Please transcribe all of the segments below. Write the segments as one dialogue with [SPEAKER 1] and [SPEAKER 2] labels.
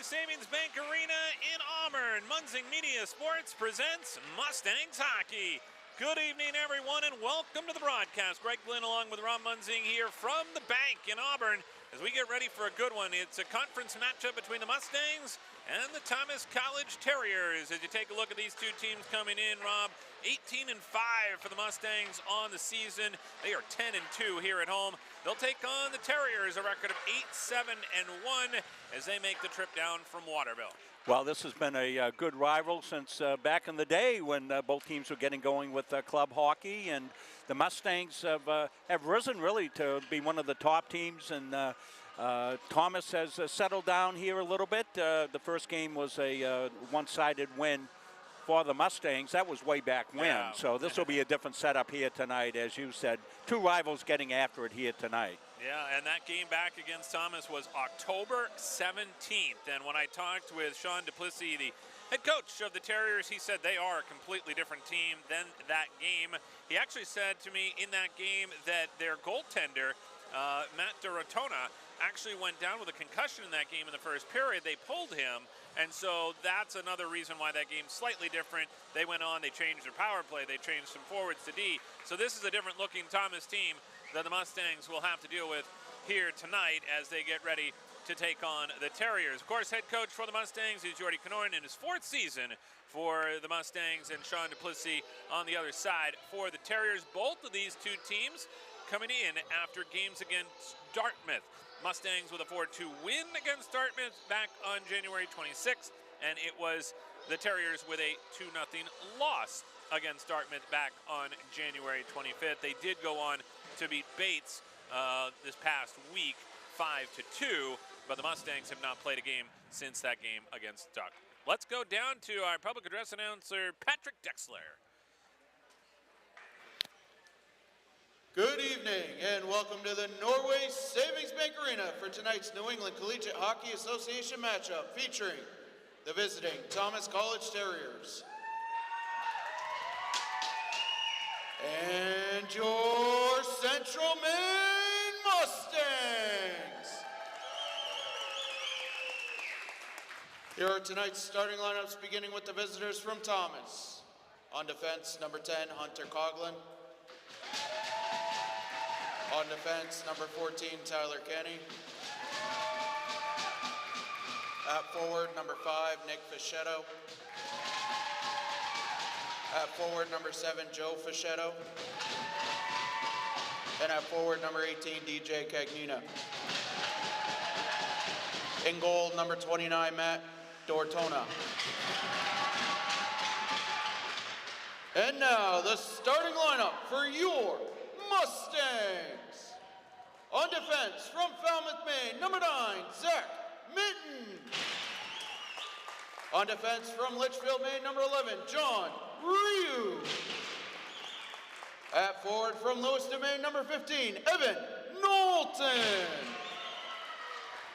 [SPEAKER 1] Savings Bank Arena in Auburn. Munzing Media Sports presents Mustangs Hockey. Good evening, everyone, and welcome to the broadcast. Greg Glynn along with Ron Munzing here from the bank in Auburn as we get ready for a good one. It's a conference matchup between the Mustangs and the Thomas College Terriers. As you take a look at these two teams coming in, Rob, 18-5 for the Mustangs on the season. They are 10-2 here at home. They'll take on the Terriers, a record of 8-7-1, as they make the trip down from Waterville.
[SPEAKER 2] Well, this has been a good rival since back in the day when both teams were getting going with club hockey, and the Mustangs have risen really to be one of the top teams, and Thomas has settled down here a little bit. The first game was a one-sided win for the Mustangs. That was way back when,
[SPEAKER 1] Yeah.
[SPEAKER 2] So this will be a different setup here tonight, as you said. Two rivals getting after it here tonight.
[SPEAKER 1] Yeah, and that game back against Thomas was October 17th. And when I talked with Sean Duplessis, the head coach of the Terriers, he said they are a completely different team than that game. He actually said to me in that game that their goaltender, Matt DeRotona, actually went down with a concussion in that game in the first period. They pulled him, and so that's another reason why that game's slightly different. They went on, they changed their power play, they changed some forwards to D. So this is a different looking Thomas team that the Mustangs will have to deal with here tonight as they get ready to take on the Terriers. Of course, head coach for the Mustangs is Jordy Kanorin in his fourth season for the Mustangs, and Sean Duplessis on the other side for the Terriers. Both of these two teams coming in after games against Dartmouth. Mustangs with a 4-2 win against Dartmouth back on January 26th, and it was the Terriers with a 2-0 loss against Dartmouth back on January 25th. They did go on to beat Bates this past week 5-2, but the Mustangs have not played a game since that game against Dartmouth. Let's go down to our public address announcer, Patrick Dexler.
[SPEAKER 3] Good evening and welcome to the Norway Savings Bank Arena for tonight's New England Collegiate Hockey Association matchup featuring the visiting Thomas College Terriers and your Central Maine Mustangs. Here are tonight's starting lineups, beginning with the visitors from Thomas. On defense, number 10, Hunter Coughlin. On defense, number 14, Tyler Kenny. At forward, number 5, Nick Fischetto. At forward, number 7, Joe Fischetto. And at forward, number 18, DJ Cagnina. In goal, number 29, Matt Dortona. And now, the starting lineup for your Mustangs. On defense, from Falmouth, Maine, number 9, Zach Minton. On defense, from Litchfield, Maine, number 11, John Ryu. At forward, from Lewiston, Maine, number 15, Evan Knowlton.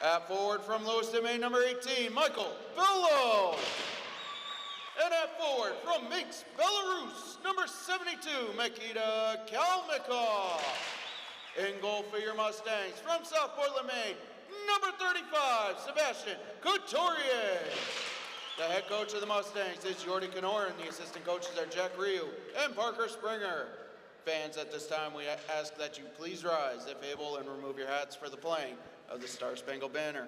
[SPEAKER 3] At forward, from Lewiston, Maine, number 18, Michael Bello. And at forward, from Minsk, Belarus, number 72, Makita Kalmikov. In goal for your Mustangs, from South Portland, Maine, number 35, Sebastian Couturier. The head coach of the Mustangs is Jordy Kanorin. The assistant coaches are Jack Ryu and Parker Springer. Fans, at this time, we ask that you please rise, if able, and remove your hats for the playing of the Star Spangled Banner.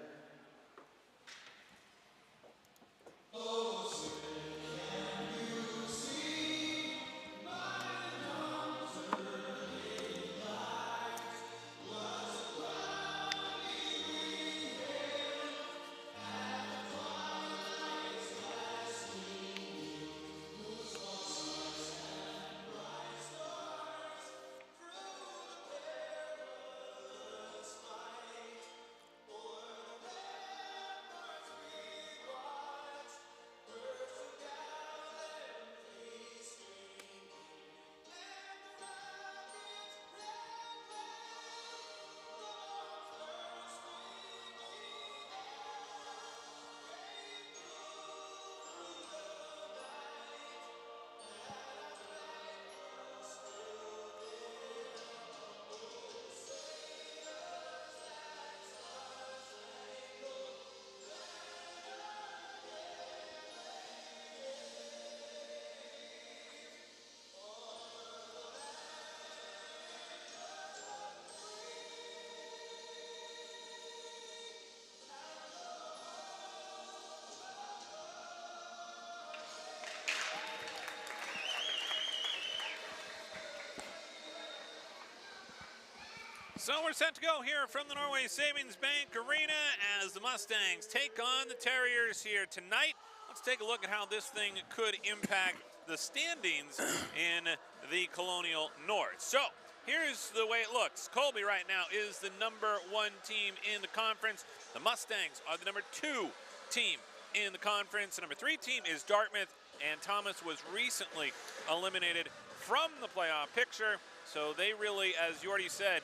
[SPEAKER 1] So we're set to go here from the Norway Savings Bank Arena as the Mustangs take on the Terriers here tonight. Let's take a look at how this thing could impact the standings in the Colonial North. So here's the way it looks. Colby right now is the #1 team in the conference. The Mustangs are the #2 team in the conference. The #3 team is Dartmouth, and Thomas was recently eliminated from the playoff picture. So they really, as you already said,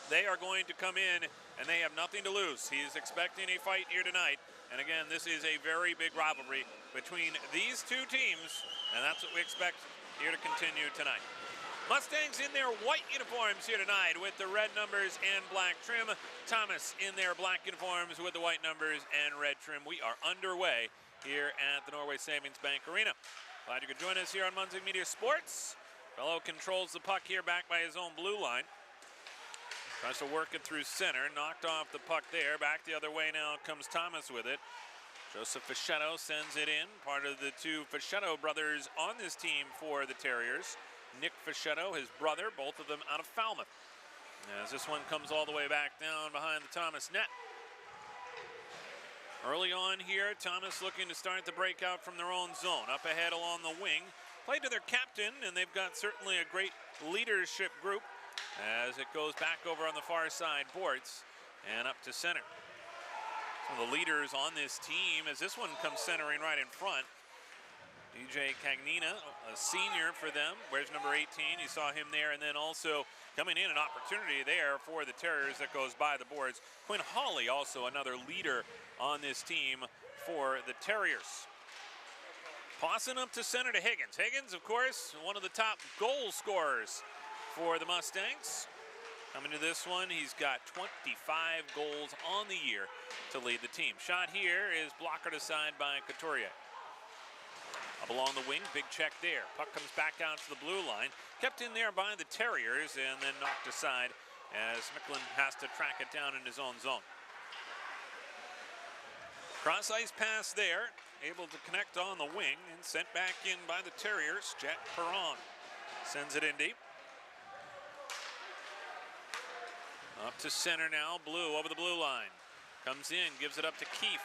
[SPEAKER 1] they are going to come in and they have nothing to lose. He is expecting a fight here tonight. And again, this is a very big rivalry between these two teams, and that's what we expect here to continue tonight. Mustangs in their white uniforms here tonight with the red numbers and black trim. Thomas in their black uniforms with the white numbers and red trim. We are underway here at the Norway Savings Bank Arena. Glad you could join us here on Munzig Media Sports. Fellow controls the puck here back by his own blue line. Tries to work it through center, knocked off the puck there. Back the other way now comes Thomas with it. Joseph Fischetto sends it in, part of the two Fischetto brothers on this team for the Terriers. Nick Fischetto, his brother, both of them out of Falmouth. As this one comes all the way back down behind the Thomas net. Early on here, Thomas looking to start the breakout from their own zone. Up ahead along the wing, played to their captain, and they've got certainly a great leadership group as it goes back over on the far side boards and up to center. Some of the leaders on this team as this one comes centering right in front. DJ Cagnina, a senior for them, wears number 18. You saw him there, and then also coming in an opportunity there for the Terriers that goes by the boards. Quinn Hawley, also another leader on this team for the Terriers. Passing up to center to Higgins. Higgins, of course, one of the top goal scorers for the Mustangs. Coming to this one, he's got 25 goals on the year to lead the team. Shot here is blocked aside by Couturier. Up along the wing, big check there. Puck comes back out to the blue line. Kept in there by the Terriers and then knocked aside as Micklin has to track it down in his own zone. Cross ice pass there, able to connect on the wing and sent back in by the Terriers. Jack Perron sends it in deep. Up to center now, Blue over the blue line. Comes in, gives it up to Keefe.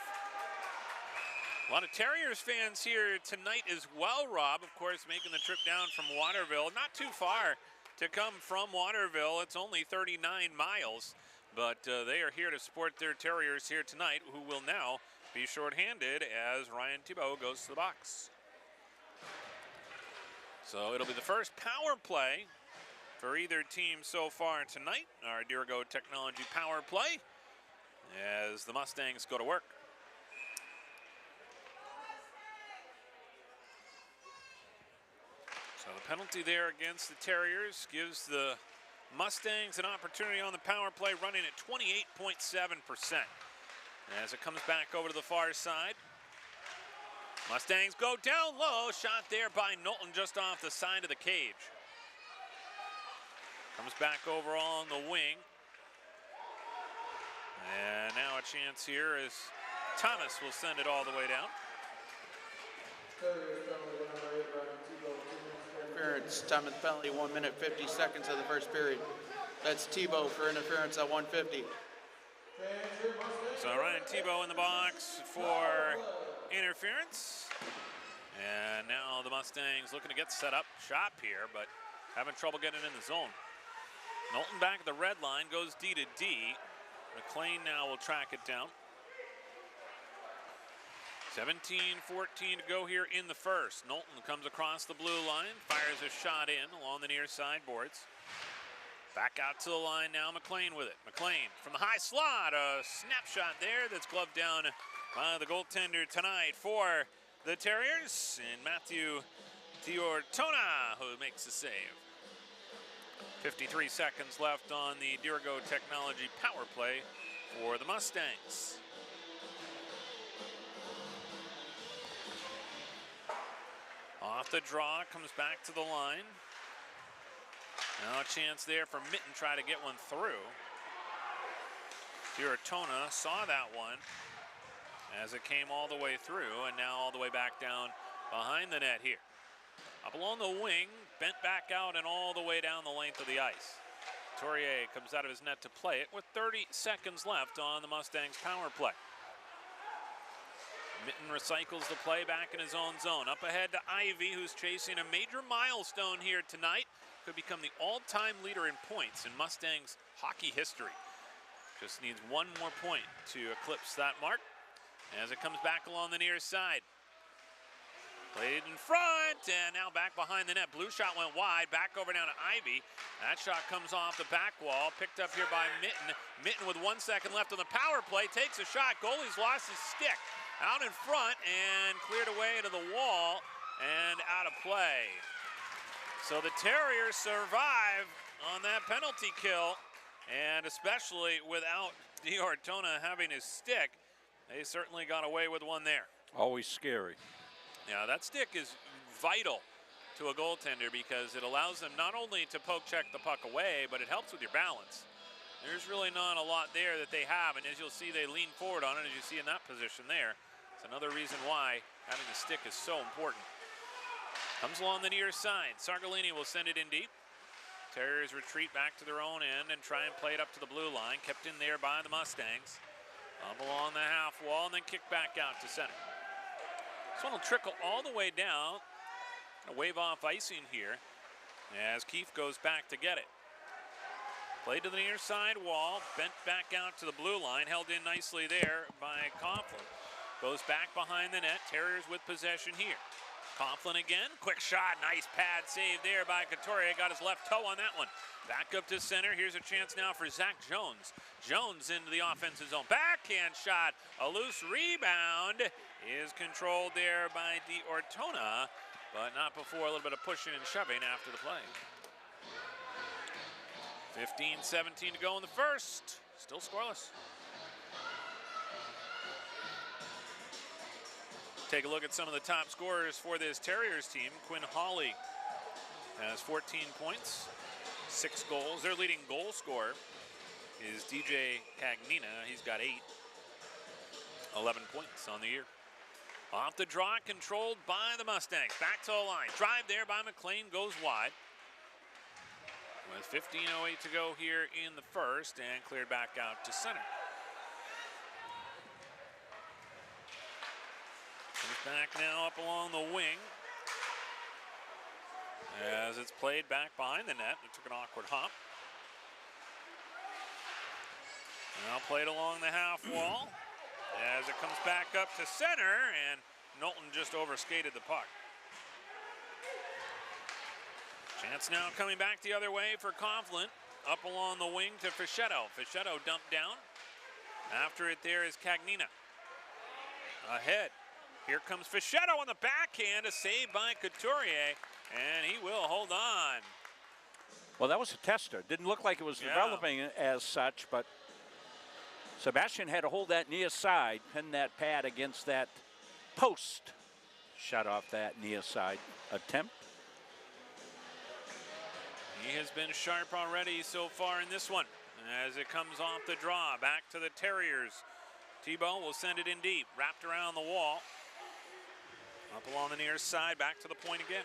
[SPEAKER 1] A lot of Terriers fans here tonight as well, Rob. Of course, making the trip down from Waterville. Not too far to come from Waterville. It's only 39 miles. But they are here to support their Terriers here tonight, who will now be shorthanded as Ryan Thibault goes to the box. So it'll be the first power play for either team so far tonight. Our Dirigo Technology power play as the Mustangs go to work. So the penalty there against the Terriers gives the Mustangs an opportunity on the power play, running at 28.7%. As it comes back over to the far side. Mustangs go down low. Shot there by Knowlton just off the side of the cage. Comes back over on the wing. And now a chance here as Thomas will send it all the way down.
[SPEAKER 3] Interference, time of the penalty, 1 minute 50 seconds of the first period. That's Thibault for interference at 150.
[SPEAKER 1] So Ryan Thibault in the box for interference. And now the Mustangs looking to get set up shop here, but having trouble getting in the zone. Knowlton back at the red line, goes D to D. McLean now will track it down. 17-14 to go here in the first. Knowlton comes across the blue line, fires a shot in along the near side boards. Back out to the line now, McLean with it. McLean from the high slot, a snapshot there that's gloved down by the goaltender tonight for the Terriers. And Matthew Tiortona who makes the save. 53 seconds left on the Dirigo Technology power play for the Mustangs. Off the draw, comes back to the line. Now a chance there for Mitten, try to get one through. Tiortona saw that one as it came all the way through, and now all the way back down behind the net here. Up along the wing, bent back out and all the way down the length of the ice. Couturier comes out of his net to play it with 30 seconds left on the Mustangs power play. Mitten recycles the play back in his own zone. Up ahead to Ivy, who's chasing a major milestone here tonight. Could become the all-time leader in points in Mustangs hockey history. Just needs one more point to eclipse that mark as it comes back along the near side. Played in front, and now back behind the net. Blue shot went wide, back over down to Ivy. That shot comes off the back wall, picked up here by Mitten. Mitten with 1 second left on the power play, takes a shot. Goalie's lost his stick. Out in front and cleared away to the wall and out of play. So the Terriers survive on that penalty kill, and especially without D'Ortona having his stick, they certainly got away with one there.
[SPEAKER 2] Always scary.
[SPEAKER 1] Yeah, that stick is vital to a goaltender because it allows them not only to poke check the puck away, but it helps with your balance. There's really not a lot there that they have, and as you'll see, they lean forward on it, as you see in that position there. It's another reason why having the stick is so important. Comes along the near side. Sargolini will send it in deep. Terriers retreat back to their own end and try and play it up to the blue line. Kept in there by the Mustangs. Up along the half wall and then kick back out to center. This one will trickle all the way down. Gonna wave off icing here as Keefe goes back to get it. Played to the near side wall, bent back out to the blue line, held in nicely there by Coughlin. Goes back behind the net, Terriers with possession here. Coughlin again, quick shot, nice pad save there by Couturier, got his left toe on that one. Back up to center, here's a chance now for Zach Jones. Jones into the offensive zone, backhand shot, a loose rebound is controlled there by D'Ortona, but not before a little bit of pushing and shoving after the play. 15-17 to go in the first, still scoreless. Take a look at some of the top scorers for this Terriers team. Quinn Hawley has 14 points, 6 goals. Their leading goal scorer is DJ Cagnina. He's got 8, 11 points on the year. Off the draw, controlled by the Mustangs. Back to the line. Drive there by McLean, goes wide. With 15:08 to go here in the first, and cleared back out to center. Comes back now up along the wing as it's played back behind the net. It took an awkward hop. Now played along the half wall as it comes back up to center, and Knowlton just overskated the puck. Chance now coming back the other way for Coughlin. Up along the wing to Fischetto. Fischetto dumped down. After it there is Cagnina. Ahead. Here comes Fischetto on the backhand, a save by Couturier, and he will hold on.
[SPEAKER 2] Well, that was a tester. Didn't look like it was developing as such, but Sebastian had to hold that near side, pin that pad against that post. Shut off that near side attempt.
[SPEAKER 1] He has been sharp already so far in this one. As it comes off the draw, back to the Terriers. Tebow will send it in deep, wrapped around the wall. Up along the near side, back to the point again.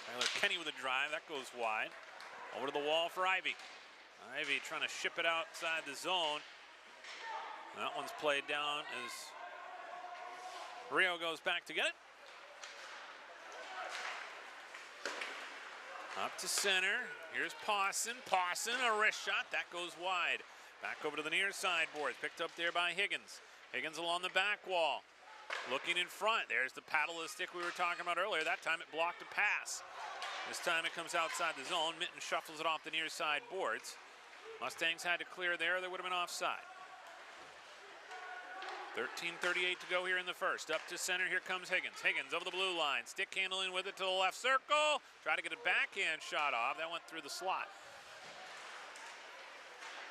[SPEAKER 1] Tyler Kenny with a drive, that goes wide. Over to the wall for Ivy. Ivy trying to ship it outside the zone. That one's played down as Rio goes back to get it. Up to center, here's Pawson. Pawson, a wrist shot, that goes wide. Back over to the near side boards, picked up there by Higgins. Higgins along the back wall. Looking in front, there's the paddle of the stick we were talking about earlier. That time it blocked a pass. This time it comes outside the zone. Mitten shuffles it off the near side boards. Mustangs had to clear there. They would have been offside. 13:38 to go here in the first. Up to center, here comes Higgins. Higgins over the blue line. Stick handling with it to the left circle. Try to get a backhand shot off. That went through the slot.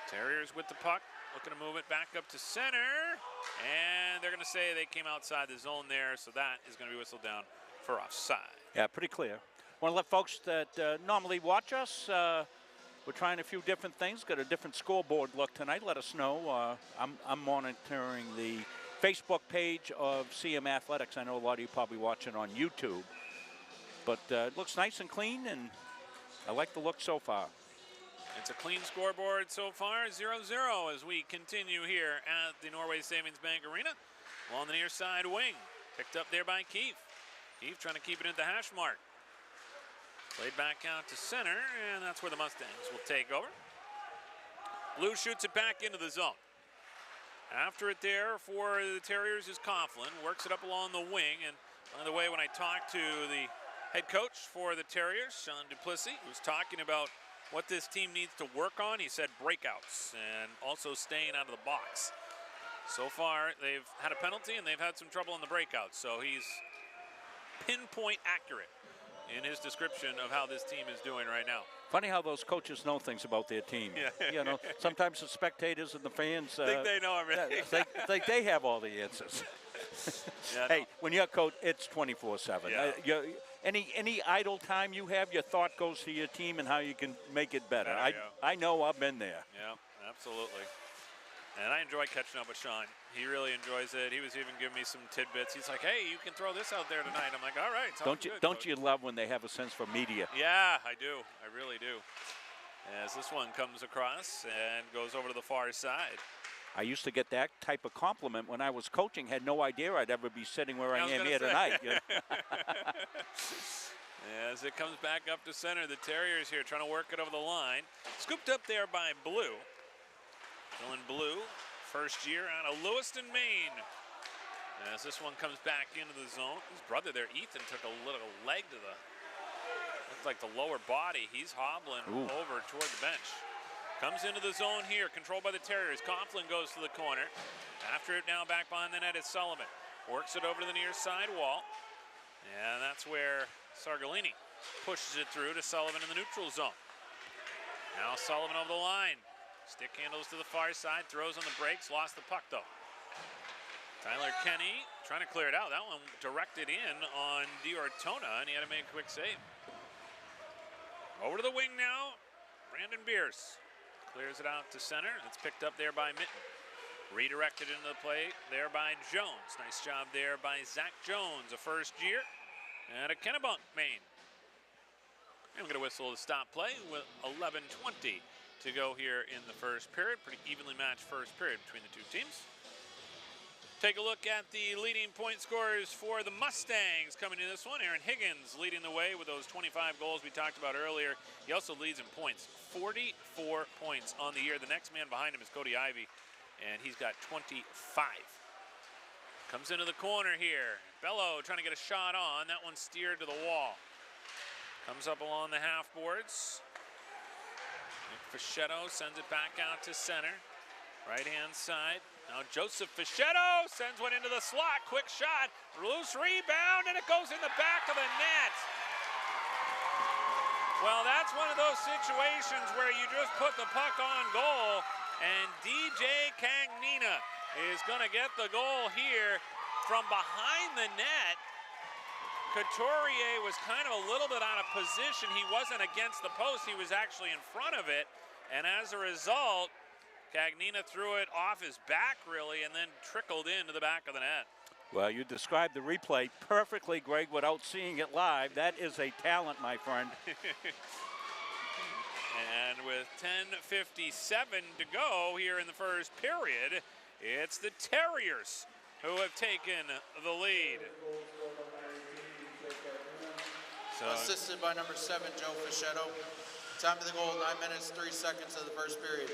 [SPEAKER 1] Terriers with the puck. Looking to move it back up to center. And they're going to say they came outside the zone there, so that is going to be whistled down for offside.
[SPEAKER 2] Yeah, pretty clear. Want to let folks that normally watch us, we're trying a few different things. Got a different scoreboard look tonight. Let us know. I'm monitoring the Facebook page of CM Athletics. I know a lot of you probably watching on YouTube. But it looks nice and clean, and I like the look so far.
[SPEAKER 1] It's a clean scoreboard so far, 0-0 as we continue here at the Norway Savings Bank Arena. On the near side wing, picked up there by Keefe. Keefe trying to keep it at the hash mark. Played back out to center, and that's where the Mustangs will take over. Blue shoots it back into the zone. After it there for the Terriers is Coughlin, works it up along the wing. And by the way, when I talked to the head coach for the Terriers, Sean Duplessis, who was talking about what this team needs to work on, he said breakouts and also staying out of the box. So far, they've had a penalty and they've had some trouble in the breakouts. So he's pinpoint accurate in his description of how this team is doing right now.
[SPEAKER 2] Funny how those coaches know things about their team.
[SPEAKER 1] Yeah.
[SPEAKER 2] You know, sometimes the spectators and the fans
[SPEAKER 1] think they know everything.
[SPEAKER 2] think they have all the answers.
[SPEAKER 1] Yeah,
[SPEAKER 2] hey, when you're a coach, it's 24/7.
[SPEAKER 1] Yeah.
[SPEAKER 2] Any idle time you have, your thought goes to your team and how you can make it better. I know, I've been there.
[SPEAKER 1] Yeah, absolutely. And I enjoy catching up with Sean. He really enjoys it. He was even giving me some tidbits. He's like, "Hey, you can throw this out there tonight." I'm like, "All right."
[SPEAKER 2] Don't you love when they have a sense for media?
[SPEAKER 1] Yeah, I do. I really do. As this one comes across and goes over to the far side.
[SPEAKER 2] I used to get that type of compliment when I was coaching. Had no idea I'd ever be sitting where I am here tonight. You know?
[SPEAKER 1] As it comes back up to center, the Terriers here trying to work it over the line. Scooped up there by Blue. Dylan Blue, first year out of Lewiston, Maine. As this one comes back into the zone. His brother there, Ethan, took a little leg to the, looked like the lower body. He's hobbling over toward the bench. Comes into the zone here, controlled by the Terriers. Coughlin goes to the corner. After it now back behind the net is Sullivan. Works it over to the near side wall. And that's where Sargalini pushes it through to Sullivan in the neutral zone. Now Sullivan over the line. Stick handles to the far side, throws on the brakes, lost the puck though. Tyler Kenny trying to clear it out. That one directed in on D'Ortona, and he had to make a quick save. Over to the wing now, Brandon Bierce. Clears it out to center. It's picked up there by Mitten. Redirected into the play there by Jones. Nice job there by Zach Jones, a first year, and a Kennebunk, Maine. And we're going to whistle to stop play with 11:20 to go here in the first period. Pretty evenly matched first period between the two teams. Take a look at the leading point scorers for the Mustangs coming in this one. Aaron Higgins leading the way with those 25 goals we talked about earlier. He also leads in points, 44 points on the year. The next man behind him is Cody Ivey, and he's got 25. Comes into the corner here. Bello trying to get a shot on. That one steered to the wall. Comes up along the half boards. Fischetto sends it back out to center. Right-hand side. Now Joseph Fischetto sends one into the slot. Quick shot. Loose rebound, and it goes in the back of the net. Well, that's one of those situations where you just put the puck on goal, and DJ Cagnina is going to get the goal here from behind the net. Couturier was kind of a little bit out of position. He wasn't against the post. He was actually in front of it. And as a result, Cagnina threw it off his back, really, and then trickled into the back of the net.
[SPEAKER 2] Well, you described the replay perfectly, Greg, without seeing it live. That is a talent, my friend.
[SPEAKER 1] And with 10:57 to go here in the first period, it's the Terriers who have taken the lead.
[SPEAKER 3] So, assisted by number 7, Joe Fischetto. Time of the goal, 9 minutes, 3 seconds of the first period.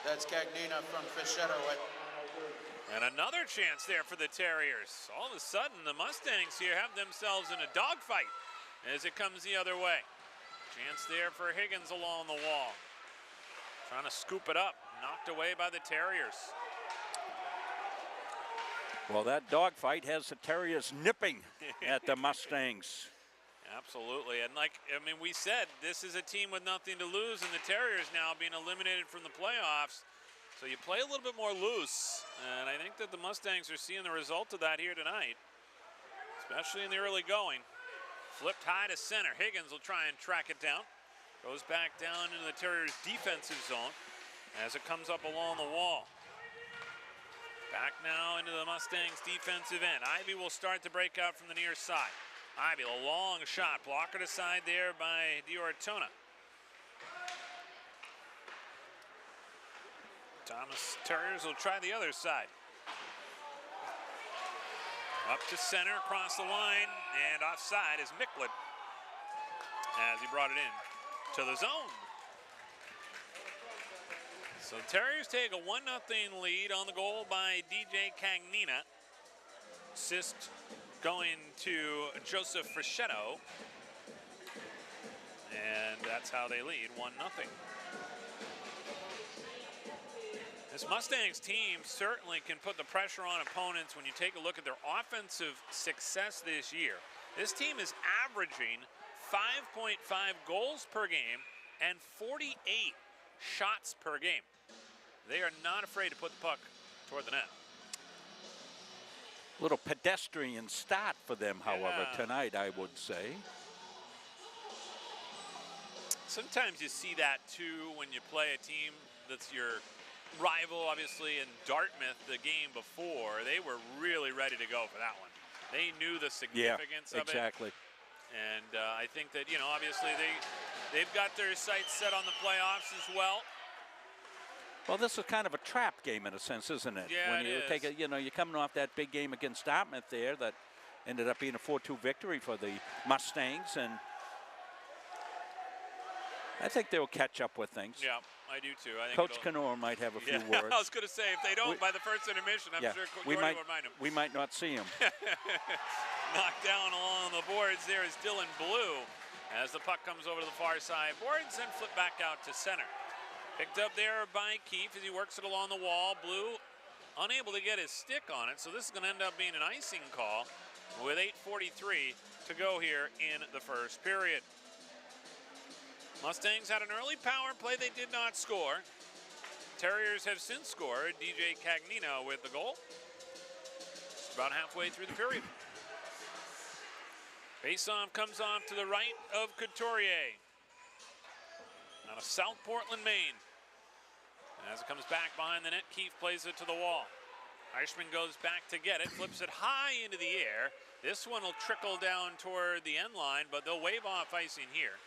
[SPEAKER 3] That's Cagnina from Fischetto.
[SPEAKER 1] And another chance there for the Terriers. All of a sudden, the Mustangs here have themselves in a dogfight as it comes the other way. Chance there for Higgins along the wall. Trying to scoop it up, knocked away by the Terriers.
[SPEAKER 2] Well, that dogfight has the Terriers nipping at the Mustangs.
[SPEAKER 1] Absolutely, and we said, this is a team with nothing to lose, and the Terriers now being eliminated from the playoffs. So you play a little bit more loose, and I think that the Mustangs are seeing the result of that here tonight, especially in the early going. Flipped high to center. Higgins will try and track it down. Goes back down into the Terriers' defensive zone as it comes up along the wall. Back now into the Mustangs' defensive end. Ivey will start the breakout from the near side. Ivey, a long shot, blocker to side there by D'Ortona. Thomas Terriers will try the other side. Up to center, across the line, and offside is Micklin as he brought it in to the zone. So Terriers take a 1-0 lead on the goal by DJ Cagnina. Assist going to Joseph Frichetto. And that's how they lead, 1-0. This Mustangs team certainly can put the pressure on opponents when you take a look at their offensive success this year. This team is averaging 5.5 goals per game and 48 shots per game. They are not afraid to put the puck toward the net.
[SPEAKER 2] Little pedestrian start for them, however, tonight, I would say.
[SPEAKER 1] Sometimes you see that too when you play a team that's your rival, obviously, in Dartmouth the game before. They were really ready to go for that one. They knew the significance of
[SPEAKER 2] exactly.
[SPEAKER 1] it. And I think that, you know, obviously they've got their sights set on the playoffs as well.
[SPEAKER 2] Well, this is kind of a trap game in a sense, isn't it?
[SPEAKER 1] Yeah,
[SPEAKER 2] when you take a, you know, you're coming off that big game against Dartmouth there that ended up being a 4-2 victory for the Mustangs, and I think they'll catch up with things.
[SPEAKER 1] Yeah, I do too. I think
[SPEAKER 2] Coach Canor might have a few words.
[SPEAKER 1] I was going to say, if they don't by the first intermission, I'm sure Jordy will remind him.
[SPEAKER 2] We might not see him.
[SPEAKER 1] Knocked down along the boards there is Dylan Blue as the puck comes over to the far side boards and flip back out to center. Picked up there by Keefe as he works it along the wall. Blue unable to get his stick on it, so this is going to end up being an icing call with 8:43 to go here in the first period. Mustangs had an early power play. They did not score. Terriers have since scored. DJ Cagnino with the goal. Just about halfway through the period. Faceoff comes off to the right of Couturier. Out of South Portland, Maine. As it comes back behind the net, Keefe plays it to the wall. Eichmann goes back to get it, flips it high into the air. This one will trickle down toward the end line, but they'll wave off icing here.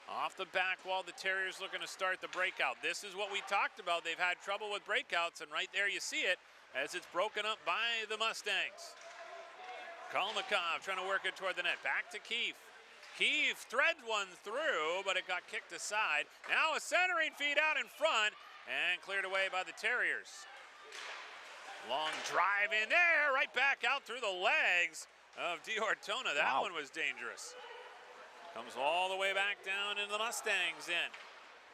[SPEAKER 1] Off the back wall, the Terriers looking to start the breakout. This is what we talked about. They've had trouble with breakouts, and right there you see it as it's broken up by the Mustangs. Kalmakov trying to work it toward the net. Back to Keefe. Keefe threads one through, but it got kicked aside. Now a centering feed out in front and cleared away by the Terriers. Long drive in there, right back out through the legs of D'Ortona. That one was dangerous. Comes all the way back down into the Mustangs end.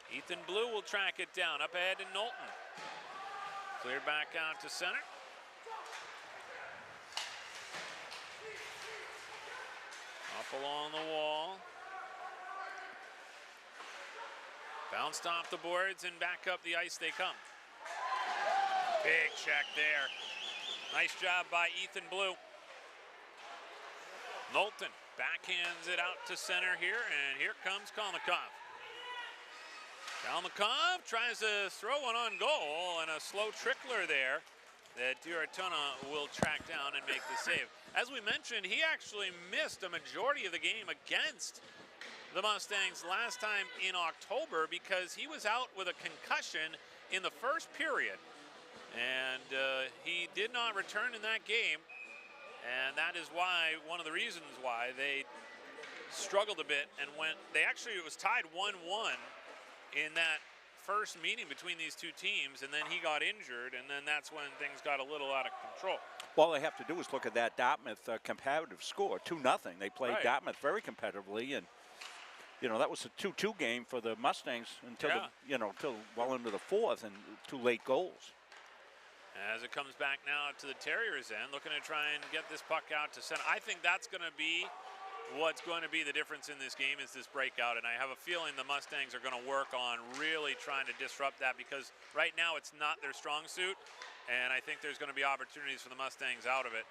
[SPEAKER 1] Ethan Blue will track it down. Up ahead to Knowlton. Cleared back out to center. Up along the wall. Bounced off the boards and back up the ice they come. Big check there. Nice job by Ethan Blue. Knowlton backhands it out to center here, and here comes Kalmakov. Kalmakov tries to throw one on goal, and a slow trickler there that D'Ortona will track down and make the save. As we mentioned, he actually missed a majority of the game against the Mustangs last time in October because he was out with a concussion in the first period. And he did not return in that game. And that is why, one of the reasons why they struggled a bit and it was tied 1-1 in that first meeting between these two teams, and then he got injured, and then that's when things got a little out of control.
[SPEAKER 2] All they have to do is look at that Dartmouth competitive score, 2-0. They played Dartmouth very competitively, and you know that was a 2-2 game for the Mustangs until till well into the fourth, and 2 late goals.
[SPEAKER 1] As it comes back now to the Terriers end, looking to try and get this puck out to center. I think that's going to be what's going to be the difference in this game is this breakout, and I have a feeling the Mustangs are going to work on really trying to disrupt that because right now it's not their strong suit, and I think there's going to be opportunities for the Mustangs out of it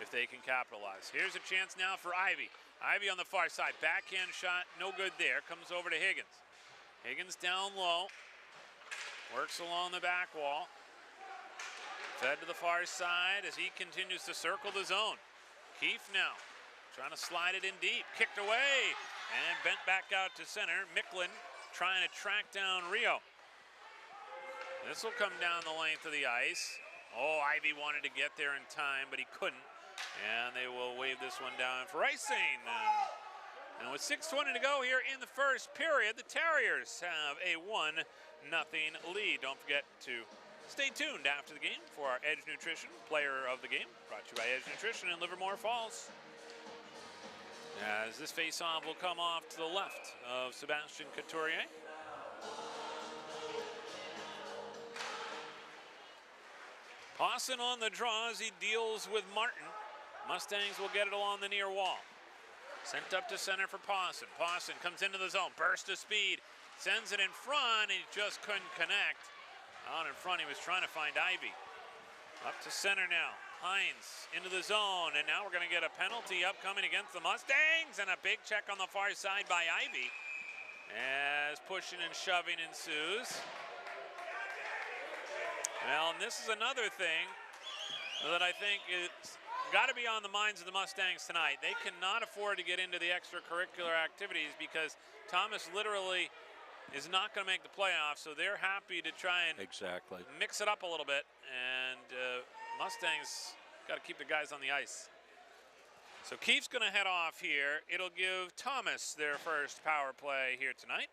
[SPEAKER 1] if they can capitalize. Here's a chance now for Ivy. Ivy on the far side, backhand shot, no good there, comes over to Higgins. Higgins down low, works along the back wall. Fed to the far side as he continues to circle the zone. Keefe now trying to slide it in deep. Kicked away and bent back out to center. Micklin trying to track down Rio. This will come down the length of the ice. Oh, Ivy wanted to get there in time, but he couldn't. And they will wave this one down for icing. And with 6:20 to go here in the first period, the Terriers have a 1-0 lead. Don't forget to stay tuned after the game for our Edge Nutrition Player of the Game, brought to you by Edge Nutrition in Livermore Falls. As this face-off will come off to the left of Sebastien Couturier. Pawson on the draw as he deals with Martin. Mustangs will get it along the near wall. Sent up to center for Pawson. Pawson comes into the zone, burst of speed, sends it in front, and he just couldn't connect. Out in front, he was trying to find Ivy. Up to center now. Hines into the zone, and now we're going to get a penalty upcoming against the Mustangs, and a big check on the far side by Ivy as pushing and shoving ensues. Well, and this is another thing that I think it's got to be on the minds of the Mustangs tonight. They cannot afford to get into the extracurricular activities because Thomas literally is not going to make the playoffs, so they're happy to try and mix it up a little bit, and Mustangs got to keep the guys on the ice. So Keefe's going to head off here. It'll give Thomas their first power play here tonight.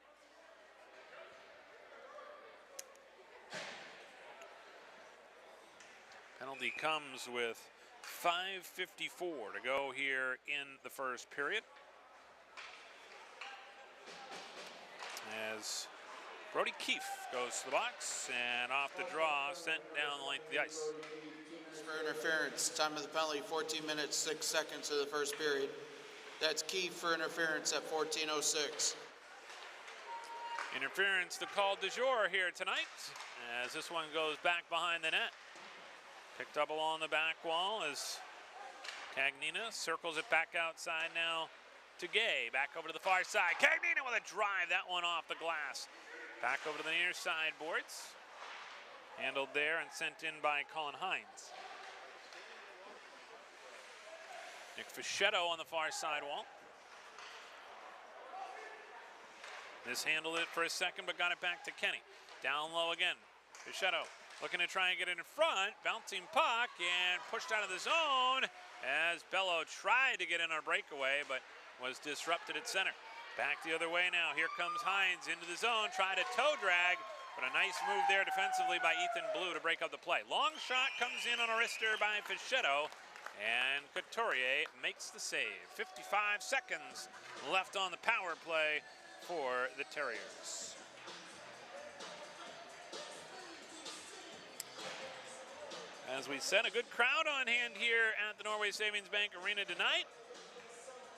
[SPEAKER 1] Penalty comes with 5:54 to go here in the first period. As Brody Keefe goes to the box and off the draw, sent down the length of the ice.
[SPEAKER 3] For interference, time of the penalty, 14 minutes, 6 seconds of the first period. That's Keefe for interference at 14:06.
[SPEAKER 1] Interference, the call du jour here tonight, as this one goes back behind the net. Picked up along the back wall as Cagnina circles it back outside now to Gay. Back over to the far side. Cagnina with a drive, that one off the glass. Back over to the near side boards. Handled there and sent in by Colin Hines. Nick Fischetto on the far side wall. This handled it for a second, but got it back to Kenny. Down low again. Fischetto looking to try and get it in front. Bouncing puck and pushed out of the zone as Bello tried to get in on a breakaway, but was disrupted at center. Back the other way now. Here comes Hines into the zone. Tried a toe drag, but a nice move there defensively by Ethan Blue to break up the play. Long shot comes in on a wrister by Fischetto, and Couturier makes the save. 55 seconds left on the power play for the Terriers. As we said, a good crowd on hand here at the Norway Savings Bank Arena tonight.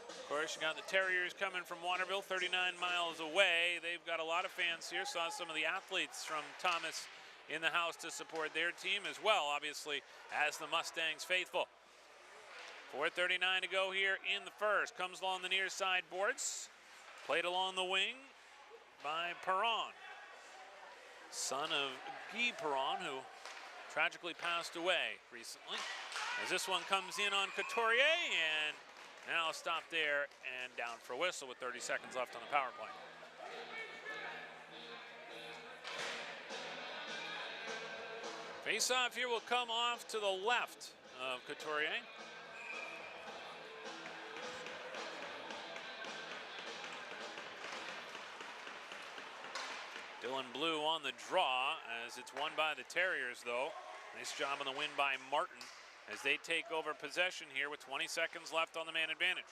[SPEAKER 1] Of course, you got the Terriers coming from Waterville, 39 miles away. They've got a lot of fans here. Saw some of the athletes from Thomas in the house to support their team as well, obviously, as the Mustangs faithful. 4:39 to go here in the first. Comes along the near side boards. Played along the wing by Perron. Son of Guy Perron, who tragically passed away recently. As this one comes in on Couturier, and now stop there and down for a whistle with 30 seconds left on the power play. Face-off here will come off to the left of Couturier. Dylan Blue on the draw as it's won by the Terriers, though. Nice job on the win by Martin as they take over possession here with 20 seconds left on the man advantage.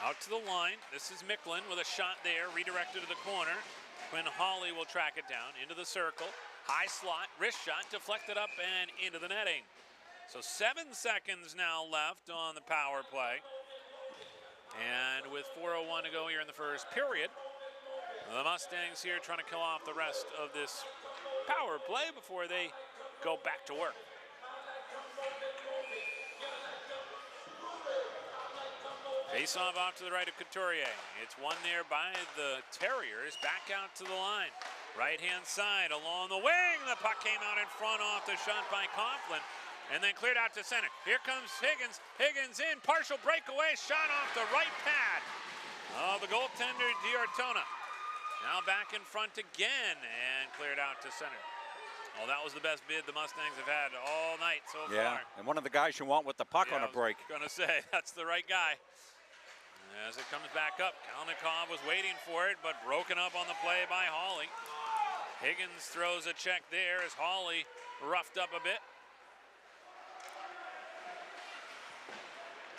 [SPEAKER 1] Out to the line. This is Micklin with a shot there, redirected to the corner. Quinn Hawley will track it down into the circle. High slot, wrist shot, deflected up and into the netting. So 7 seconds now left on the power play. And with 4:01 to go here in the first period, the Mustangs here trying to kill off the rest of this power play before they go back to work. Face-off off to the right of Couturier. It's won there by the Terriers. Back out to the line. Right-hand side along the wing. The puck came out in front off the shot by Coughlin and then cleared out to center. Here comes Higgins. Higgins in. Partial breakaway. Shot off the right pad of the goaltender, D'Ortona. Now back in front again, and cleared out to center. Well, that was the best bid the Mustangs have had all night so
[SPEAKER 2] Yeah,
[SPEAKER 1] far.
[SPEAKER 2] and one of the guys you want with the puck on a break.
[SPEAKER 1] I was going to say, that's the right guy. As it comes back up, Kalnikov was waiting for it, but broken up on the play by Hawley. Higgins throws a check there as Hawley roughed up a bit.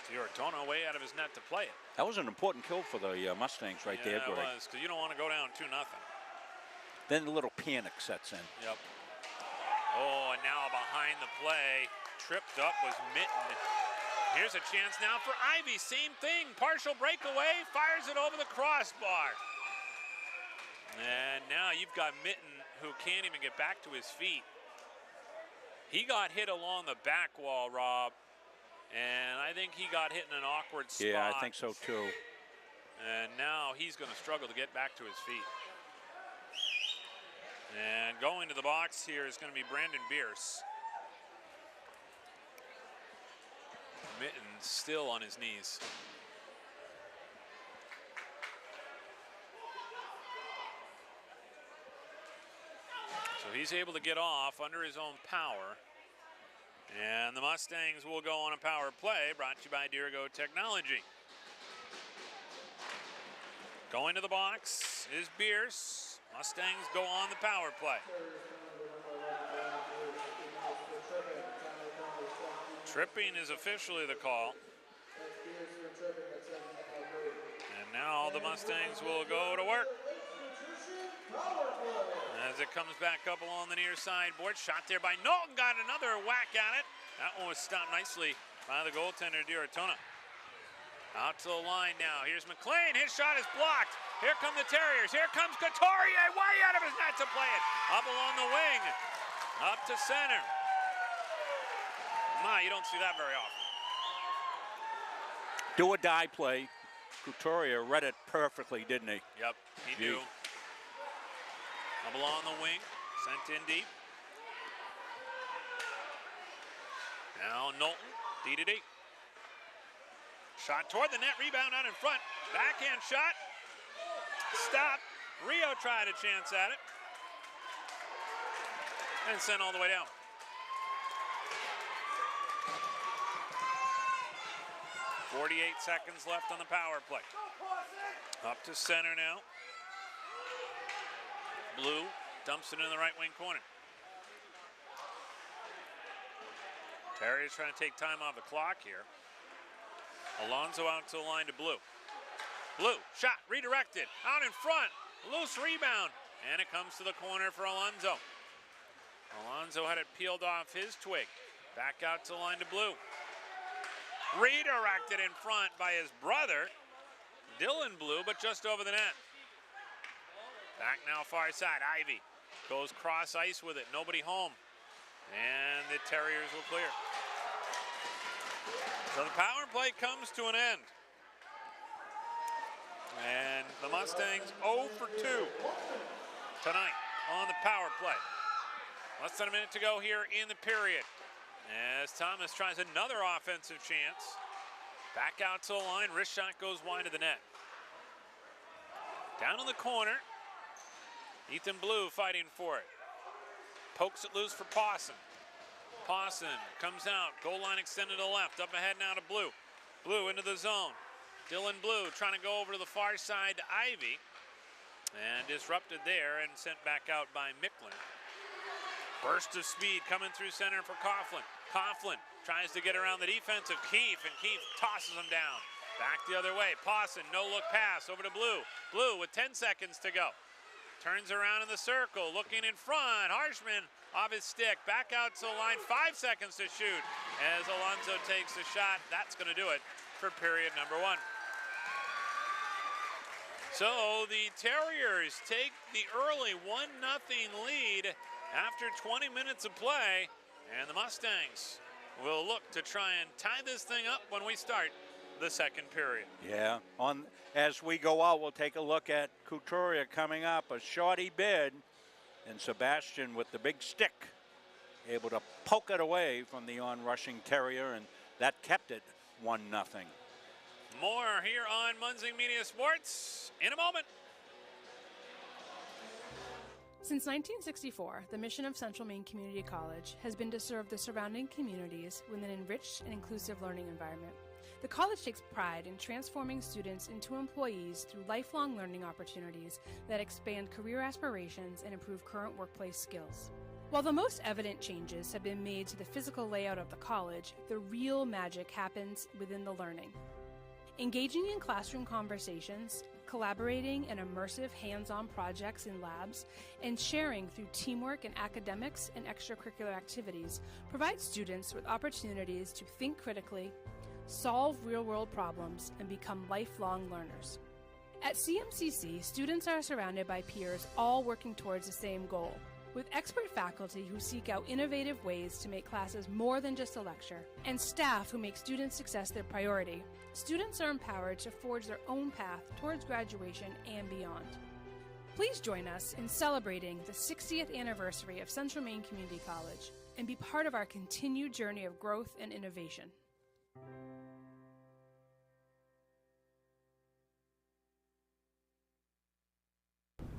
[SPEAKER 1] Giortona way out of his net to play it.
[SPEAKER 2] That was an important kill for the Mustangs right there, Greg.
[SPEAKER 1] Yeah, it was, because you don't want to go down 2-0.
[SPEAKER 2] Then a little panic sets in.
[SPEAKER 1] Yep. Oh, and now behind the play, tripped up was Mitten. Here's a chance now for Ivy. Same thing, partial breakaway, fires it over the crossbar. And now you've got Mitten, who can't even get back to his feet. He got hit along the back wall, Rob, and I think he got hit in an awkward spot.
[SPEAKER 2] Yeah, I think so too.
[SPEAKER 1] And now he's going to struggle to get back to his feet. And going to the box here is going to be Brandon Bierce. Mitten still on his knees. So he's able to get off under his own power. And the Mustangs will go on a power play, brought to you by Dirigo Technology. Going to the box is Bierce. Mustangs go on the power play. Tripping is officially the call. And now the Mustangs will go to work. As it comes back up along the near side board, shot there by Knowlton, got another whack at it. That one was stopped nicely by the goaltender, Giortona. Out to the line now. Here's McLean. His shot is blocked. Here come the Terriers. Here comes Couturier way out of his net to play it. Up along the wing. Up to center. You don't see that very often.
[SPEAKER 2] Do or die play. Couturier read it perfectly, didn't he?
[SPEAKER 1] Yep, he knew. Up along the wing. Sent in deep. Now Knowlton. D to D. Shot toward the net, rebound out in front. Backhand shot. Stop. Rio tried a chance at it. And sent all the way down. .48 seconds left on the power play. Up to center now. Blue dumps it in the right wing corner. Terrier's trying to take time off the clock here. Alonso out to the line to Blue. Blue, shot, redirected, out in front, loose rebound, and it comes to the corner for Alonso. Alonso had it peeled off his twig. Back out to the line to Blue. Redirected in front by his brother, Dylan Blue, but just over the net. Back now far side, Ivy goes cross ice with it, nobody home. And the Terriers will clear. So the power play comes to an end. And the Mustangs 0 for 2 tonight on the power play. Less than a minute to go here in the period. As Thomas tries another offensive chance. Back out to the line, wrist shot goes wide of the net. Down in the corner, Ethan Blue fighting for it. Pokes it loose for Pawson. Pawson comes out, goal line extended to the left, up ahead now to Blue. Blue into the zone. Dylan Blue trying to go over to the far side to Ivy. And disrupted there and sent back out by Micklin. Burst of speed coming through center for Coughlin. Coughlin tries to get around the defense of Keefe, and Keefe tosses him down. Back the other way. Pawson, no-look pass over to Blue. Blue with 10 seconds to go. Turns around in the circle, looking in front. Harshman off his stick. Back out to the line, 5 seconds to shoot. As Alonso takes the shot, that's going to do it for period number 1. So the Terriers take the early 1-0 lead after 20 minutes of play, and the Mustangs will look to try and tie this thing up when we start the second period.
[SPEAKER 2] Yeah, as we go out, we'll take a look at Couturier coming up, a shorty bid, and Sebastian with the big stick, able to poke it away from the on-rushing Terrier, and that kept it 1-0.
[SPEAKER 1] More here on Munzing Media Sports in a moment.
[SPEAKER 4] Since 1964, the mission of Central Maine Community College has been to serve the surrounding communities with an enriched and inclusive learning environment. The college takes pride in transforming students into employees through lifelong learning opportunities that expand career aspirations and improve current workplace skills. While the most evident changes have been made to the physical layout of the college, the real magic happens within the learning. Engaging in classroom conversations, collaborating in immersive hands-on projects in labs, and sharing through teamwork in academics and extracurricular activities provides students with opportunities to think critically, solve real-world problems, and become lifelong learners. At CMCC, students are surrounded by peers all working towards the same goal, with expert faculty who seek out innovative ways to make classes more than just a lecture, and staff who make student success their priority. Students are empowered to forge their own path towards graduation and beyond. Please join us in celebrating the 60th anniversary of Central Maine Community College and be part of our continued journey of growth and innovation.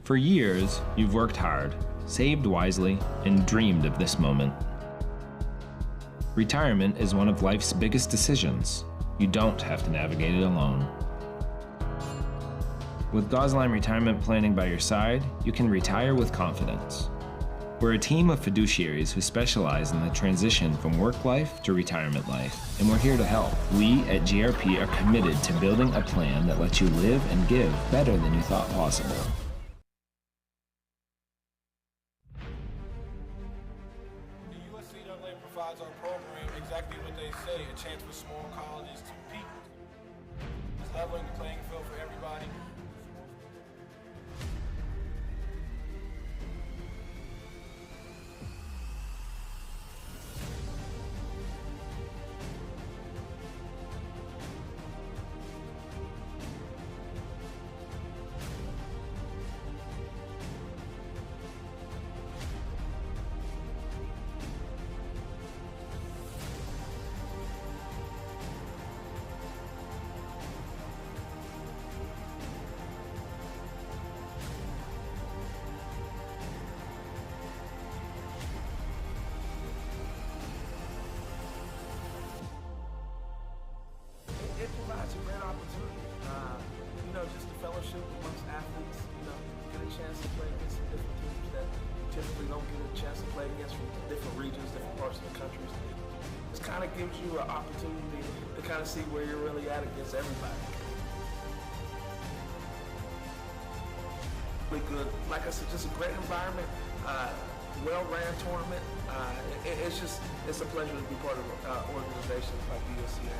[SPEAKER 5] For years, you've worked hard, saved wisely, and dreamed of this moment. Retirement is one of life's biggest decisions. You don't have to navigate it alone. With Gosline Retirement Planning by your side, you can retire with confidence. We're a team of fiduciaries who specialize in the transition from work life to retirement life, and we're here to help. We at GRP are committed to building a plan that lets you live and give better than you thought possible.
[SPEAKER 6] Provides our program exactly what they say, a chance for small colleges to peak. It's leveling the playing field for everybody. It provides a great opportunity, just the fellowship amongst athletes, get a chance to play against some different teams that you typically don't get a chance to play against from different regions, different parts of the country. This kind of gives you an opportunity to kind of see where you're really at against everybody. Really good, like I said, just a great environment, well-ran tournament. It's a pleasure to be part of organizations like BOCA.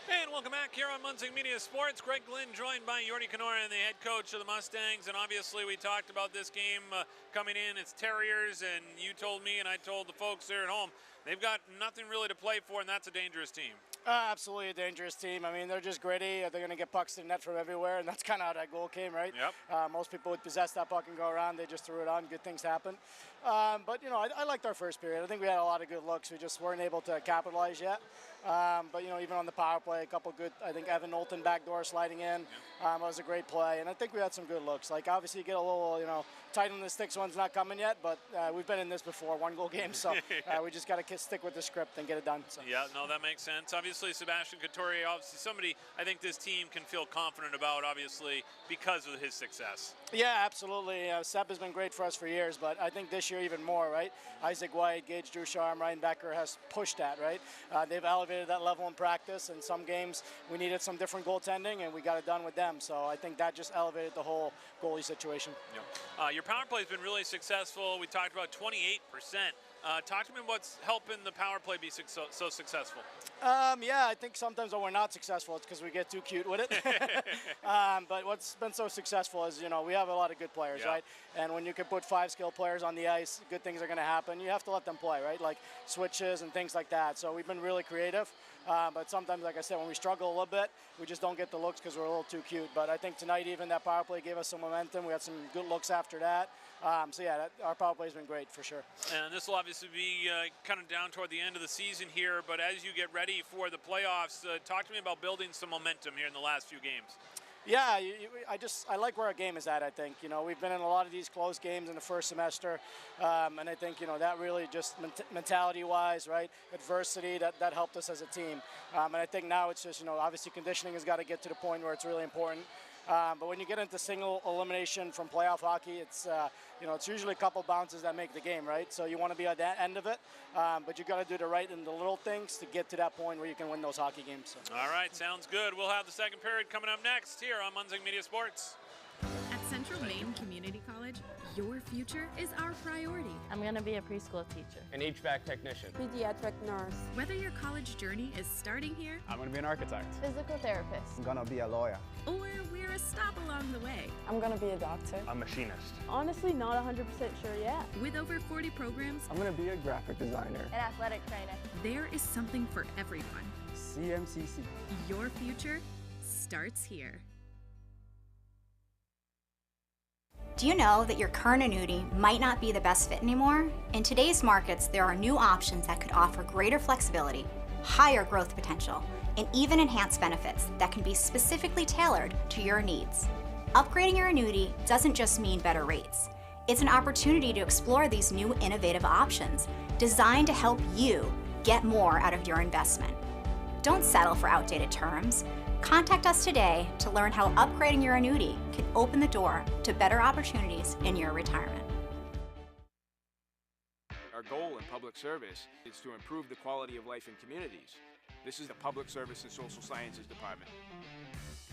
[SPEAKER 1] And welcome back here on Munzing Media Sports. Greg Glynn joined by Yordi Kenoran, the head coach of the Mustangs. And obviously we talked about this game coming in. It's Terriers, and you told me and I told the folks there at home, they've got nothing really to play for, and that's a dangerous team.
[SPEAKER 7] Absolutely a dangerous team. I mean, they're just gritty. They're going to get pucks to the net from everywhere, and that's kind of how that goal came, right?
[SPEAKER 1] Yep.
[SPEAKER 7] Most people would possess that puck and go around. They just threw it on. Good things happen. But, I liked our first period. I think we had a lot of good looks. We just weren't able to capitalize yet. But, even on the power play, a couple good, I think Evan Knowlton backdoor sliding in. That was a great play. And I think we had some good looks. Like, obviously, you get a little, tight on the sticks. One's not coming yet, but we've been in this before, one-goal game. So we just got to stick with the script and get it done. So.
[SPEAKER 1] Yeah, no, that makes sense. Obviously, Sebastian Couturier, obviously somebody I think this team can feel confident about, obviously, because of his success.
[SPEAKER 7] Yeah, absolutely. Seb has been great for us for years, but I think this year even more, right? Isaac White, Gage Ducharme, Ryan Becker has pushed that, right? They've elevated that level in practice. In some games, we needed some different goaltending, and we got it done with them. So I think that just elevated the whole goalie situation.
[SPEAKER 1] Yep. Your power play has been really successful. We talked about 28%. Talk to me about what's helping the power play be so successful.
[SPEAKER 7] Yeah, I think sometimes when we're not successful, it's because we get too cute with it. But what's been so successful is, we have a lot of good players, right? And when you can put 5 skilled players on the ice, good things are going to happen. You have to let them play, right? Like switches and things like that. So we've been really creative. But sometimes, like I said, when we struggle a little bit, we just don't get the looks because we're a little too cute. But I think tonight even that power play gave us some momentum. We had some good looks after that. So yeah, our power play has been great for sure.
[SPEAKER 1] And this will obviously be kind of down toward the end of the season here, but as you get ready for the playoffs, talk to me about building some momentum here in the last few games.
[SPEAKER 7] Yeah, I like where our game is at, I think. We've been in a lot of these close games in the first semester, and I think, that really just mentality-wise, right, adversity, that helped us as a team. And I think now it's just, obviously conditioning has got to get to the point where it's really important. But when you get into single elimination from playoff hockey, it's usually a couple bounces that make the game, right? So you want to be at that end of it, but you got to do the right and the little things to get to that point where you can win those hockey games. So.
[SPEAKER 1] All right, sounds good. We'll have the second period coming up next here on Munzing Media Sports.
[SPEAKER 8] At Central Maine Community College, your future is our priority.
[SPEAKER 9] I'm going to be a preschool teacher.
[SPEAKER 10] An HVAC technician.
[SPEAKER 9] Pediatric nurse.
[SPEAKER 8] Whether your college journey is starting here,
[SPEAKER 10] I'm going to be an architect.
[SPEAKER 9] Physical therapist.
[SPEAKER 11] I'm going to be a lawyer.
[SPEAKER 8] Or we're a stop along the way.
[SPEAKER 9] I'm going to be a doctor.
[SPEAKER 10] A machinist.
[SPEAKER 9] Honestly, not 100% sure yet.
[SPEAKER 8] With over 40 programs,
[SPEAKER 11] I'm going to be a graphic designer.
[SPEAKER 9] An athletic trainer.
[SPEAKER 8] There is something for everyone.
[SPEAKER 11] CMCC.
[SPEAKER 8] Your future starts here.
[SPEAKER 12] Do you know that your current annuity might not be the best fit anymore? In today's markets, there are new options that could offer greater flexibility, higher growth potential, and even enhanced benefits that can be specifically tailored to your needs. Upgrading your annuity doesn't just mean better rates. It's an opportunity to explore these new innovative options designed to help you get more out of your investment. Don't settle for outdated terms. Contact us today to learn how upgrading your annuity can open the door to better opportunities in your retirement.
[SPEAKER 13] Our goal in public service is to improve the quality of life in communities. This is the Public Service and Social Sciences Department.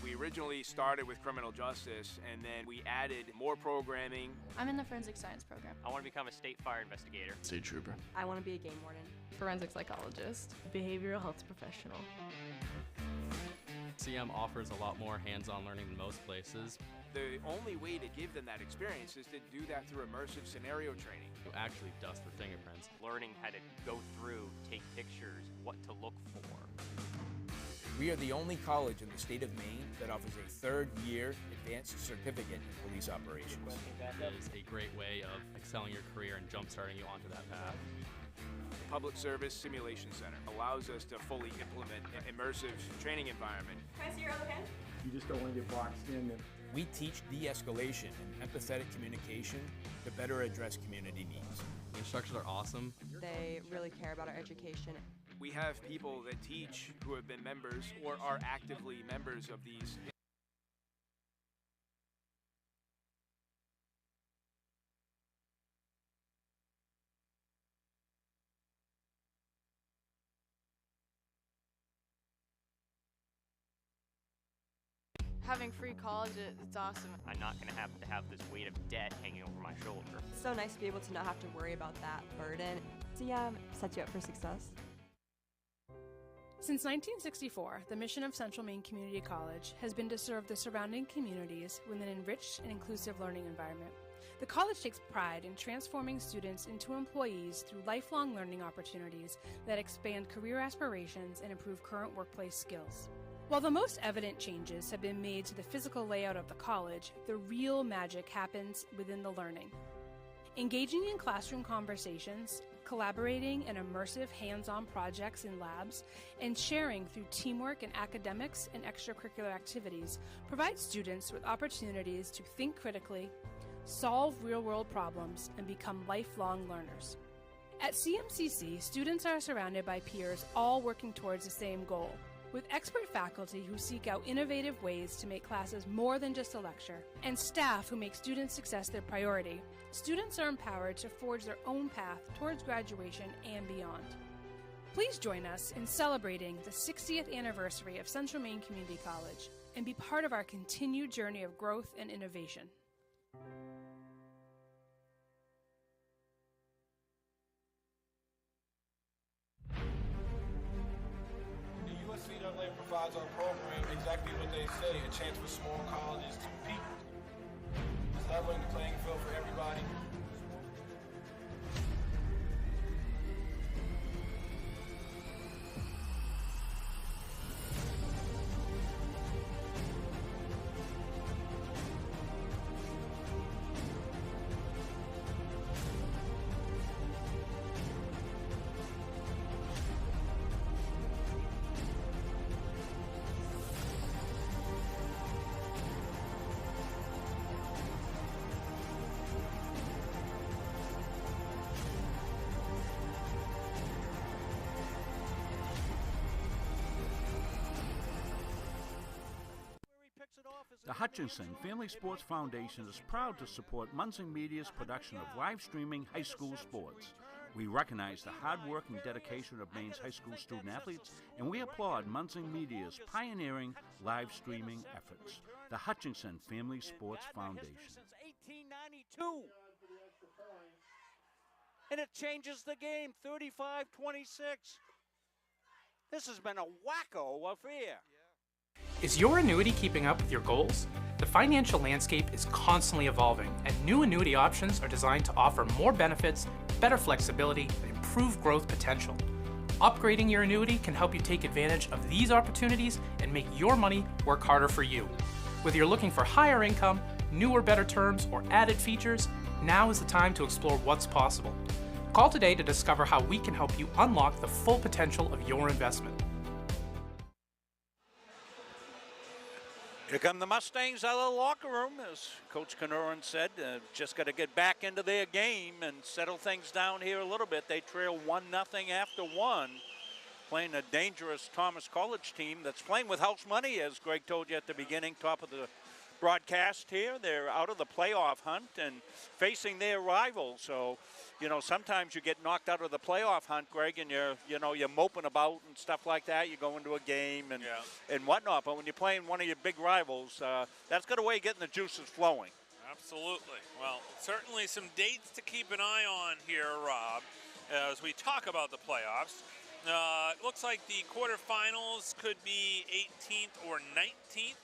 [SPEAKER 13] We originally started with criminal justice, and then we added more programming.
[SPEAKER 14] I'm in the forensic science program.
[SPEAKER 15] I want to become a state fire investigator.
[SPEAKER 16] State trooper.
[SPEAKER 14] I want to be a game warden. Forensic psychologist. Behavioral health professional.
[SPEAKER 17] CM offers a lot more hands-on learning than most places.
[SPEAKER 13] The only way to give them that experience is to do that through immersive scenario training.
[SPEAKER 17] You actually dust for fingerprints.
[SPEAKER 15] Learning how to go through, take pictures, what to look for.
[SPEAKER 18] We are the only college in the state of Maine that offers a third-year advanced certificate in police operations.
[SPEAKER 17] It is a great way of excelling your career and jump-starting you onto that path.
[SPEAKER 13] The Public Service Simulation Center allows us to fully implement an immersive training environment.
[SPEAKER 19] Can I see your other hand?
[SPEAKER 6] You just don't want to get boxed in.
[SPEAKER 18] We teach de-escalation and empathetic communication to better address community needs.
[SPEAKER 17] The instructors are awesome.
[SPEAKER 20] They really care about our education.
[SPEAKER 13] We have people that teach who have been members or are actively members of these.
[SPEAKER 14] Having free college, it's awesome.
[SPEAKER 15] I'm not going to have this weight of debt hanging over my shoulder.
[SPEAKER 20] It's so nice to be able to not have to worry about that burden. CM sets you up for success.
[SPEAKER 4] Since 1964, the mission of Central Maine Community College has been to serve the surrounding communities with an enriched and inclusive learning environment. The college takes pride in transforming students into employees through lifelong learning opportunities that expand career aspirations and improve current workplace skills. While the most evident changes have been made to the physical layout of the college, the real magic happens within the learning. Engaging in classroom conversations, collaborating in immersive hands-on projects in labs, and sharing through teamwork in academics and extracurricular activities provides students with opportunities to think critically, solve real-world problems, and become lifelong learners. At CMCC, students are surrounded by peers all working towards the same goal, with expert faculty who seek out innovative ways to make classes more than just a lecture, and staff who make student success their priority. Students are empowered to forge their own path towards graduation and beyond. Please join us in celebrating the 60th anniversary of Central Maine Community College and be part of our continued journey of growth and innovation.
[SPEAKER 6] USC provides our program exactly what they say, a chance for small colleges to compete. It's leveling the playing field for everybody.
[SPEAKER 16] The Hutchinson Family Sports Foundation is proud to support Munson Media's production of live streaming high school sports. We recognize the hard work and dedication of Maine's high school student athletes, and we applaud Munson Media's pioneering live streaming efforts. The Hutchinson Family Sports Foundation.
[SPEAKER 2] Since 1892. And it changes the game, 35-26. This has been a wacko affair.
[SPEAKER 19] Is your annuity keeping up with your goals? The financial landscape is constantly evolving, and new annuity options are designed to offer more benefits, better flexibility, and improved growth potential. Upgrading your annuity can help you take advantage of these opportunities and make your money work harder for you. Whether you're looking for higher income, newer, better terms, or added features, now is the time to explore what's possible. Call today to discover how we can help you unlock the full potential of your investment.
[SPEAKER 2] Here come the Mustangs out of the locker room, as Coach Kenoran said. Just got to get back into their game and settle things down here a little bit. They trail 1-0 after one, playing a dangerous Thomas College team that's playing with house money, as Greg told you at the beginning, top of the broadcast here. They're out of the playoff hunt and facing their rivals. So, you know, sometimes you get knocked out of the playoff hunt, Greg, and you're moping about and stuff like that. You go into a game and whatnot. But when you're playing one of your big rivals, that's got a way of getting the juices flowing.
[SPEAKER 1] Absolutely. Well, certainly some dates to keep an eye on here, Rob, as we talk about the playoffs. It looks like the quarterfinals could be 18th or 19th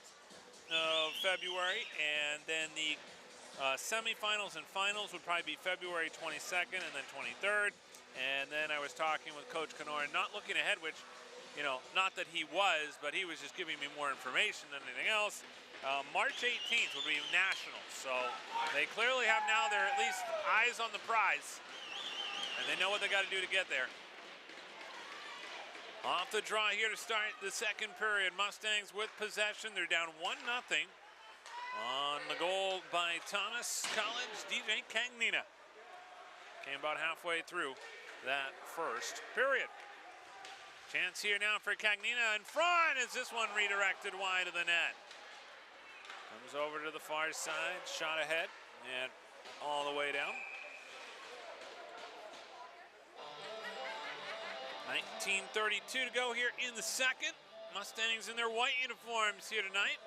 [SPEAKER 1] of February, and then the semifinals and finals would probably be February 22nd and then 23rd. And then I was talking with Coach Kenoran, not looking ahead, which, you know, not that he was, but he was just giving me more information than anything else. March 18th would be nationals, so they clearly have now their at least eyes on the prize, and they know what they got to do to get there. Off the draw here to start the second period. Mustangs with possession. They're down 1-0 on the goal by Thomas College. DJ Cagnina came about halfway through that first period. Chance here now for Cagnina in front as this one redirected wide of the net. Comes over to the far side, shot ahead, and all the way down. 19:32 to go here in the second. Mustangs in their white uniforms here tonight.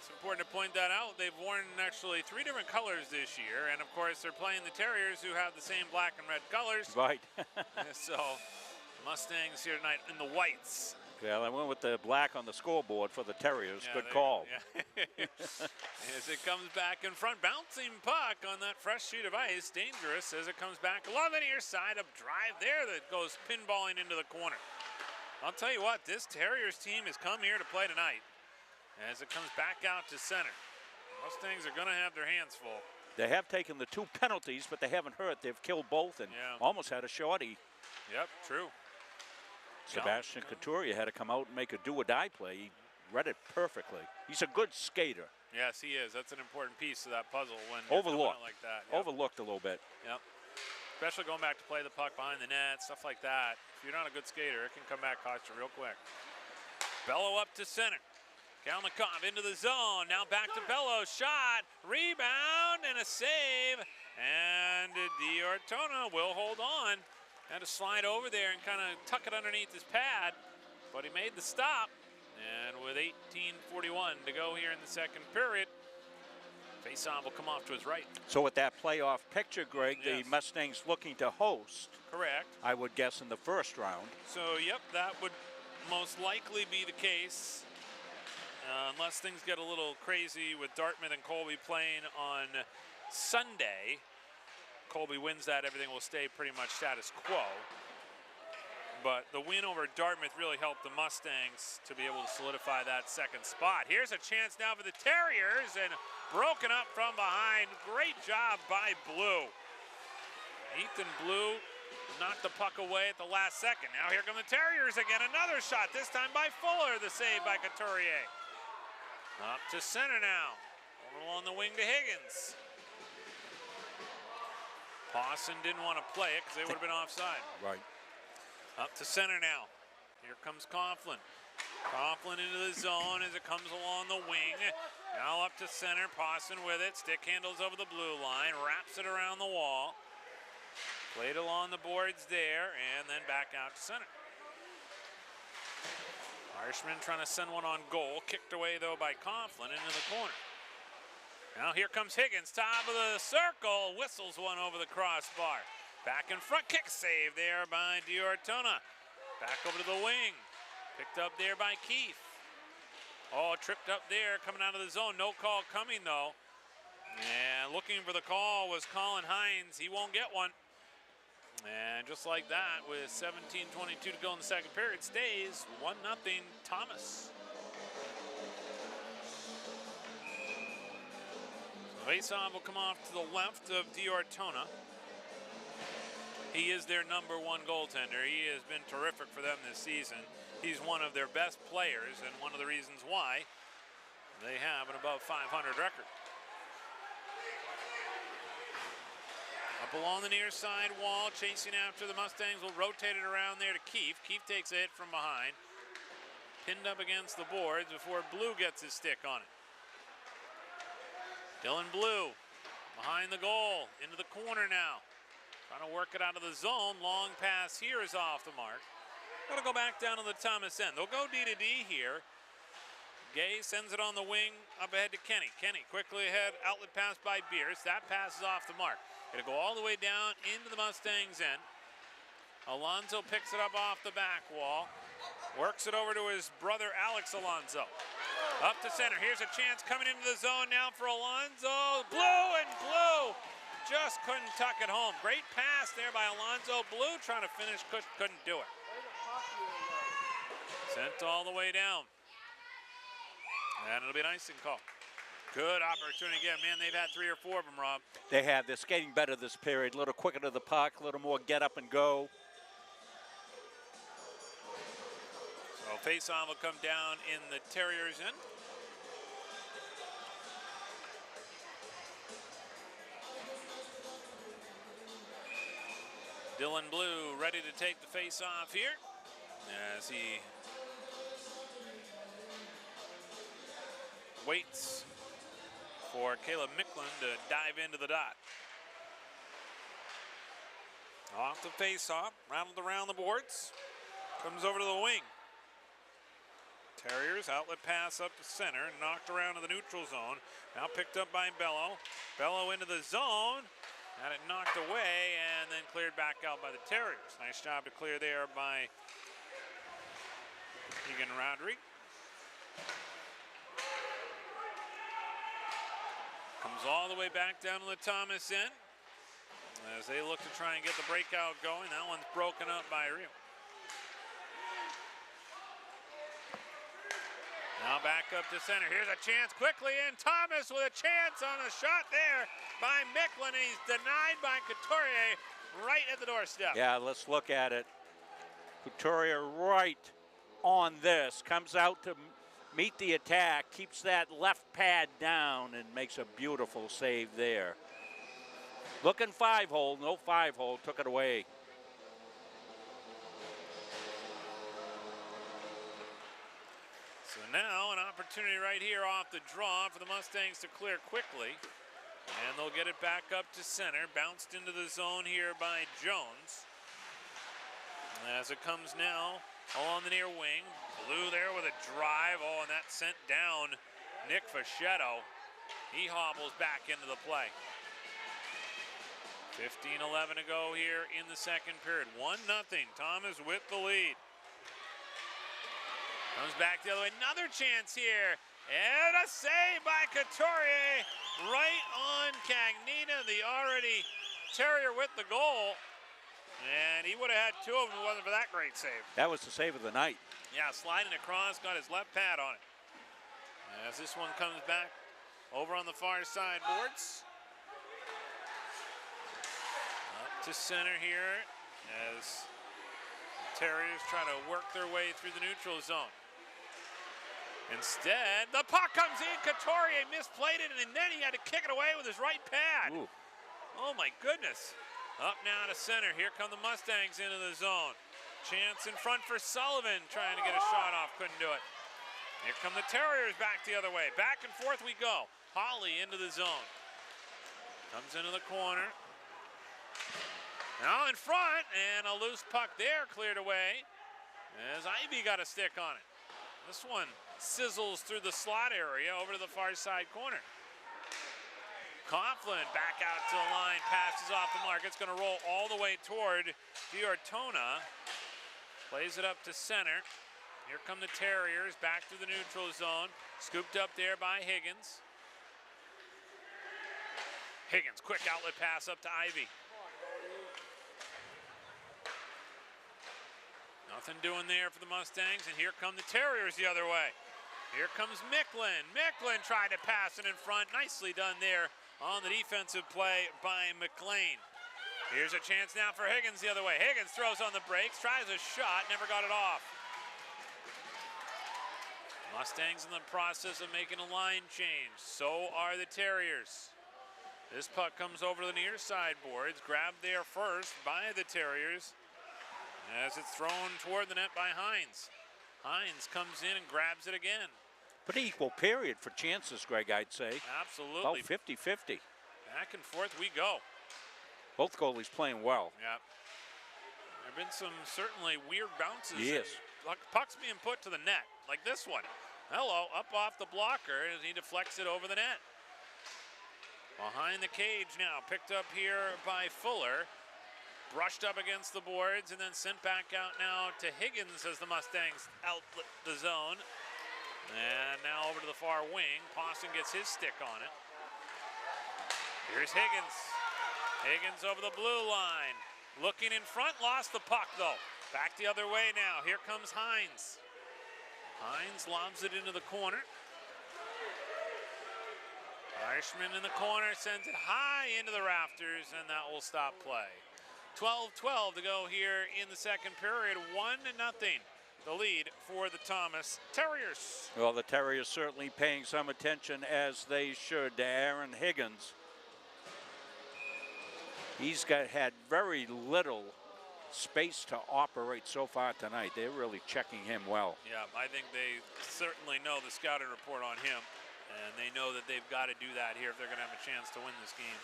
[SPEAKER 1] It's important to point that out. They've worn actually 3 different colors this year, and of course they're playing the Terriers, who have the same black and red colors.
[SPEAKER 2] Right.
[SPEAKER 1] So Mustangs here tonight in the whites.
[SPEAKER 2] Yeah, I went with the black on the scoreboard for the Terriers.
[SPEAKER 1] Yeah,
[SPEAKER 2] good call.
[SPEAKER 1] Yeah. As it comes back in front, bouncing puck on that fresh sheet of ice. Dangerous as it comes back along the near side. A drive there that goes pinballing into the corner. I'll tell you what, this Terriers team has come here to play tonight as it comes back out to center. Mustangs are going to have their hands full.
[SPEAKER 2] They have taken the 2 penalties, but they haven't hurt. They've killed both and almost had a shorty.
[SPEAKER 1] Yep, true.
[SPEAKER 2] Sebastian Couturier had to come out and make a do-or-die play. He read it perfectly. He's a good skater.
[SPEAKER 1] Yes, he is. That's an important piece of that puzzle when
[SPEAKER 2] overlooked
[SPEAKER 1] like that.
[SPEAKER 2] Overlooked a little bit.
[SPEAKER 1] Yep. Especially going back to play the puck behind the net, stuff like that. If you're not a good skater, it can come back cost you real quick. Bello up to center. Kalnikov into the zone. Now back to Bello. Shot, rebound, and a save. And D'Ortona will hold on. Had to slide over there and kind of tuck it underneath his pad, but he made the stop. And with 18:41 to go here in the second period, faceoff will come off to his right.
[SPEAKER 2] So with that playoff picture, Greg, the Mustangs looking to host.
[SPEAKER 1] Correct.
[SPEAKER 2] I would guess in the first round.
[SPEAKER 1] So, yep, that would most likely be the case, unless things get a little crazy with Dartmouth and Colby playing on Sunday. Colby wins that, everything will stay pretty much status quo. But the win over Dartmouth really helped the Mustangs to be able to solidify that second spot. Here's a chance now for the Terriers, and broken up from behind. Great job by Blue. Ethan Blue knocked the puck away at the last second. Now here come the Terriers again. Another shot, this time by Fuller. The save by Couturier. Up to center now. Over along the wing to Higgins. Pawson didn't want to play it because they would have been offside.
[SPEAKER 2] Right.
[SPEAKER 1] Up to center now. Here comes Coughlin. Coughlin into the zone as it comes along the wing. Now up to center, Pawson with it. Stick handles over the blue line, wraps it around the wall. Played along the boards there, and then back out to center. Harshman trying to send one on goal. Kicked away, though, by Coughlin into the corner. Now here comes Higgins, top of the circle. Whistles one over the crossbar. Back in front, kick save there by Diortona. Back over to the wing. Picked up there by Keith. Oh, tripped up there, coming out of the zone. No call coming, though. And looking for the call was Colin Hines. He won't get one. And just like that, with 17:22 to go in the second period, stays 1-0 Thomas. Faceoff will come off to the left of Diortona. He is their #1 goaltender. He has been terrific for them this season. He's one of their best players and one of the reasons why they have an above .500 record. Up along the near side wall, chasing after the Mustangs, will rotate it around there to Keefe. Keefe takes a hit from behind. Pinned up against the boards before Blue gets his stick on it. Dylan Blue behind the goal, into the corner now. Trying to work it out of the zone. Long pass here is off the mark. Going to go back down to the Thomas end. They'll go D to D here. Gay sends it on the wing up ahead to Kenny. Kenny quickly ahead, outlet pass by Bierce. That pass is off the mark. It'll go all the way down into the Mustangs end. Alonso picks it up off the back wall. Works it over to his brother Alex Alonso. Up to center. Here's a chance coming into the zone now for Alonso. Blue just couldn't tuck it home. Great pass there by Alonso. Blue trying to finish, couldn't do it. Sent all the way down. And it'll be an icing call. Good opportunity again. Man, they've had 3 or 4 of them, Rob.
[SPEAKER 2] They have. They're skating better this period. A little quicker to the puck, a little more get up and go.
[SPEAKER 1] So face-on will come down in the Terriers' end. Dylan Blue ready to take the face-off here as he waits for Caleb Micklin to dive into the dot. Off the face-off, rattled around the boards, comes over to the wing. Terriers, outlet pass up to center, knocked around to the neutral zone. Now picked up by Bello. Bello into the zone, had it knocked away and then cleared back out by the Terriers. Nice job to clear there by Egan Rodri. Comes all the way back down to the Thomas end as they look to try and get the breakout going. That one's broken up by Rio. Now back up to center. Here's a chance quickly in. Thomas with a chance on a shot there by Micklin. He's denied by Couturier right at the doorstep.
[SPEAKER 2] Yeah, let's look at it. Couturier right on this. Comes out to meet the attack. Keeps that left pad down and makes a beautiful save there. Looking 5-hole. No 5-hole. Took it away.
[SPEAKER 1] So now an opportunity right here off the draw for the Mustangs to clear quickly. And they'll get it back up to center. Bounced into the zone here by Jones. As it comes now along the near wing. Blue there with a drive. Oh, and that sent down Nick Fischetto. He hobbles back into the play. 15-11 to go here in the second period. 1-0. Thomas with the lead. Comes back the other way. Another chance here. And a save by Couturier. Right on Cagnina, the already Terrier with the goal. And he would have had 2 of them if it wasn't for that great save.
[SPEAKER 2] That was the save of the night.
[SPEAKER 1] Yeah, sliding across, got his left pad on it. As this one comes back over on the far side boards. Up to center here as the Terriers try to work their way through the neutral zone. Instead, the puck comes in. Couturier misplayed it, and then he had to kick it away with his right pad.
[SPEAKER 2] Ooh.
[SPEAKER 1] Oh, my goodness. Up now to center. Here come the Mustangs into the zone. Chance in front for Sullivan, trying to get a shot off. Couldn't do it. Here come the Terriers back the other way. Back and forth we go. Holly into the zone. Comes into the corner. Now in front, and a loose puck there cleared away as Ivy got a stick on it. This one sizzles through the slot area over to the far side corner. Coughlin back out to the line, passes off the mark. It's going to roll all the way toward Diortona. Plays it up to center. Here come the Terriers back to the neutral zone. Scooped up there by Higgins. Higgins, quick outlet pass up to Ivy. Nothing doing there for the Mustangs, and here come the Terriers the other way. Here comes Micklin. Micklin tried to pass it in front. Nicely done there on the defensive play by McLean. Here's a chance now for Higgins the other way. Higgins throws on the brakes, tries a shot, never got it off. Mustangs in the process of making a line change. So are the Terriers. This puck comes over to the near side boards, grabbed there first by the Terriers as it's thrown toward the net by Hines. Hines comes in and grabs it again.
[SPEAKER 2] Pretty equal period for chances, Greg, I'd say.
[SPEAKER 1] Absolutely.
[SPEAKER 2] About 50-50.
[SPEAKER 1] Back and forth we go.
[SPEAKER 2] Both goalies playing well.
[SPEAKER 1] Yep. There have been some certainly weird bounces.
[SPEAKER 2] Yes.
[SPEAKER 1] Pucks being put to the net, like this one. Hello, up off the blocker as he deflects it over the net. Behind the cage now, picked up here by Fuller. Brushed up against the boards and then sent back out now to Higgins as the Mustangs outlet the zone. And now over to the far wing. Pawson gets his stick on it. Here's Higgins. Higgins over the blue line. Looking in front, lost the puck though. Back the other way now. Here comes Hines. Hines lobs it into the corner. Irishman in the corner sends it high into the rafters, and that will stop play. 12-12 to go here in the second period. 1-0. The lead for the Thomas Terriers.
[SPEAKER 2] Well, the Terriers certainly paying some attention, as they should, to Aaron Higgins. He's had very little space to operate so far tonight. They're really checking him well.
[SPEAKER 1] Yeah, I think they certainly know the scouting report on him, and they know that they've got to do that here if they're going to have a chance to win this game.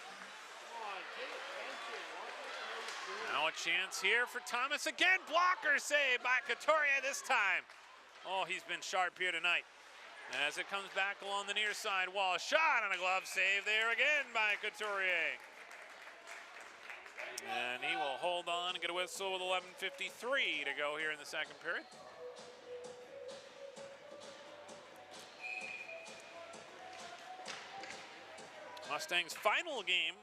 [SPEAKER 1] Now a chance here for Thomas again. Blocker save by Couturier this time. Oh, he's been sharp here tonight. As it comes back along the near side wall. Shot on a glove save there again by Couturier. And he will hold on and get a whistle with 11:53 to go here in the second period. Mustangs' final game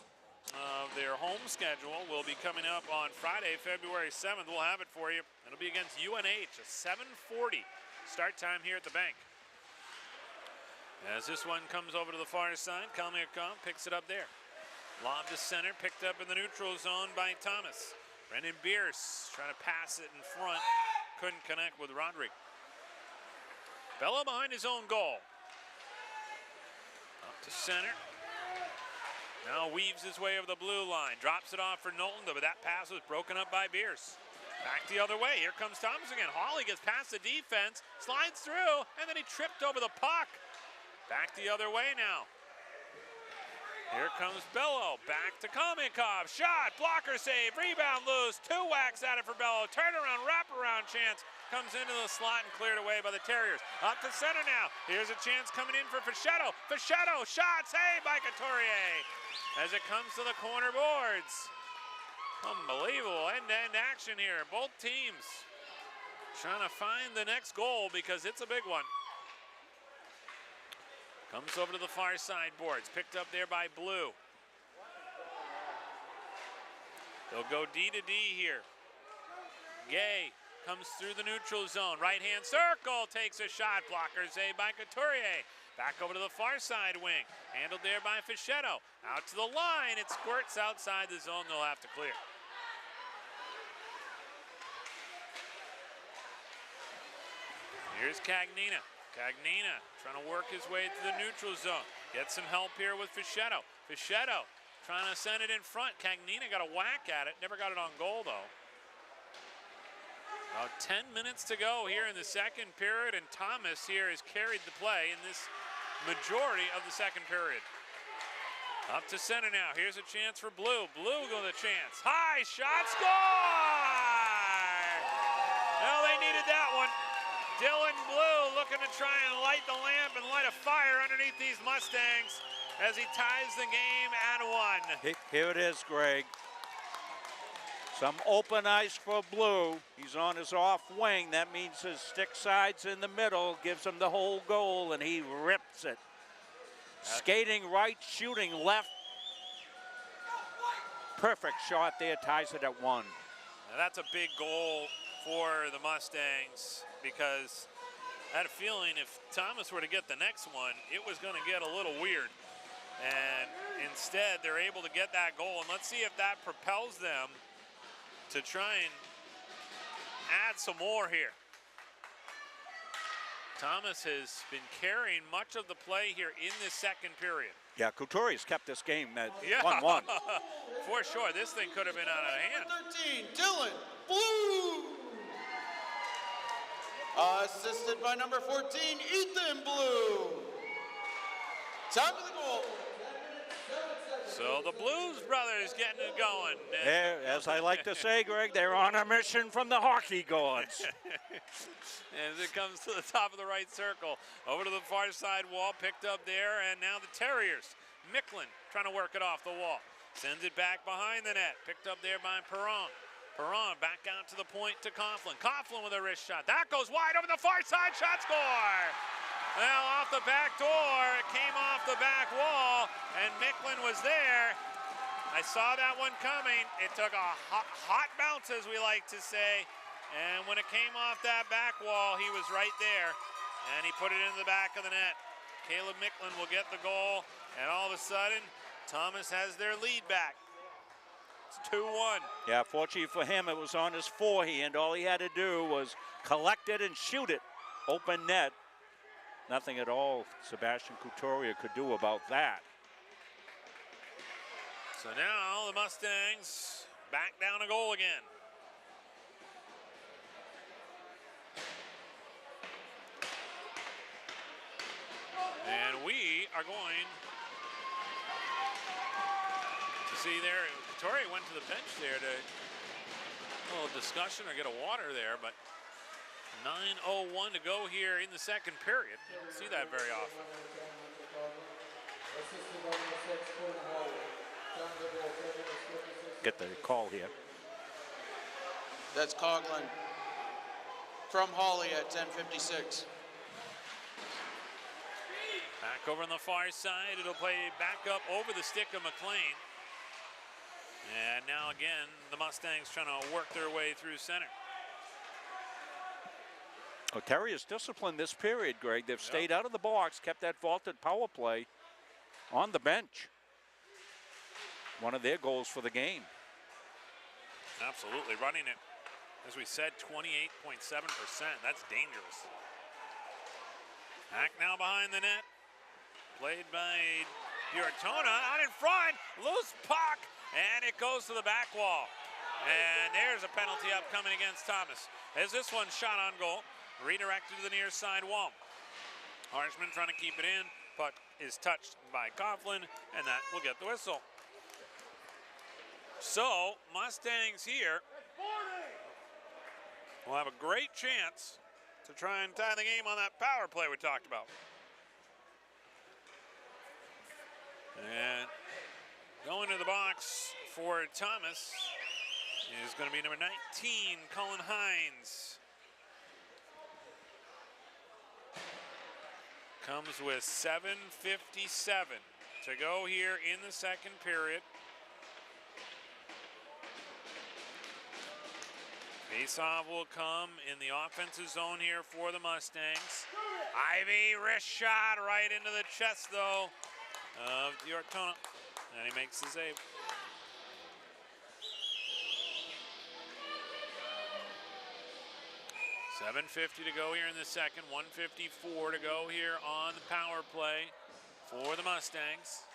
[SPEAKER 1] of their home schedule will be coming up on Friday, February 7th. We'll have it for you. It'll be against UNH, a 7:40 start time here at the bank. As this one comes over to the far side, Kalmiakov picks it up there. Lob to center, picked up in the neutral zone by Thomas. Brendan Bierce trying to pass it in front. Couldn't connect with Roderick. Bello behind his own goal. Up to center. Now weaves his way over the blue line. Drops it off for Knowlton, but that pass was broken up by Bierce. Back the other way. Here comes Thomas again. Hawley gets past the defense, slides through, and then he tripped over the puck. Back the other way now. Here comes Bello. Back to Kalmiakov. Shot, blocker save, rebound loose. Two whacks at it for Bello. Turnaround, wraparound chance. Comes into the slot and cleared away by the Terriers. Up to center now. Here's a chance coming in for Fischetto. Fischetto, shot, saved by Couturier. As it comes to the corner boards. Unbelievable end-to-end action here. Both teams trying to find the next goal because it's a big one. Comes over to the far side boards. Picked up there by Blue. They'll go D to D here. Gay comes through the neutral zone. Right-hand circle, takes a shot. Blocker saved by Couturier. Back over to the far side wing. Handled there by Fischetto. Out to the line. It squirts outside the zone. They'll have to clear. Here's Cagnina. Cagnina trying to work his way to the neutral zone. Gets some help here with Fischetto. Fischetto trying to send it in front. Cagnina got a whack at it. Never got it on goal, though. About 10 minutes to go here in the second period, and Thomas here has carried the play in this majority of the second period. Up to center now. Here's a chance for Blue. Blue got a chance. High shot, score! Well, they needed that one. Dylan Blue looking to try and light the lamp and light a fire underneath these Mustangs as he ties the game at 1.
[SPEAKER 2] Here it is, Greg. Some open ice for Blue. He's on his off wing. That means his stick side's in the middle, gives him the whole goal, and he rips it. Skating right, shooting left. Perfect shot there, ties it at 1.
[SPEAKER 1] Now that's a big goal for the Mustangs because I had a feeling if Thomas were to get the next one, it was going to get a little weird. And instead, they're able to get that goal. And let's see if that propels them to try and add some more here. Thomas has been carrying much of the play here in this second period.
[SPEAKER 2] Yeah, Couture's kept this game at 1-1.
[SPEAKER 1] For sure, this thing could have been out of hand.
[SPEAKER 3] 13, Dylan Blue. Assisted by number 14, Ethan Blue. Time of the goal.
[SPEAKER 1] So the Blues brothers getting it going.
[SPEAKER 2] They're, as I like to say, Greg, they're on a mission from the hockey gods.
[SPEAKER 1] As it comes to the top of the right circle, over to the far side wall, picked up there, and now the Terriers. Micklin trying to work it off the wall. Sends it back behind the net, picked up there by Perron. Perron back out to the point to Coughlin. Coughlin with a wrist shot. That goes wide over the far side, shot score! Well, off the back door, it came off the back wall, and Micklin was there. I saw that one coming. It took a hot bounce, as we like to say, and when it came off that back wall, he was right there, and he put it into the back of the net. Caleb Micklin will get the goal, and all of a sudden, Thomas has their lead back. It's 2-1.
[SPEAKER 2] Yeah, fortunately for him, it was on his forehand. All he had to do was collect it and shoot it. Open net. Nothing at all Sebastian Couturier could do about that.
[SPEAKER 1] So now the Mustangs back down a goal again. And we are going to see there, Couturier went to the bench there to a little discussion or get a water there, but 9:01 to go here in the second period. You don't see that very often.
[SPEAKER 2] Get the call here.
[SPEAKER 3] That's Coughlin from Hawley at 10:56.
[SPEAKER 1] Back over on the far side, it'll play back up over the stick of McLean. And now again, the Mustangs trying to work their way through center.
[SPEAKER 2] Terrier's disciplined this period, Greg. They've stayed out of the box, kept that vaulted power play on the bench. One of their goals for the game.
[SPEAKER 1] Absolutely, running it, as we said, 28.7%. That's dangerous. Back now behind the net. Played by Diortona, out in front, loose puck, and it goes to the back wall. And there's a penalty upcoming against Thomas. As this one shot on goal, redirected to the near side wall. Harshman trying to keep it in. Puck is touched by Coughlin, and that will get the whistle. So, Mustangs here will have a great chance to try and tie the game on that power play we talked about. And going to the box for Thomas is going to be number 19, Colin Hines. Comes with 7:57 to go here in the second period. Faceoff will come in the offensive zone here for the Mustangs. Ivy, wrist shot right into the chest, though, of Diortona, and he makes the save. $7:50 to go here in the second, 1:54 to go here on the power play for the Mustangs.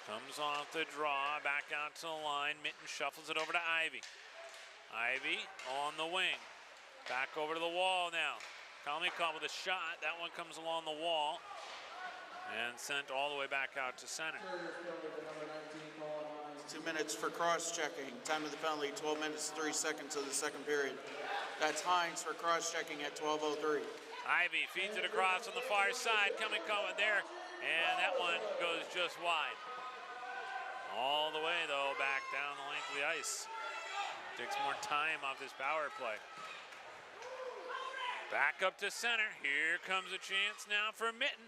[SPEAKER 1] Comes off the draw, back out to the line. Mitten shuffles it over to Ivy. Ivy on the wing. Back over to the wall now. Kalmikov with a shot. That one comes along the wall and sent all the way back out to center.
[SPEAKER 3] 2 minutes for cross-checking. Time of the penalty, 12 minutes, 3 seconds of the second period. That's Hines for cross-checking at 12:03.
[SPEAKER 1] Ivy feeds it across on the far side. Kalmikov there, and that one goes just wide. All the way, though, back down the length of the ice. Takes more time off this power play. Back up to center. Here comes a chance now for Mitten.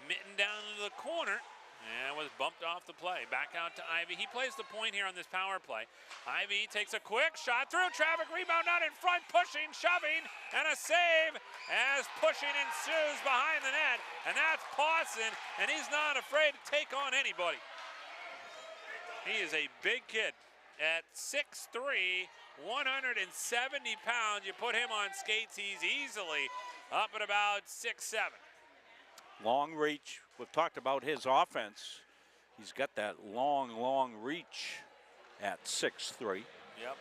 [SPEAKER 1] Mitten down into the corner and was bumped off the play. Back out to Ivy. He plays the point here on this power play. Ivy takes a quick shot through traffic. Rebound out in front. Pushing, shoving, and a save as pushing ensues behind the net. And that's Pawson, and he's not afraid to take on anybody. He is a big kid. At 6'3", 170 pounds, you put him on skates, he's easily up at about 6'7".
[SPEAKER 2] Long reach. We've talked about his offense. He's got that long reach at 6'3".
[SPEAKER 1] Yep.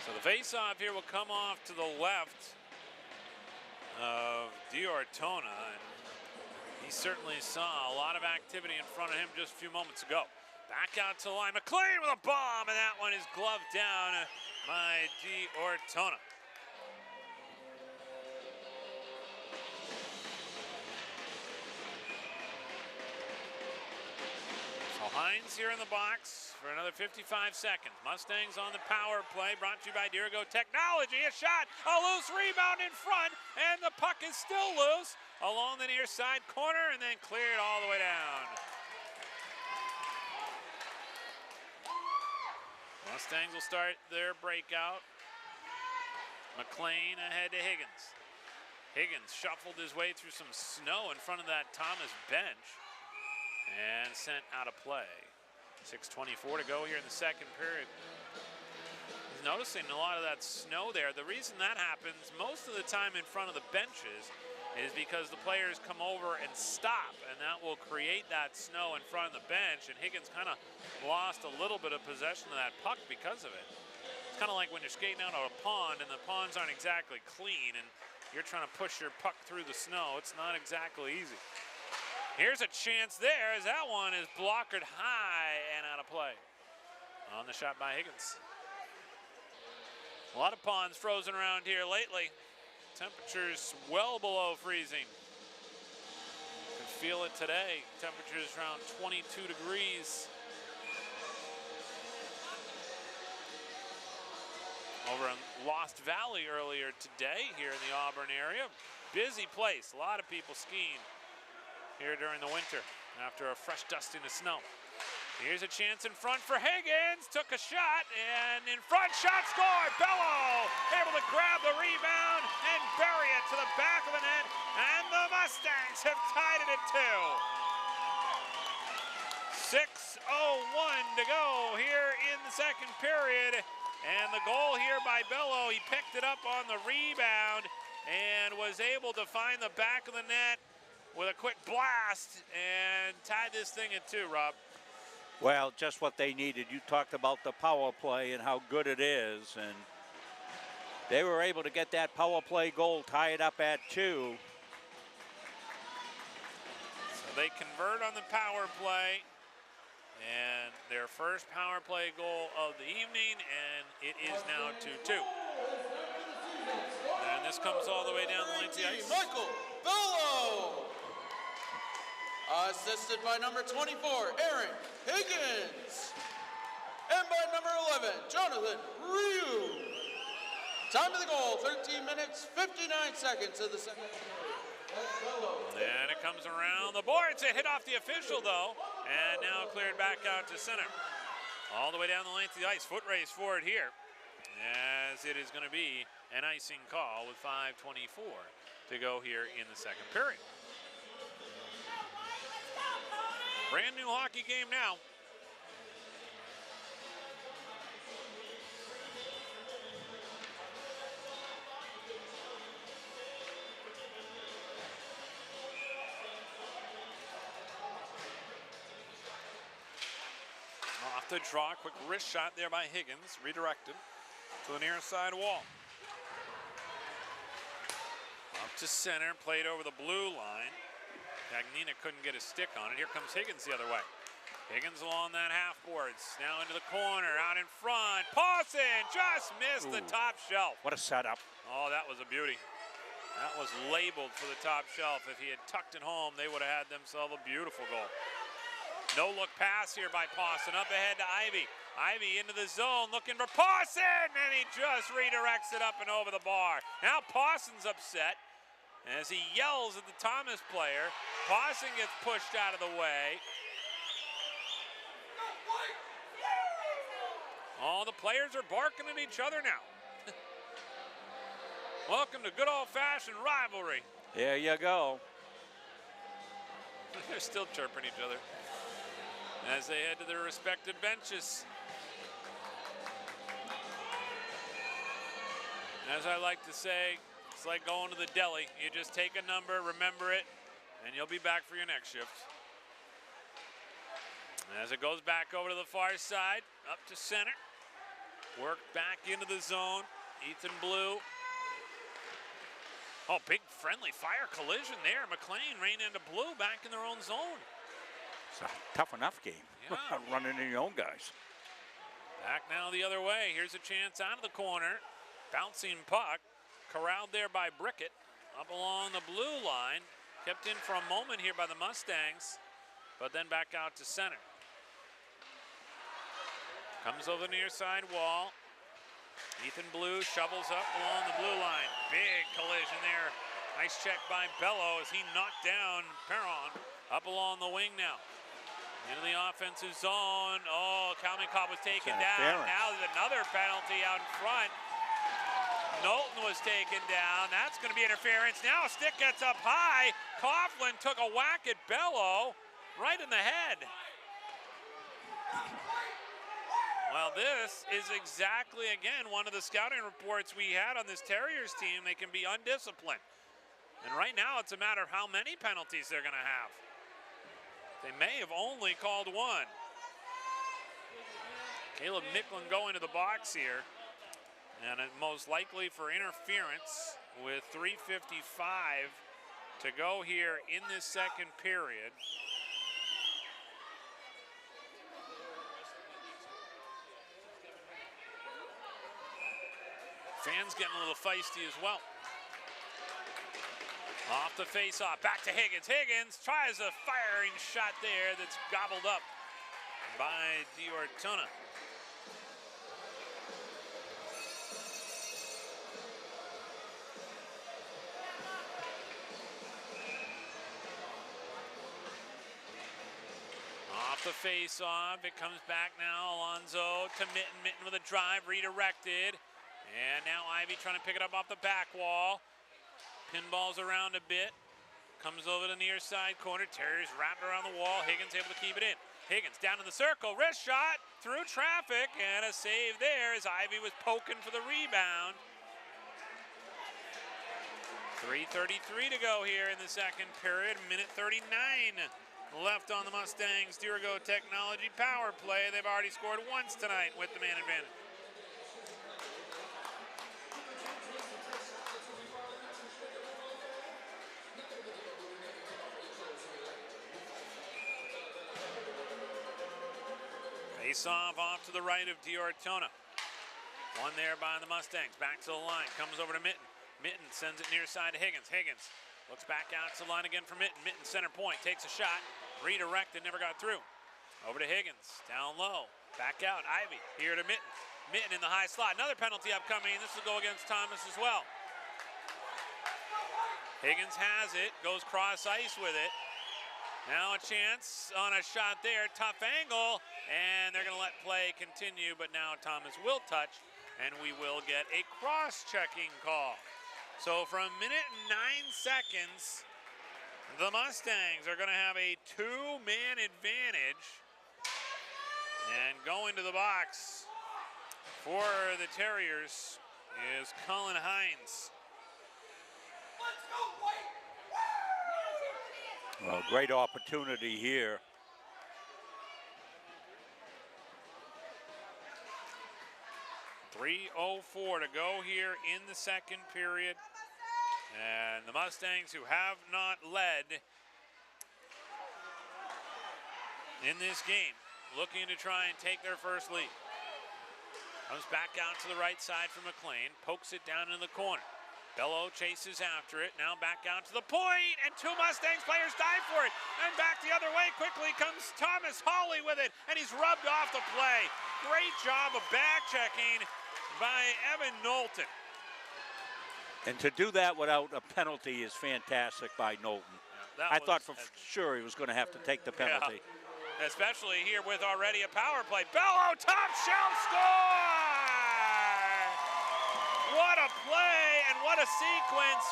[SPEAKER 1] So the face-off here will come off to the left of D'Ortona. And he certainly saw a lot of activity in front of him just a few moments ago. Back out to the line. McLean with a bomb, and that one is gloved down by D'Ortona. So Hines here in the box for another 55 seconds. Mustangs on the power play, brought to you by Dirigo Technology. A shot, a loose rebound in front, and the puck is still loose along the near side corner and then cleared all the way down. Mustangs will start their breakout. McLean ahead to Higgins. Higgins shuffled his way through some snow in front of that Thomas bench and sent out of play. 6:24 to go here in the second period. He's noticing a lot of that snow there. The reason that happens most of the time in front of the benches is because the players come over and stop, and that will create that snow in front of the bench, and Higgins kind of lost a little bit of possession of that puck because of it. It's kind of like when you're skating out of a pond and the ponds aren't exactly clean and you're trying to push your puck through the snow. It's not exactly easy. Here's a chance there as that one is blockered high and out of play. On the shot by Higgins. A lot of ponds frozen around here lately. Temperatures well below freezing. You can feel it today. Temperatures around 22 degrees. Over in Lost Valley earlier today here in the Auburn area. Busy place, a lot of people skiing here during the winter after a fresh dusting of snow. Here's a chance in front for Higgins. Took a shot, and in front, shot scored. Bello able to grab the rebound and bury it to the back of the net, and the Mustangs have tied it at 2. 6:01 to go here in the second period, and the goal here by Bello, he picked it up on the rebound and was able to find the back of the net with a quick blast and tied this thing at 2, Rob.
[SPEAKER 2] Well, just what they needed. You talked about the power play and how good it is, and they were able to get that power play goal tied up at 2.
[SPEAKER 1] So they convert on the power play, and their first power play goal of the evening, and it is now 2-2. And this comes all the way down the length of the ice.
[SPEAKER 3] Michael Bello. Assisted by number 24, Aaron Higgins. And by number 11, Jonathan Ryu. Time of the goal, 13 minutes, 59 seconds of the second.
[SPEAKER 1] And it comes around the boards. It hit off the official, though, and now cleared back out to center. All the way down the length of the ice. Foot race for it here, as it is going to be an icing call with 5:24 to go here in the second period. Brand new hockey game now. the draw. Quick wrist shot there by Higgins. Redirected to the near side wall. Up to center. Played over the blue line. Dagnina couldn't get a stick on it. Here comes Higgins the other way. Higgins along that half boards. Now into the corner. Out in front. Pawson just missed the top shelf.
[SPEAKER 2] What a setup.
[SPEAKER 1] Oh, that was a beauty. That was labeled for the top shelf. If he had tucked it home, they would have had themselves a beautiful goal. No look pass here by Pawson. Up ahead to Ivy. Ivy into the zone looking for Pawson, and he just redirects it up and over the bar. Now Pawson's upset as he yells at the Thomas player. Pawson gets pushed out of the way. All the players are barking at each other now. Welcome to good old-fashioned rivalry.
[SPEAKER 2] There you go.
[SPEAKER 1] They're still chirping each other as they head to their respective benches. As I like to say, it's like going to the deli. You just take a number, remember it, and you'll be back for your next shift. As it goes back over to the far side, up to center. Work back into the zone. Ethan Blue. Oh, big friendly fire collision there. McLean ran into Blue back in their own zone.
[SPEAKER 2] It's a tough enough game.
[SPEAKER 1] Yeah.
[SPEAKER 2] Running into your own guys.
[SPEAKER 1] Back now the other way. Here's a chance out of the corner. Bouncing puck. Corralled there by Brickett. Up along the blue line. Kept in for a moment here by the Mustangs. But then back out to center. Comes over the near side wall. Ethan Blue shovels up along the blue line. Big collision there. Nice check by Bello as he knocked down Perron. Up along the wing now. Into the offensive zone. Oh, Kalmankov was taken down. Now there's another penalty out in front. Knowlton was taken down. That's going to be interference. Now a stick gets up high. Coughlin took a whack at Bello right in the head. Well, this is exactly, again, one of the scouting reports we had on this Terriers team. They can be undisciplined. And right now, it's a matter of how many penalties they're going to have. They may have only called one. Caleb Nicklin going to the box here. And most likely for interference with 3:55 to go here in this second period. Fans getting a little feisty as well. Off the face-off, back to Higgins. Higgins tries a firing shot there that's gobbled up by Diortona. Off the face-off, it comes back now. Alonzo to Mitten. Mitten with a drive, redirected. And now Ivy trying to pick it up off the back wall. Pinballs around a bit. Comes over to the near side corner. Terriers wrapped around the wall. Higgins able to keep it in. Higgins down to the circle. Wrist shot through traffic. And a save there as Ivy was poking for the rebound. 3:33 to go here in the second period. Minute 39 left on the Mustangs. Dirigo Technology power play. They've already scored once tonight with the man advantage. Face-off off to the right of Diortona. One there by the Mustangs. Back to the line. Comes over to Mitten. Mitten sends it near side to Higgins. Higgins looks back out to the line again for Mitten. Mitten center point. Takes a shot. Redirected. Never got through. Over to Higgins. Down low. Back out. Ivy here to Mitten. Mitten in the high slot. Another penalty upcoming. This will go against Thomas as well. Higgins has it. Goes cross ice with it. Now a chance on a shot there, tough angle, and they're going to let play continue, but now Thomas will touch, and we will get a cross-checking call. So for a minute and 9 seconds, the Mustangs are going to have a two-man advantage, and going to the box for the Terriers is Colin Hines.
[SPEAKER 2] Well, great opportunity here.
[SPEAKER 1] 3:04 to go here in the second period. And the Mustangs, who have not led in this game, looking to try and take their first lead. Comes back out to the right side for McLean, pokes it down in the corner. Bello chases after it, now back out to the point, and two Mustangs players dive for it. And back the other way quickly comes Thomas Hawley with it, and he's rubbed off the play. Great job of back checking by Evan Knowlton.
[SPEAKER 2] And to do that without a penalty is fantastic by Knowlton.
[SPEAKER 1] Yeah,
[SPEAKER 2] I thought for sure he was going to have to take the penalty.
[SPEAKER 1] Yeah, especially here with already a power play. Bello, top shelf score! What a play and what a sequence.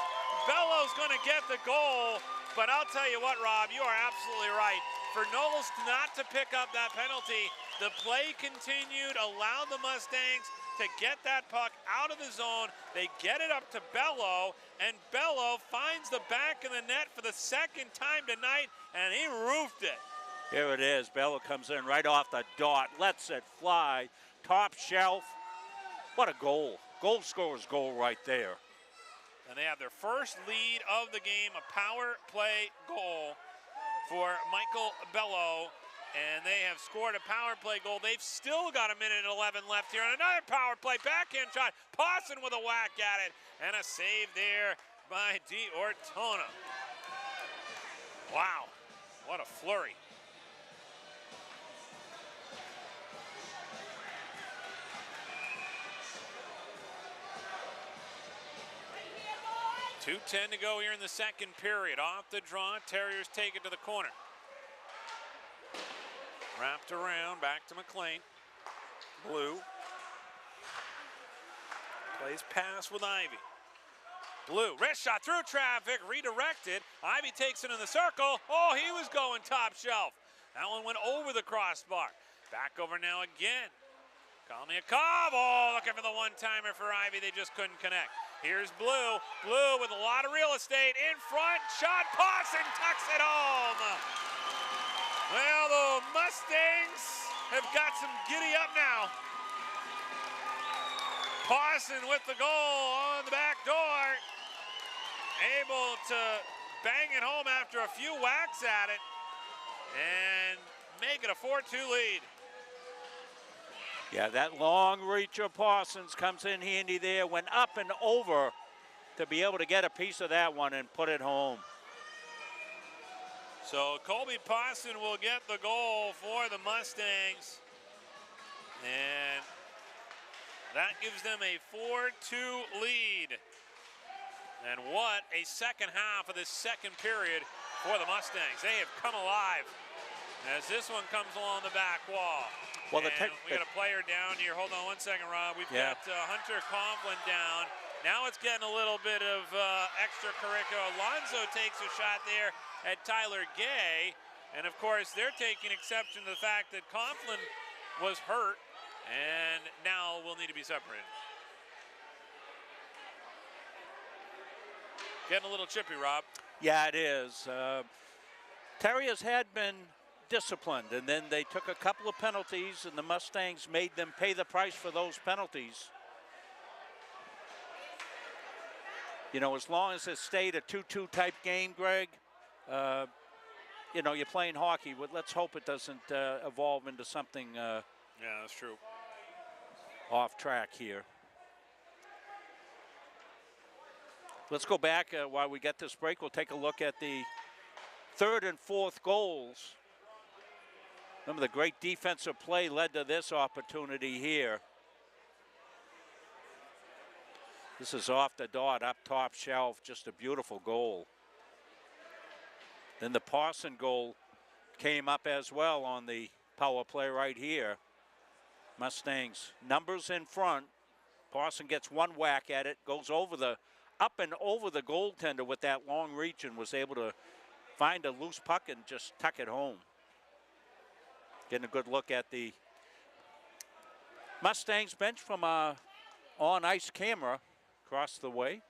[SPEAKER 1] Bello's going to get the goal. But I'll tell you what, Rob, you are absolutely right. For Knowles not to pick up that penalty, the play continued, allowed the Mustangs to get that puck out of the zone. They get it up to Bello, and Bello finds the back of the net for the second time tonight, and he roofed it.
[SPEAKER 2] Here it is. Bello comes in right off the dot, lets it fly, top shelf. What a goal. Goal scorer's goal right there.
[SPEAKER 1] And they have their first lead of the game, a power play goal for Michael Bello. And they have scored a power play goal. They've still got a minute and 11 left here. And another power play backhand shot. Pawson with a whack at it. And a save there by D'Ortona. Wow, what a flurry. .210 to go here in the second period. Off the draw, Terriers take it to the corner. Wrapped around, back to McLean. Blue. Plays pass with Ivy. Blue, wrist shot through traffic, redirected. Ivy takes it in the circle. Oh, he was going top shelf. That one went over the crossbar. Back over now again. Kalniakov, oh, looking for the one-timer for Ivy. They just couldn't connect. Here's Blue. Blue with a lot of real estate in front. Shot, Pawson tucks it home. Well, the Mustangs have got some giddy up now. Pawson with the goal on the back door. Able to bang it home after a few whacks at it and make it a 4-2 lead.
[SPEAKER 2] Yeah, that long reach of Parsons comes in handy there. Went up and over to be able to get a piece of that one and put it home.
[SPEAKER 1] So Colby Pawson will get the goal for the Mustangs. And that gives them a 4-2 lead. And what a second half of this second period for the Mustangs. They have come alive as this one comes along the back wall.
[SPEAKER 2] Well,
[SPEAKER 1] we got a player down here. Hold on one second, Rob. We've got Hunter Coughlin down. Now it's getting a little bit of extracurricular. Alonso takes a shot there at Tyler Gay. And, of course, they're taking exception to the fact that Coughlin was hurt and now will need to be separated. Getting a little chippy, Rob.
[SPEAKER 2] Yeah, it is. Terriers had been disciplined, and then they took a couple of penalties, and the Mustangs made them pay the price for those penalties. You know, as long as it stayed a 2-2 type game, Greg, you know, you're playing hockey. Let's hope it doesn't evolve into something
[SPEAKER 1] yeah, that's true.
[SPEAKER 2] Off track here. Let's go back while we get this break. We'll take a look at the third and fourth goals. Remember, the great defensive play led to this opportunity here. This is off the dot, up top shelf, just a beautiful goal. Then the Parson goal came up as well on the power play right here. Mustangs numbers in front. Parson gets one whack at it, goes over the up and over the goaltender with that long reach and was able to find a loose puck and just tuck it home. Getting a good look at the Mustangs bench from a on-ice camera across the way.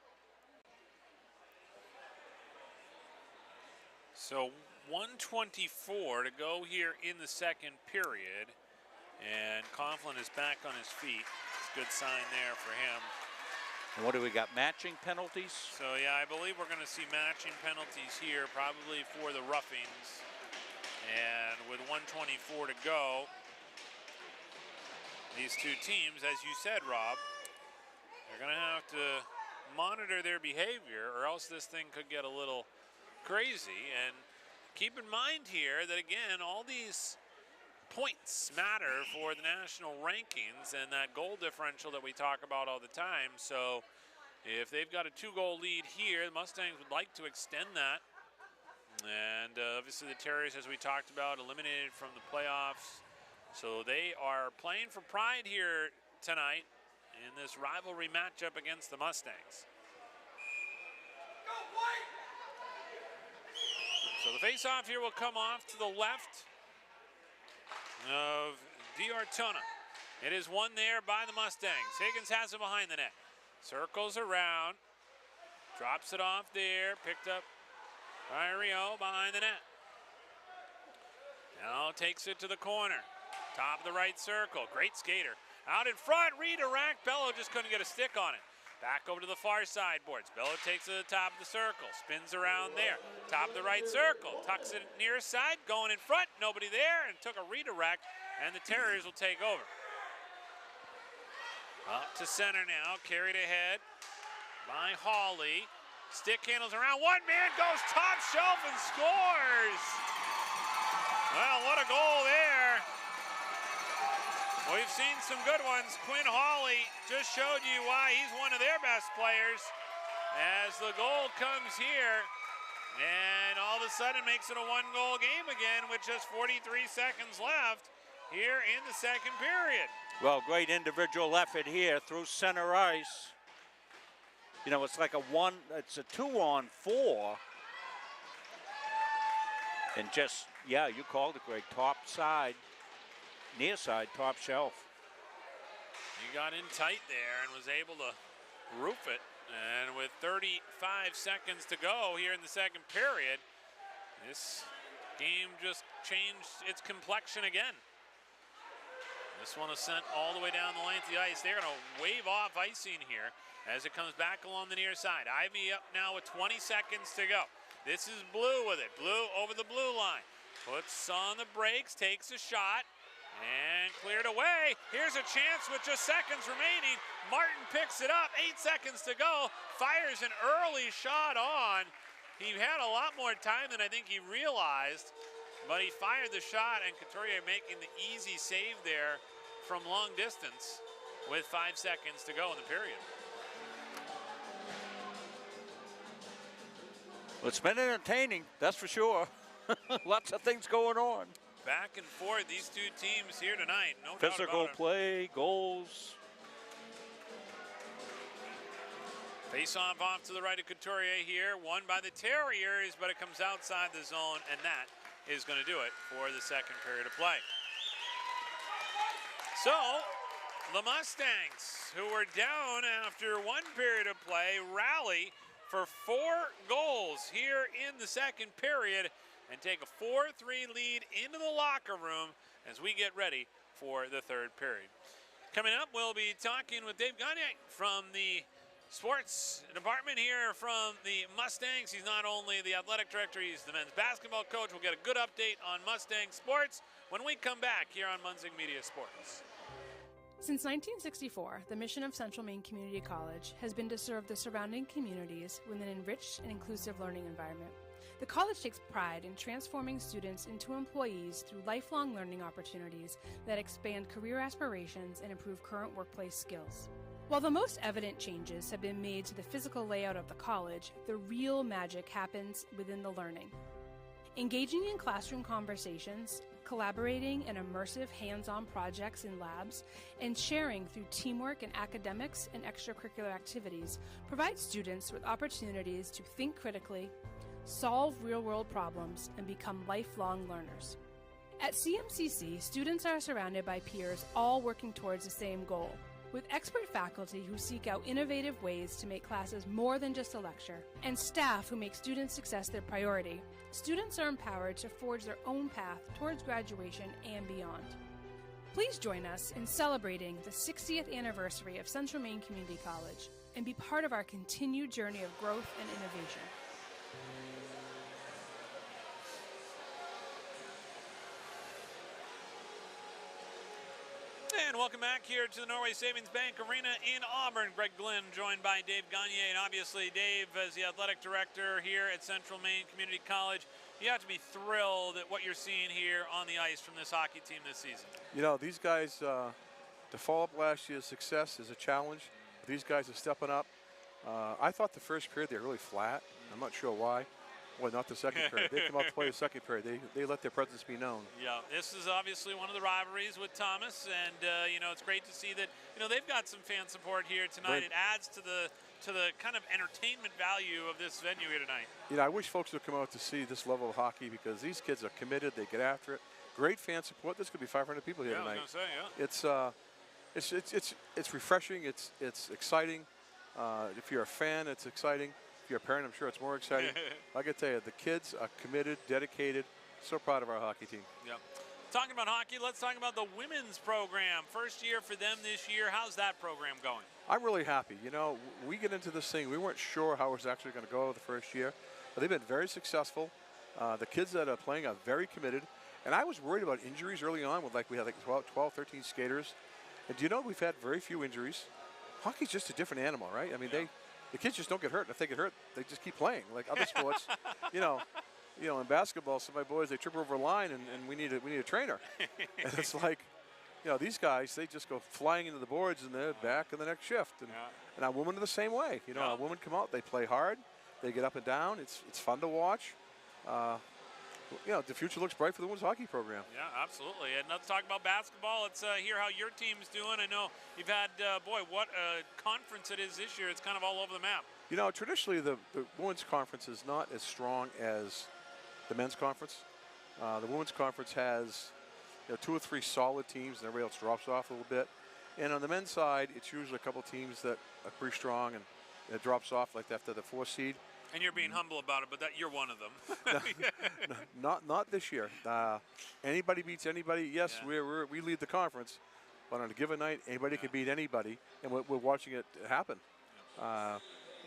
[SPEAKER 1] So 1:24 to go here in the second period. And Coughlin is back on his feet. He's good sign there for him.
[SPEAKER 2] And what do we got, matching penalties?
[SPEAKER 1] So yeah, I believe we're going to see matching penalties here, probably for the roughings. And with 1:24 to go, these two teams, as you said, Rob, they're going to have to monitor their behavior, or else this thing could get a little crazy. And keep in mind here that, again, all these points matter for the national rankings and that goal differential that we talk about all the time. So if they've got a 2-goal lead here, the Mustangs would like to extend that. And obviously the Terriers, as we talked about, eliminated from the playoffs. So they are playing for pride here tonight in this rivalry matchup against the Mustangs. So the face-off here will come off to the left of D'Artona. It is won there by the Mustangs. Higgins has it behind the net. Circles around, drops it off there, picked up by Rio behind the net. Now takes it to the corner. Top of the right circle, great skater. Out in front, redirect, Bello just couldn't get a stick on it. Back over to the far side boards. Bello takes it to the top of the circle, spins around there. Top of the right circle, tucks it near side, going in front, nobody there, and took a redirect, and the Terriers will take over. Up to center now, carried ahead by Hawley. Stick handles around, one man goes top shelf and scores! Well, what a goal there. We've seen some good ones. Quinn Hawley just showed you why he's one of their best players as the goal comes here and all of a sudden makes it a 1-goal game again with just 43 seconds left here in the second period.
[SPEAKER 2] Well, great individual effort here through center ice. You know, it's like it's a 2-on-4. And just, yeah, you called it, Greg, top side. Near side, top shelf.
[SPEAKER 1] He got in tight there and was able to roof it. And with 35 seconds to go here in the second period, this game just changed its complexion again. This one is sent all the way down the length of the ice. They're going to wave off icing here as it comes back along the near side. Ivy up now with 20 seconds to go. This is Blue with it. Blue over the blue line. Puts on the brakes, takes a shot. And cleared away. Here's a chance with just seconds remaining. Martin picks it up, 8 seconds to go. Fires an early shot on. He had a lot more time than I think he realized, but he fired the shot, and Couturier making the easy save there from long distance with 5 seconds to go in the period.
[SPEAKER 2] Well, it's been entertaining, that's for sure. Lots of things going on.
[SPEAKER 1] Back and forth, these two teams here tonight. No
[SPEAKER 2] physical play, goals.
[SPEAKER 1] Face-off off to the right of Couturier here. Won by the Terriers, but it comes outside the zone, and that is going to do it for the second period of play. So, the Mustangs, who were down after 1 period of play, rally for 4 goals here in the second period and take a 4-3 lead into the locker room as we get ready for the third period. Coming up, we'll be talking with Dave Gagne from the sports department here from the Mustangs. He's not only the athletic director, he's the men's basketball coach. We'll get a good update on Mustang sports when we come back here on Munzing Media Sports.
[SPEAKER 4] Since 1964, the mission of Central Maine Community College has been to serve the surrounding communities with an enriched and inclusive learning environment. The college takes pride in transforming students into employees through lifelong learning opportunities that expand career aspirations and improve current workplace skills. While the most evident changes have been made to the physical layout of the college, the real magic happens within the learning. Engaging in classroom conversations, collaborating in immersive hands-on projects in labs, and sharing through teamwork in academics and extracurricular activities provide students with opportunities to think critically, solve real-world problems, and become lifelong learners. At CMCC, students are surrounded by peers all working towards the same goal, with expert faculty who seek out innovative ways to make classes more than just a lecture, and staff who make student success their priority. Students are empowered to forge their own path towards graduation and beyond. Please join us in celebrating the 60th anniversary of Central Maine Community College and be part of our continued journey of growth and innovation.
[SPEAKER 1] And welcome back here to the Norway Savings Bank Arena in Auburn. Greg Glynn joined by Dave Gagne. And obviously, Dave, as the athletic director here at Central Maine Community College, you have to be thrilled at what you're seeing here on the ice from this hockey team this season.
[SPEAKER 21] You know, these guys, to follow up last year's success is a challenge. These guys are stepping up. I thought the first period they were really flat. I'm not sure why. Well, not the second period. They come out to play the second period. They let their presence be known.
[SPEAKER 1] Yeah, this is obviously one of the rivalries with Thomas, and you know, it's great to see that they've got some fan support here tonight. It adds to the kind of entertainment value of this venue here tonight.
[SPEAKER 21] You know, I wish folks would come out to see this level of hockey because these kids are committed. They get after it. Great fan support. There's going to be 500 people here tonight.
[SPEAKER 1] I was going to say, yeah.
[SPEAKER 21] It's refreshing. It's exciting. If you're a fan, it's exciting. If you're a parent, I'm sure it's more exciting. I can tell you, the kids are committed, dedicated. So proud of our hockey team.
[SPEAKER 1] Yeah. Talking about hockey, let's talk about the women's program. First year for them this year. How's that program going?
[SPEAKER 21] I'm really happy. You know, we get into this thing. We weren't sure how it was actually going to go the first year, but they've been very successful. The kids that are playing are very committed. And I was worried about injuries early on. We had like 12, 13 skaters. And do you know we've had very few injuries? Hockey's just a different animal, right? I mean, the kids just don't get hurt. And if they get hurt, they just keep playing. Like other sports, you know, in basketball, some of my boys, they trip over a line and we need a trainer. And it's like, these guys, they just go flying into the boards and they're back in the next shift. And our women are the same way. Our women come out, they play hard, they get up and down. It's fun to watch. The future looks bright for the women's hockey program.
[SPEAKER 1] Yeah, absolutely. And let's talk about basketball. Let's hear how your team's doing. I know you've had, what a conference it is this year. It's kind of all over the map.
[SPEAKER 21] Traditionally, the women's conference is not as strong as the men's conference. The women's conference has 2 or 3 solid teams, and everybody else drops off a little bit. And on the men's side, it's usually a couple teams that are pretty strong, and it drops off like after the 4th seed.
[SPEAKER 1] And you're being humble about it, but you're one of them.
[SPEAKER 21] Not this year. Anybody beats anybody. Yes, we lead the conference, but on a given night, anybody can beat anybody, and we're watching it happen.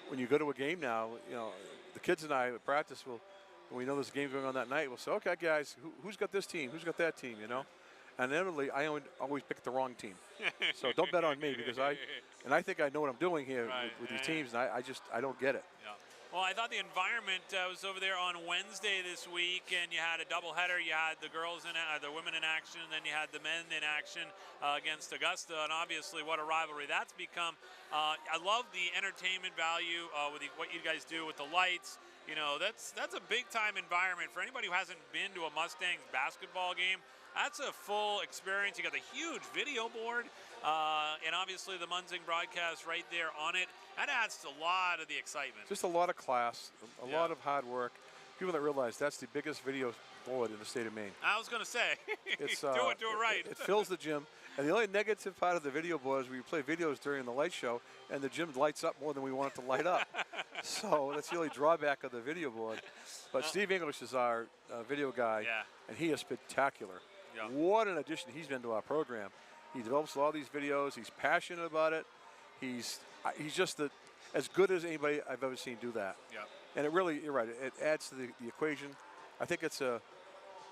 [SPEAKER 21] When you go to a game now, the kids and I at practice when we know there's a game going on that night, we'll say, okay, guys, who's got this team? Who's got that team? And inevitably, I always pick the wrong team. So don't bet on me because I think I know what I'm doing here with these teams, and I don't get it.
[SPEAKER 1] Yeah. Well, I thought the environment was over there on Wednesday this week, and you had a doubleheader. You had the the women in action, and then you had the men in action against Augusta. And obviously, what a rivalry that's become. I love the entertainment value with what you guys do with the lights. That's a big-time environment for anybody who hasn't been to a Mustangs basketball game. That's a full experience. You got the huge video board, and obviously the Munsing broadcast right there on it. That adds to a lot of the excitement.
[SPEAKER 21] Just a lot of class, a lot of hard work. People that realize that's the biggest video board in the state of Maine.
[SPEAKER 1] I was going to say,
[SPEAKER 21] it's,
[SPEAKER 1] do it right.
[SPEAKER 21] It fills the gym. And the only negative part of the video board is we play videos during the light show, and the gym lights up more than we want it to light up. So that's the only drawback of the video board. But Steve English is our video guy, and he is spectacular. Yeah. What an addition he's been to our program. He develops all these videos. He's passionate about it. He's just as good as anybody I've ever seen do that.
[SPEAKER 1] Yeah.
[SPEAKER 21] And it really, you're right, it adds to the equation. I think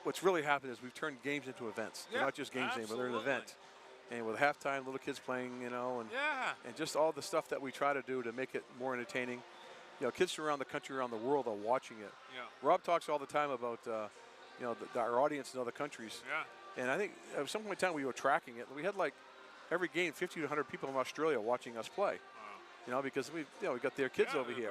[SPEAKER 21] what's really happened is we've turned games into events. They're not just games anymore, they're an event. And with halftime, little kids playing, and just all the stuff that we try to do to make it more entertaining. Kids from around the country, around the world are watching it.
[SPEAKER 1] Yeah.
[SPEAKER 21] Rob talks all the time about, our audience in other countries.
[SPEAKER 1] Yeah.
[SPEAKER 21] And I think at some point in time we were tracking it. We had like every game 50 to 100 people in Australia watching us play. Because we got their kids over here.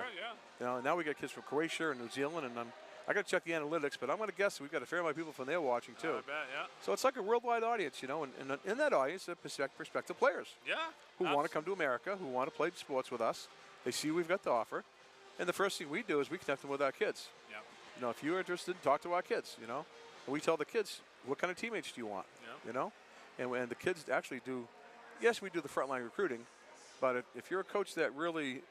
[SPEAKER 1] Right,
[SPEAKER 21] now we got kids from Croatia and New Zealand, and I got to check the analytics, but I'm going to guess we've got a fair amount of people from there watching too.
[SPEAKER 1] I bet, yeah.
[SPEAKER 21] So it's like a worldwide audience, and in that audience, are prospective players.
[SPEAKER 1] Yeah.
[SPEAKER 21] Who want to come to America, who want to play sports with us. They see we've got to offer, and the first thing we do is we connect them with our kids.
[SPEAKER 1] Yeah.
[SPEAKER 21] If you're interested, talk to our kids. And we tell the kids, what kind of teammates do you want?
[SPEAKER 1] Yeah.
[SPEAKER 21] And the kids actually do. Yes, we do the frontline recruiting. But if you're a coach that really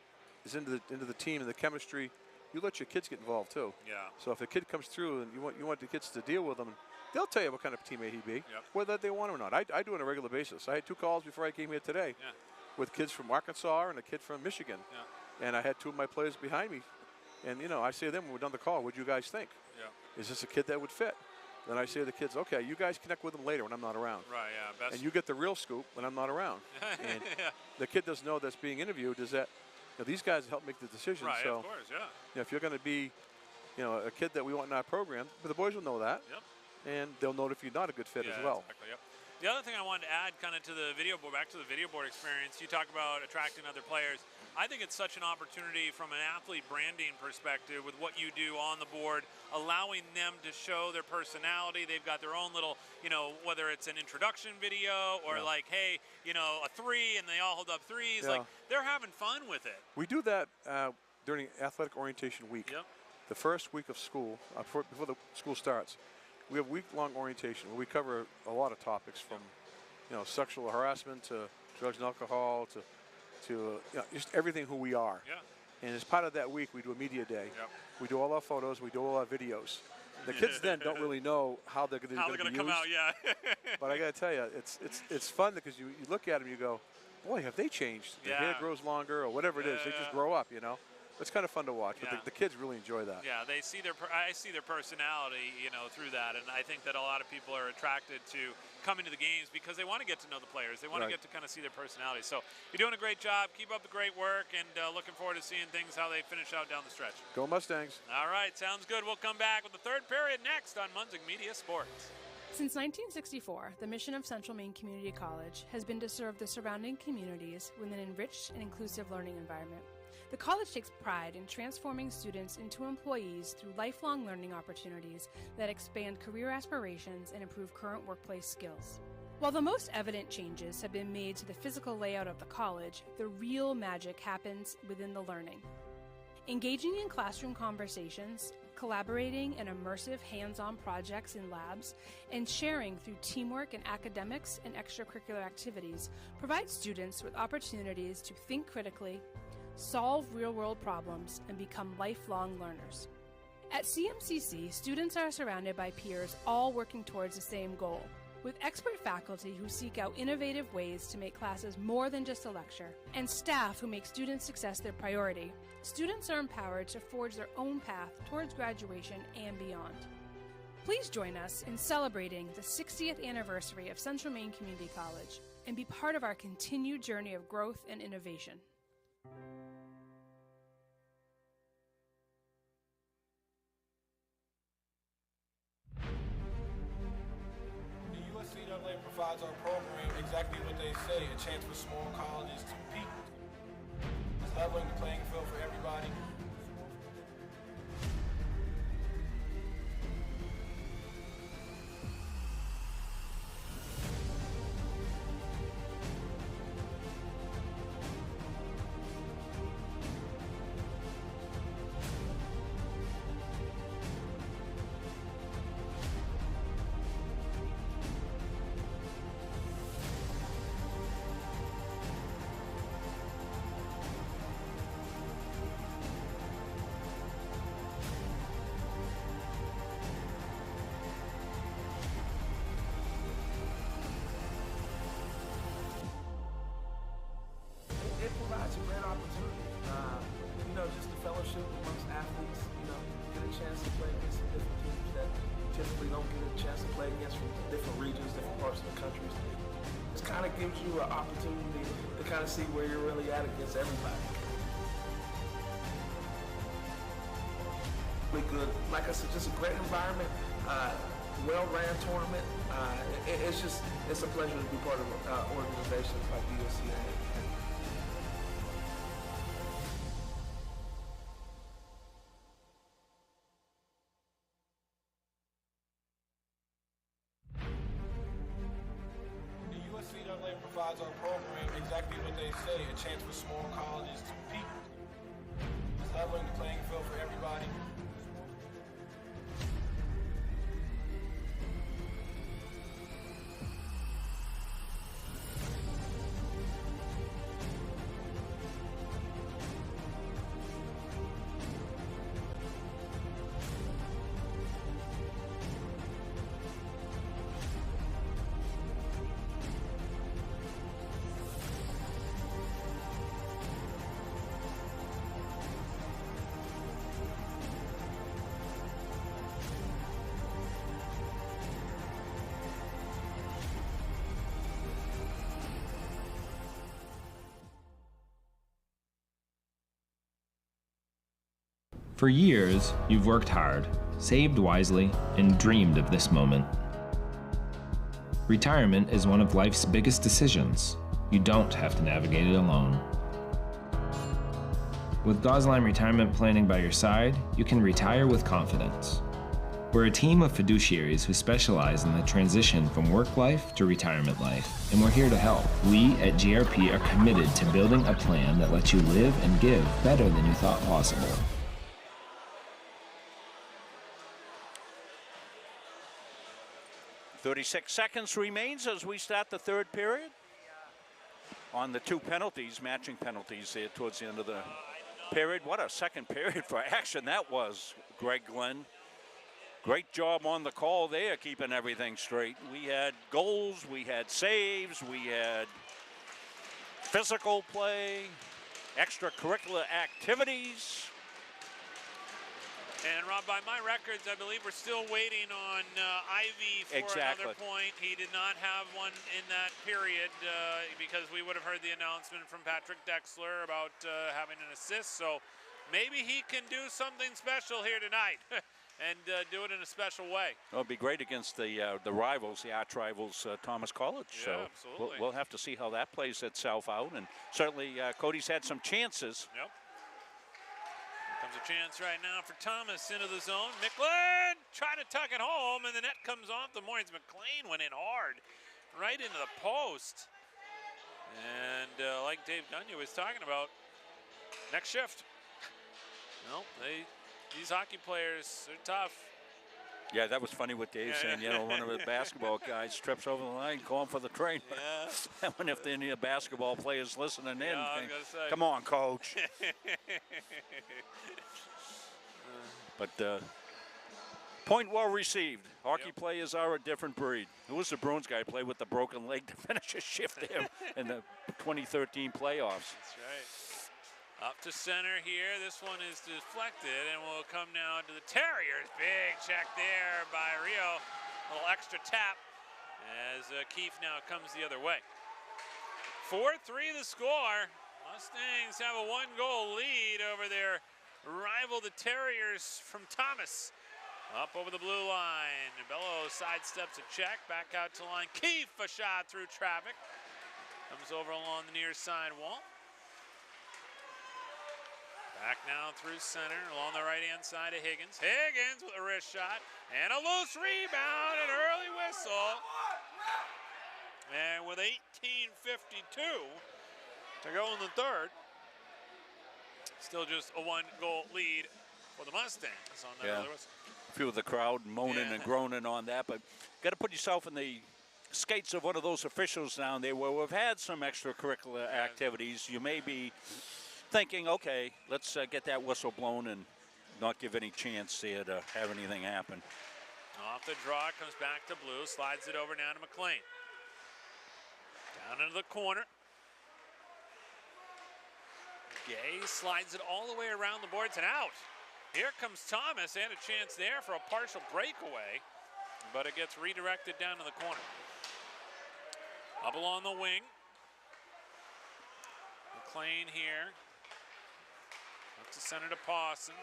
[SPEAKER 21] is into the team and the chemistry, you let your kids get involved too.
[SPEAKER 1] Yeah.
[SPEAKER 21] So if a kid comes through and you want the kids to deal with them, they'll tell you what kind of teammate he'd be, whether they want him or not. I do it on a regular basis. I had 2 calls before I came here today with kids from Arkansas and a kid from Michigan. And I had 2 of my players behind me. And, you know, I say to them when we're done the call, what do you guys think? Is this a kid that would fit? Then I say to the kids, okay, you guys connect with them later when I'm not around.
[SPEAKER 1] Right, yeah. Best.
[SPEAKER 21] And you get the real scoop when I'm not around. And the kid doesn't know that's being interviewed is that, you know, these guys help make the decision.
[SPEAKER 1] Right,
[SPEAKER 21] so,
[SPEAKER 1] of course, yeah.
[SPEAKER 21] You know, if you're going to be, you know, a kid that we want in our program, but the boys will know that. And they'll know if you're not a good fit as well.
[SPEAKER 1] Exactly, The other thing I wanted to add kind of to the video board, back to the video board experience, you talk about attracting other players. I think it's such an opportunity from an athlete branding perspective with what you do on the board, allowing them to show their personality. They've got their own little, you know, whether it's an introduction video or like, hey, you know, a 3 and they all hold up 3s. Like, they're having fun with it.
[SPEAKER 21] We do that during athletic orientation week. The first week of school, before the school starts, we have week-long orientation where we cover a lot of topics from, you know, sexual harassment to drugs and alcohol to you know, just everything who we are. And as part of that week, we do a media day. We do all our photos, we do all our videos. The kids then don't really know how they're going to
[SPEAKER 1] come out.
[SPEAKER 21] But I got to tell you, it's fun because you look at them, you go, boy, have they changed? Their hair grows longer or whatever it is. They just grow up, you know. It's kind of fun to watch, but the kids really enjoy that.
[SPEAKER 1] Yeah, they see I see their personality, you know, through that, and I think that a lot of people are attracted to coming to the games because they want to get to know the players. They want to get to kind of see their personality. So you're doing a great job. Keep up the great work, and looking forward to seeing things how they finish out down the stretch.
[SPEAKER 21] Go Mustangs!
[SPEAKER 1] All right, sounds good. We'll come back with the 3rd period next on Munzing Media Sports.
[SPEAKER 4] Since 1964, the mission of Central Maine Community College has been to serve the surrounding communities with an enriched and inclusive learning environment. The college takes pride in transforming students into employees through lifelong learning opportunities that expand career aspirations and improve current workplace skills. While the most evident changes have been made to the physical layout of the college, the real magic happens within the learning. Engaging in classroom conversations, collaborating in immersive hands-on projects in labs, and sharing through teamwork in academics and extracurricular activities provides students with opportunities to think critically, solve real-world problems, and become lifelong learners. At CMCC, students are surrounded by peers all working towards the same goal, with expert faculty who seek out innovative ways to make classes more than just a lecture, and staff who make student success their priority. Students are empowered to forge their own path towards graduation and beyond. Please join us in celebrating the 60th anniversary of Central Maine Community College and be part of our continued journey of growth and innovation.
[SPEAKER 6] NCAA provides our program exactly what they say, a chance for small colleges to compete. It's leveling the playing field for everybody. It provides a great opportunity, just the fellowship amongst athletes, get a chance to play against some different teams that typically don't get a chance to play against from different regions, different parts of the country. This kind of gives you an opportunity to kind of see where you're really at against everybody. Really good, like I said, just a great environment, well-ran tournament. It's a pleasure to be part of organizations like USCA. NCAA provides our program exactly what they say, a chance for small colleges to compete. It's leveling the playing field for everybody.
[SPEAKER 5] For years, you've worked hard, saved wisely, and dreamed of this moment. Retirement is one of life's biggest decisions. You don't have to navigate it alone. With Gosline Retirement Planning by your side, you can retire with confidence. We're a team of fiduciaries who specialize in the transition from work life to retirement life, and we're here to help. We at GRP are committed to building a plan that lets you live and give better than you thought possible.
[SPEAKER 2] 36 seconds remains as we start the third period. On the two penalties, matching penalties there towards the end of the period. What a second period for action that was, Greg Glenn. Great job on the call there, keeping everything straight. We had goals, we had saves, we had physical play, extracurricular activities.
[SPEAKER 1] And Rob, by my records, I believe we're still waiting on Ivy for another point. He did not have one in that period because we would have heard the announcement from Patrick Dexler about having an assist. So maybe he can do something special here tonight and do it in a special way.
[SPEAKER 2] Well, it'd be great against the rivals, the arch rivals, Thomas College.
[SPEAKER 1] Yeah,
[SPEAKER 2] so
[SPEAKER 1] absolutely.
[SPEAKER 2] We'll have to see how that plays itself out. And certainly Cody's had some chances.
[SPEAKER 1] Yep. Comes a chance right now for Thomas into the zone. McLean trying to tuck it home, and the net comes off the Moines. McLean went in hard, right into the post. And like Dave Gagne was talking about, next shift. No, these hockey players, they're tough.
[SPEAKER 2] Yeah, that was funny what Dave saying. You know, one of the basketball guys trips over the line, calling for the train.
[SPEAKER 1] Yeah.
[SPEAKER 2] I wonder if any of the basketball players listening in.
[SPEAKER 1] Yeah, I was gonna say.
[SPEAKER 2] Come on, coach. But point well received. Hockey players are a different breed. Who was the Bruins guy who played with the broken leg to finish his shift there in the 2013 playoffs?
[SPEAKER 1] That's right. Up to center here. This one is deflected, and we'll come now to the Terriers. Big check there by Rio. A little extra tap as Keefe now comes the other way. 4-3 the score. Mustangs have a one-goal lead over their rival, the Terriers, from Thomas. Up over the blue line. Bello sidesteps a check. Back out to line. Keefe, a shot through traffic. Comes over along the near side wall. Back now through center, along the right-hand side of Higgins. Higgins with a wrist shot, and a loose rebound, an early whistle. And with 18:52 to go in the third, still just a one-goal lead for the Mustangs on that early whistle.
[SPEAKER 2] A few of the crowd moaning and groaning on that, but got to put yourself in the skates of one of those officials down there where we've had some extracurricular activities. You may be thinking, okay, let's get that whistle blown and not give any chance there to have anything happen.
[SPEAKER 1] Off the draw, comes back to Blue, slides it over now to McLean. Down into the corner. Gay slides it all the way around the boards and out. Here comes Thomas, and a chance there for a partial breakaway, but it gets redirected down to the corner. Up along the wing. McLean here. Up to center to Pawson.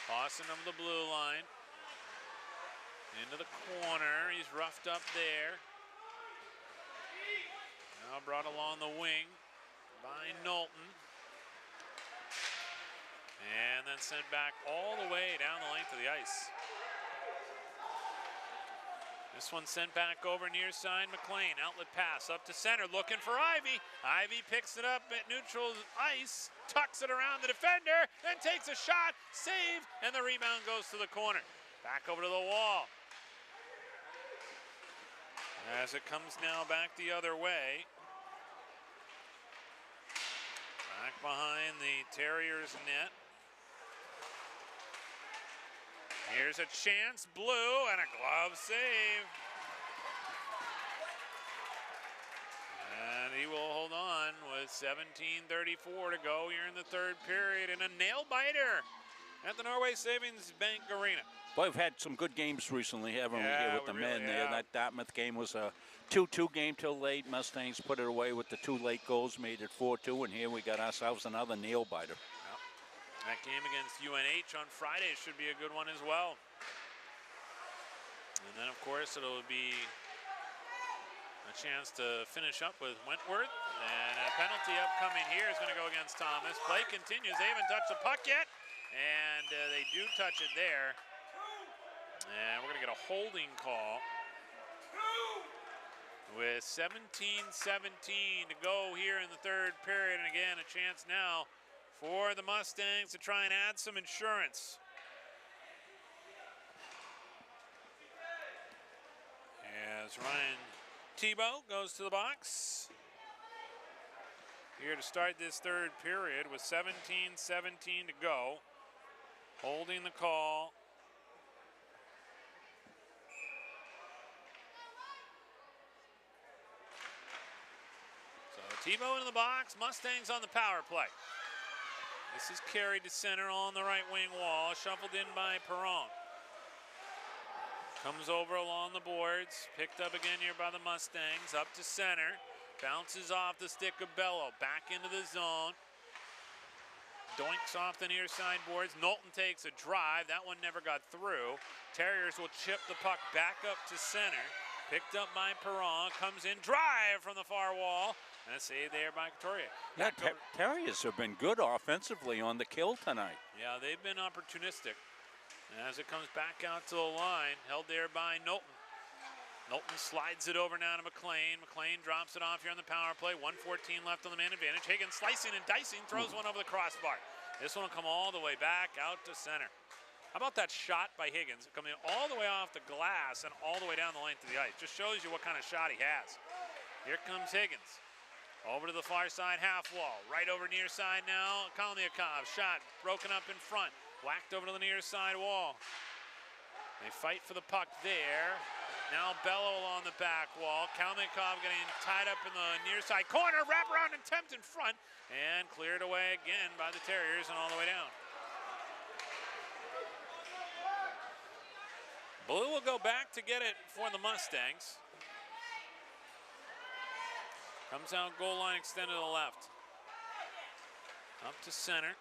[SPEAKER 1] Pawson over the blue line. Into the corner. He's roughed up there. Now brought along the wing by Knowlton. And then sent back all the way down the length of the ice. This one sent back over near side. McLean, outlet pass up to center, looking for Ivy. Ivy picks it up at neutral ice, tucks it around the defender, and takes a shot, save, and the rebound goes to the corner. Back over to the wall. As it comes now back the other way. Back behind the Terriers net. Here's a chance, Blue, and a glove save. And he will hold on with 17:34 to go here in the third period, and a nail-biter at the Norway Savings Bank Arena.
[SPEAKER 2] Well, we've had some good games recently, haven't we, here with the men there.
[SPEAKER 1] have.
[SPEAKER 2] That Dartmouth game was a 2-2 game till late. Mustangs put it away with the two late goals, made it 4-2, and here we got ourselves another nail-biter.
[SPEAKER 1] That game against UNH on Friday should be a good one as well. And then, of course, it'll be a chance to finish up with Wentworth. And a penalty upcoming here is going to go against Thomas. Play continues. They haven't touched the puck yet. And they do touch it there. And we're going to get a holding call with 17-17 to go here in the third period. And again, a chance now for the Mustangs to try and add some insurance. As Ryan Tebow goes to the box. Here to start this third period with 17-17 to go. Holding the call. So Tebow into the box, Mustangs on the power play. This is carried to center on the right wing wall, shuffled in by Perron. Comes over along the boards, picked up again here by the Mustangs, up to center. Bounces off the stick of Bello, back into the zone. Doinks off the near side boards. Knowlton takes a drive, that one never got through. Terriers will chip the puck back up to center. Picked up by Perron, comes in, drive from the far wall. And a save there by Couturier.
[SPEAKER 2] Yeah, Terriers have been good offensively on the kill tonight.
[SPEAKER 1] Yeah, they've been opportunistic. As it comes back out to the line, held there by Knowlton. Knowlton slides it over now to McLean. McLean drops it off here on the power play. 1:14 left on the man advantage. Higgins slicing and dicing, throws one over the crossbar. This one will come all the way back out to center. How about that shot by Higgins? Coming all the way off the glass and all the way down the length of the ice. Just shows you what kind of shot he has. Here comes Higgins. Over to the far side half wall. Right over near side now. Kalniakov shot broken up in front. Whacked over to the near side wall. They fight for the puck there. Now Bello on the back wall. Kalniakov getting tied up in the near side corner. Wraparound attempt in front. And cleared away again by the Terriers and all the way down. Blue will go back to get it for the Mustangs. Comes out goal line extended to the left. Up to center.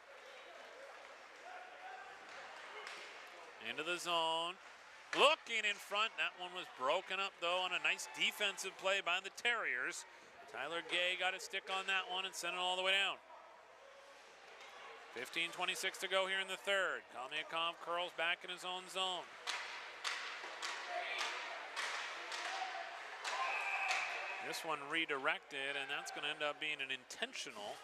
[SPEAKER 1] Into the zone. Looking in front. That one was broken up, though, on a nice defensive play by the Terriers. Tyler Gay got a stick on that one and sent it all the way down. 15:26 to go here in the third. Kalniakov curls back in his own zone. This one redirected, and that's going to end up being an intentional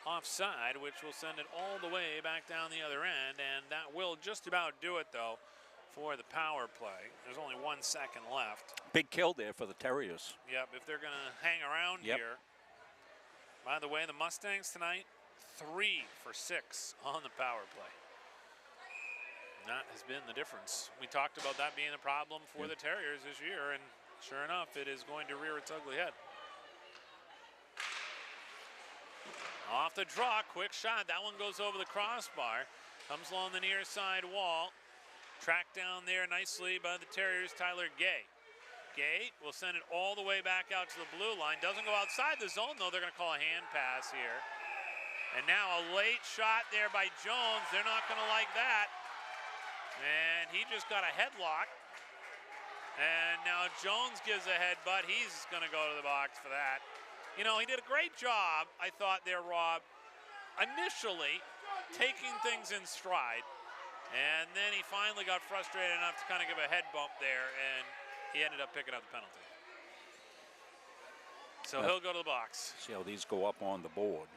[SPEAKER 1] offside, which will send it all the way back down the other end, and that will just about do it, though, for the power play. There's only 1 second left.
[SPEAKER 2] Big kill there for the Terriers.
[SPEAKER 1] Yep, if they're going to hang around here. By the way, the Mustangs tonight, 3 for 6 on the power play. That has been the difference. We talked about that being a problem for the Terriers this year, and sure enough, it is going to rear its ugly head. Off the draw, quick shot. That one goes over the crossbar. Comes along the near side wall. Tracked down there nicely by the Terriers, Tyler Gay. Gay will send it all the way back out to the blue line. Doesn't go outside the zone, though. They're going to call a hand pass here. And now a late shot there by Jones. They're not going to like that. And he just got a headlock. And now Jones gives a headbutt. He's going to go to the box for that. You know, he did a great job, I thought there, Rob, initially taking things in stride. And then he finally got frustrated enough to kind of give a head bump there, and he ended up picking up the penalty. So he'll go to the box.
[SPEAKER 2] See how these go up on the board.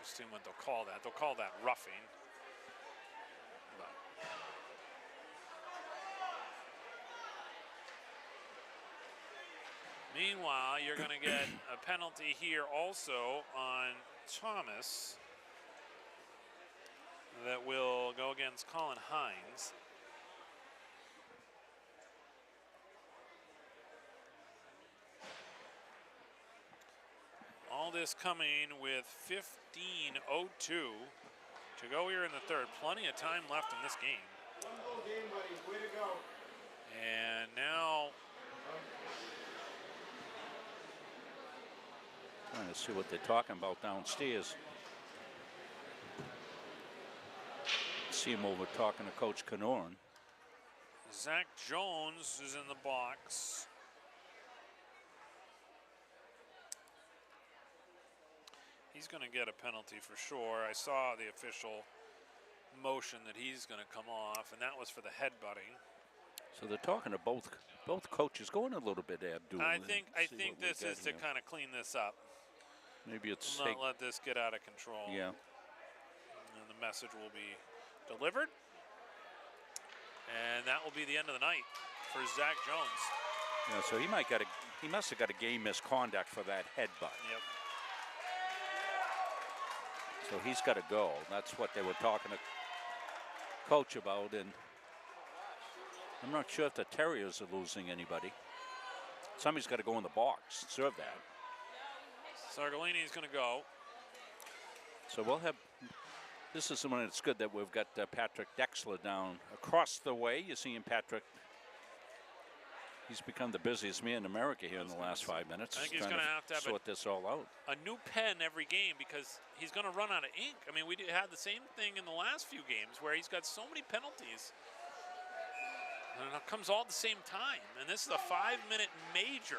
[SPEAKER 1] Interesting what they'll call that. They'll call that roughing. But meanwhile, you're going to get a penalty here also on Thomas that will go against Colin Hines. All this coming with 15:02 to go here in the third. Plenty of time left in this game.
[SPEAKER 3] One goal game, buddy. Way to go.
[SPEAKER 1] And now
[SPEAKER 2] trying to see what they're talking about downstairs. see him over talking to Coach Kanoran.
[SPEAKER 1] Zach Jones is in the box. He's going to get a penalty for sure. I saw the official motion that he's going to come off, and that was for the headbutting.
[SPEAKER 2] So they're talking to both coaches, going a little bit Abdul.
[SPEAKER 1] I think this is to kind of clean this up.
[SPEAKER 2] Maybe it's
[SPEAKER 1] not let this get out of control.
[SPEAKER 2] Yeah.
[SPEAKER 1] And the message will be delivered, and that will be the end of the night for Zach Jones.
[SPEAKER 2] Yeah, so he must have got a game misconduct for that headbutt.
[SPEAKER 1] Yep.
[SPEAKER 2] So he's got to go. That's what they were talking to Coach about, and I'm not sure if the Terriers are losing anybody. Somebody's got to go in the box, serve that.
[SPEAKER 1] Sargolini's going to go.
[SPEAKER 2] So we'll have, this is the one that's good that we've got Patrick Dexler down across the way. You're seeing Patrick. He's become the busiest man in America here in the last 5 minutes.
[SPEAKER 1] I think he's going to have
[SPEAKER 2] sort this all out.
[SPEAKER 1] A new pen every game because he's going to run out of ink. I mean, we had the same thing in the last few games where he's got so many penalties. And it comes all at the same time. And this is a 5-minute major.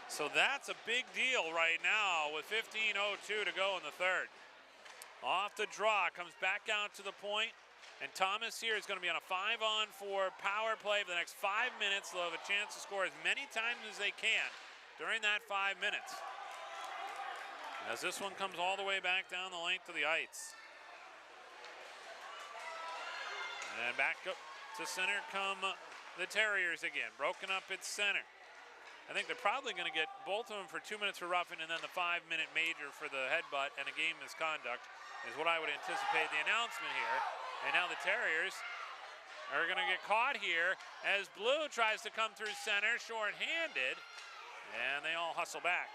[SPEAKER 1] So that's a big deal right now with 15:02 to go in the third. Off the draw, comes back out to the point. And Thomas here is going to be on a 5-on-4 power play for the next 5 minutes. They'll have a chance to score as many times as they can during that 5 minutes. As this one comes all the way back down the length of the ice. And back up to center come the Terriers again. Broken up at center. I think they're probably going to get both of them for 2 minutes for roughing and then the 5-minute major for the headbutt and a game misconduct is what I would anticipate the announcement here. And now the Terriers are going to get caught here as Blue tries to come through center, short-handed, and they all hustle back.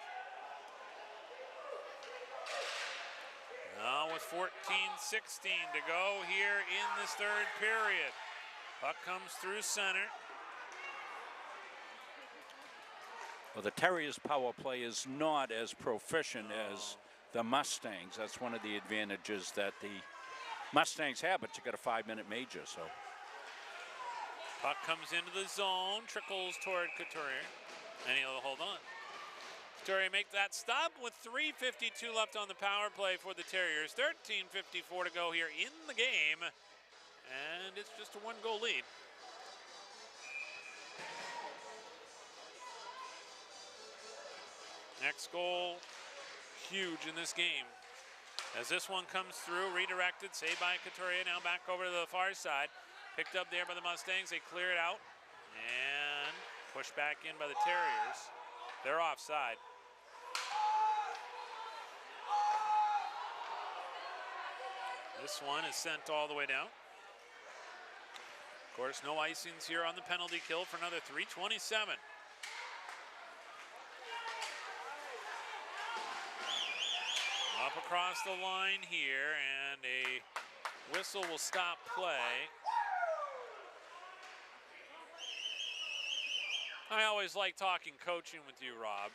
[SPEAKER 1] Now with 14-16 to go here in this third period. Puck comes through center.
[SPEAKER 2] Well, the Terriers' power play is not as proficient as the Mustangs. That's one of the advantages that the Mustangs have, but you got a 5-minute major, so.
[SPEAKER 1] Puck comes into the zone, trickles toward Couturier, and he'll hold on. Couturier make that stop with 3:52 left on the power play for the Terriers. 13:54 to go here in the game, and it's just a 1-goal lead. Next goal, huge in this game. As this one comes through, redirected, saved by Couturier, now back over to the far side. Picked up there by the Mustangs, they clear it out. And pushed back in by the Terriers. They're offside. This one is sent all the way down. Of course, no icings here on the penalty kill for another 3:27. Up across the line here, and a whistle will stop play. I always like talking coaching with you, Rob.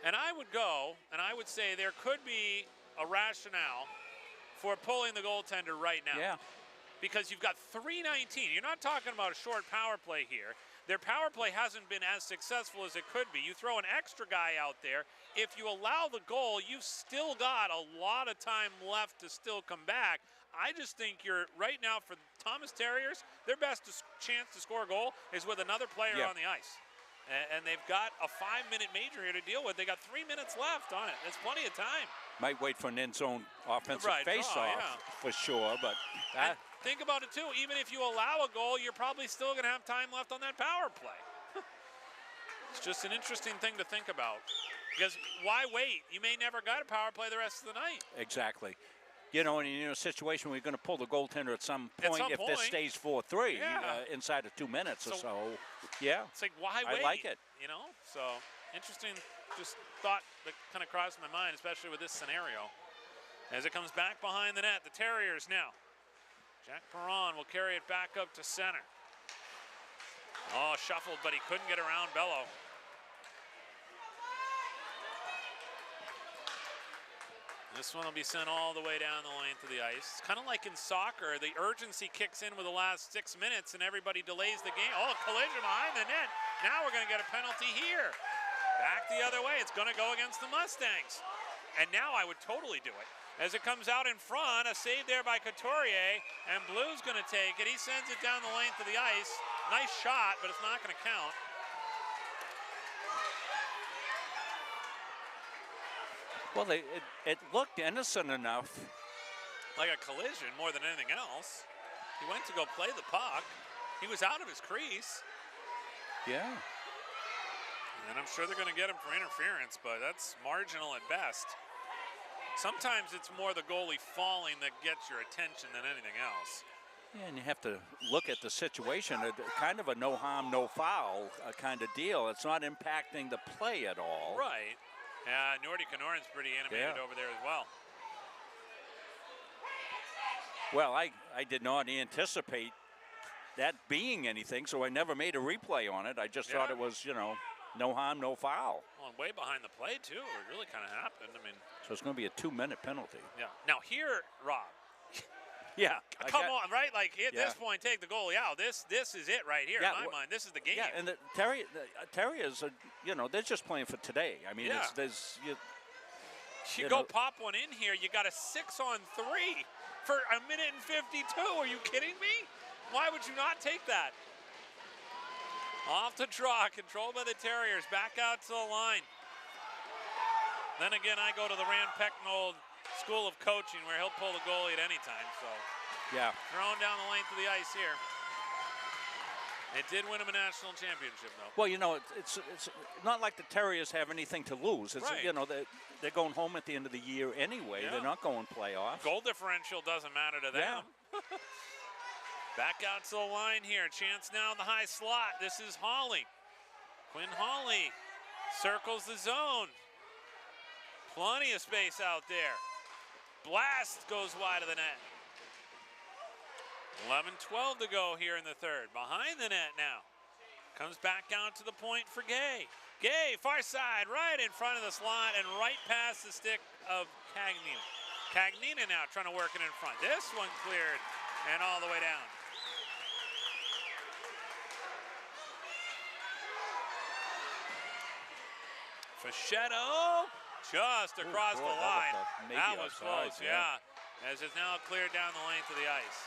[SPEAKER 1] And I would go, and I would say there could be a rationale for pulling the goaltender right now.
[SPEAKER 2] Yeah.
[SPEAKER 1] Because you've got 3:19. You're not talking about a short power play here. Their power play hasn't been as successful as it could be. You throw an extra guy out there. If you allow the goal, you've still got a lot of time left to still come back. I just think you're, right now for Thomas Terriers, their best chance to score a goal is with another player on the ice. And they've got a 5-minute major here to deal with. They got 3 minutes left on it. That's plenty of time.
[SPEAKER 2] Might wait for an end zone offensive face-off for sure, but that.
[SPEAKER 1] Think about it too, even if you allow a goal, you're probably still going to have time left on that power play. It's just an interesting thing to think about. Because why wait? You may never got a power play the rest of the night.
[SPEAKER 2] Exactly. You know, and in a situation where you're going to pull the goaltender at some point, if this stays 4-3 inside of 2 minutes or so. Yeah.
[SPEAKER 1] It's like, why wait?
[SPEAKER 2] I like it.
[SPEAKER 1] You know, so interesting just thought that kind of crossed my mind, especially with this scenario. As it comes back behind the net, the Terriers now. Jack Perron will carry it back up to center. Oh, shuffled, but he couldn't get around Bello. This one will be sent all the way down the length of the ice. It's kind of like in soccer. The urgency kicks in with the last 6 minutes and everybody delays the game. Oh, collision behind the net. Now we're going to get a penalty here. Back the other way. It's going to go against the Mustangs. And now I would totally do it. As it comes out in front, a save there by Couturier, and Blue's going to take it. He sends it down the length of the ice. Nice shot, but it's not going to count.
[SPEAKER 2] Well, it looked innocent enough.
[SPEAKER 1] Like a collision more than anything else. He went to go play the puck. He was out of his crease.
[SPEAKER 2] Yeah.
[SPEAKER 1] And I'm sure they're going to get him for interference, but that's marginal at best. Sometimes it's more the goalie falling that gets your attention than anything else.
[SPEAKER 2] Yeah, and you have to look at the situation, kind of a no harm, no foul kind of deal. It's not impacting the play at all.
[SPEAKER 1] Right. Nordic Kanoran's pretty animated over there as well.
[SPEAKER 2] Well, I did not anticipate that being anything, so I never made a replay on it. I just thought it was, no harm, no foul.
[SPEAKER 1] Well, and way behind the play, too. It really kind of happened. I mean,
[SPEAKER 2] so it's going to be a 2-minute penalty.
[SPEAKER 1] Yeah. Now here, Rob.
[SPEAKER 2] Yeah.
[SPEAKER 1] Come on, right? Like at this point, take the goalie out. This is it right here in my mind. This is the game.
[SPEAKER 2] Yeah, and the Terriers, they're just playing for today. I mean,
[SPEAKER 1] you go pop one in here. You got a 6-on-3 for a minute and 52. Are you kidding me? Why would you not take that? Off the draw, controlled by the Terriers. Back out to the line. Then again, I go to the Rand Pecknold School of Coaching where he'll pull the goalie at any time. So, thrown down the length of the ice here. It did win him a national championship, though.
[SPEAKER 2] Well, it's not like the Terriers have anything to lose. It's,
[SPEAKER 1] right.
[SPEAKER 2] They're going home at the end of the year anyway. They're not going playoffs.
[SPEAKER 1] Goal differential doesn't matter to them. Back out to the line here. Chance now in the high slot. This is Hawley. Quinn Hawley circles the zone. Plenty of space out there. Blast goes wide of the net. 11-12 to go here in the third. Behind the net now. Comes back out to the point for Gay. Gay, far side, right in front of the slot and right past the stick of Cagnina. Cagnina now trying to work it in front. This one cleared and all the way down. Fischetto just across the line. That was close, as it's now cleared down the length of the ice.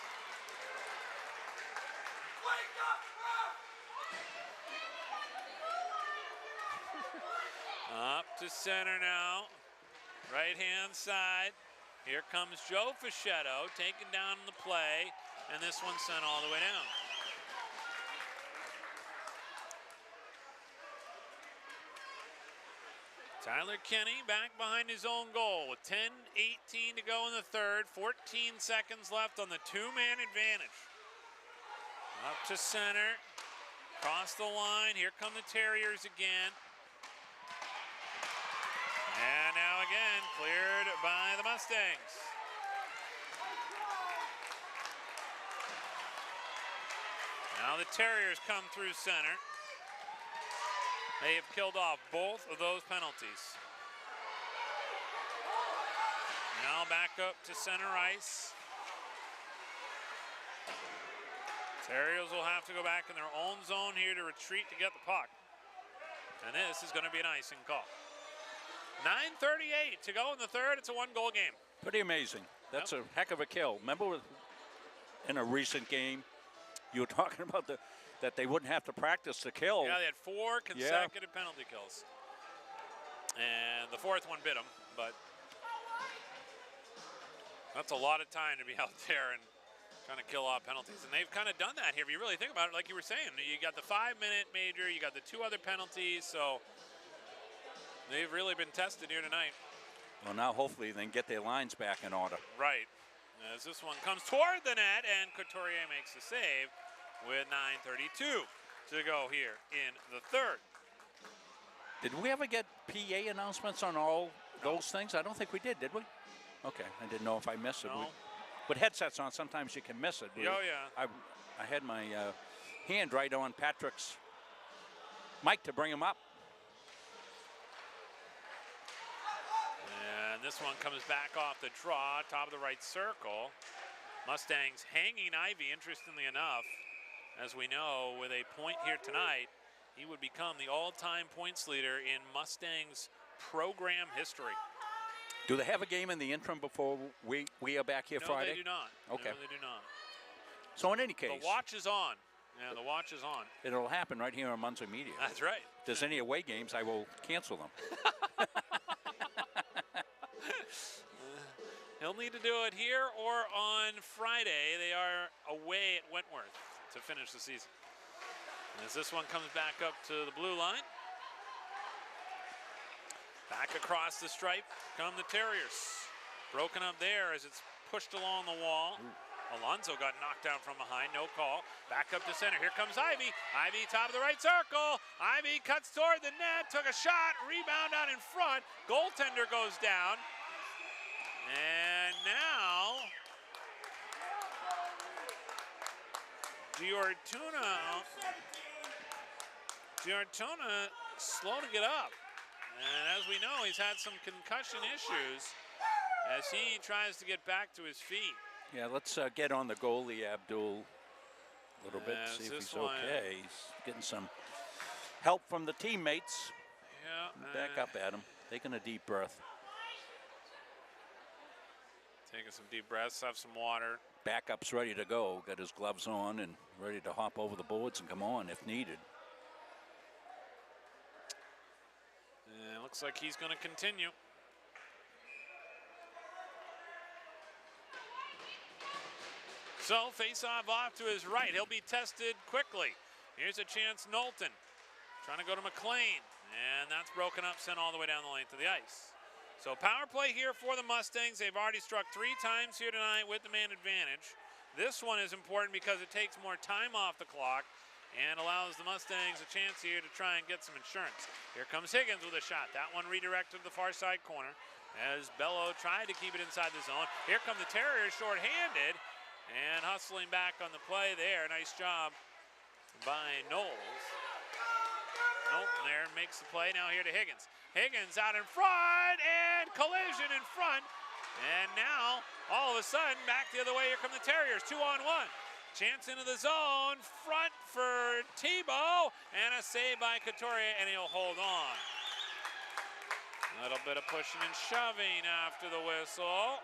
[SPEAKER 1] Up to center now, right-hand side. Here comes Joe Fischetto, taken down in the play, and this one sent all the way down. Tyler Kenny back behind his own goal with 10:18 to go in the third, 14 seconds left on the two-man advantage. Up to center, across the line, here come the Terriers again. And now again, cleared by the Mustangs. Now the Terriers come through center. They have killed off both of those penalties. Now back up to center ice. Terriers will have to go back in their own zone here to retreat to get the puck. And this is going to be an icing call. 9:38 to go in the third. It's a one-goal game.
[SPEAKER 2] Pretty amazing. That's a heck of a kill. Remember in a recent game, you were talking about that they wouldn't have to practice the kill.
[SPEAKER 1] Yeah, they had 4 consecutive penalty kills. And the fourth one bit them, but that's a lot of time to be out there and trying to kill off penalties. And they've kind of done that here. If you really think about it, like you were saying, you got the 5-minute major, you got the 2 other penalties, so they've really been tested here tonight.
[SPEAKER 2] Well, now hopefully they can get their lines back in order.
[SPEAKER 1] Right. As this one comes toward the net, and Couturier makes the save with 9:32 to go here in the third.
[SPEAKER 2] Did we ever get PA announcements on all those things? I don't think we did we? Okay, I didn't know if I missed it.
[SPEAKER 1] No.
[SPEAKER 2] With headsets on, sometimes you can miss it.
[SPEAKER 1] Oh, yeah.
[SPEAKER 2] I had my hand right on Patrick's mic to bring him up.
[SPEAKER 1] And this one comes back off the draw, top of the right circle. Mustangs hanging Ivy, interestingly enough. As we know, with a point here tonight, he would become the all-time points leader in Mustangs program history.
[SPEAKER 2] Do they have a game in the interim before we are back here Friday?
[SPEAKER 1] No, they do not.
[SPEAKER 2] Okay.
[SPEAKER 1] No, they do not.
[SPEAKER 2] So in any case.
[SPEAKER 1] The watch is on. Yeah, the watch is on.
[SPEAKER 2] It'll happen right here on Muncie Media.
[SPEAKER 1] That's right.
[SPEAKER 2] If there's any away games, I will cancel them.
[SPEAKER 1] He'll need to do it here or on Friday. They are away at Wentworth to finish the season. As this one comes back up to the blue line. Back across the stripe come the Terriers. Broken up there as it's pushed along the wall. Alonso got knocked down from behind, no call. Back up to center, here comes Ivy. Ivy top of the right circle. Ivy cuts toward the net, took a shot, rebound out in front. Goaltender goes down. And now, Giortona slow to get up. And as we know, he's had some concussion issues as he tries to get back to his feet.
[SPEAKER 2] Yeah, let's get on the goalie, Abdul, a little bit, see if he's okay. He's getting some help from the teammates.
[SPEAKER 1] Yeah.
[SPEAKER 2] Back up at him, taking a deep breath.
[SPEAKER 1] Taking some deep breaths, have some water.
[SPEAKER 2] Backup's ready to go, got his gloves on and ready to hop over the boards and come on if needed.
[SPEAKER 1] And it looks like he's going to continue. So face-off off to his right. He'll be tested quickly. Here's a chance, Knowlton trying to go to McLean. And that's broken up, sent all the way down the length of the ice. So power play here for the Mustangs. They've already struck 3 times here tonight with the man advantage. This one is important because it takes more time off the clock and allows the Mustangs a chance here to try and get some insurance. Here comes Higgins with a shot. That one redirected to the far side corner as Bello tried to keep it inside the zone. Here come the Terriers short-handed and hustling back on the play there. Nice job by Knowles. Knowlton there makes the play. Now here to Higgins. Higgins out in front and collision in front. And now, all of a sudden, back the other way. Here come the Terriers, 2-on-1. Chance into the zone, front for Tebow, and a save by Couturier, and he'll hold on. A little bit of pushing and shoving after the whistle.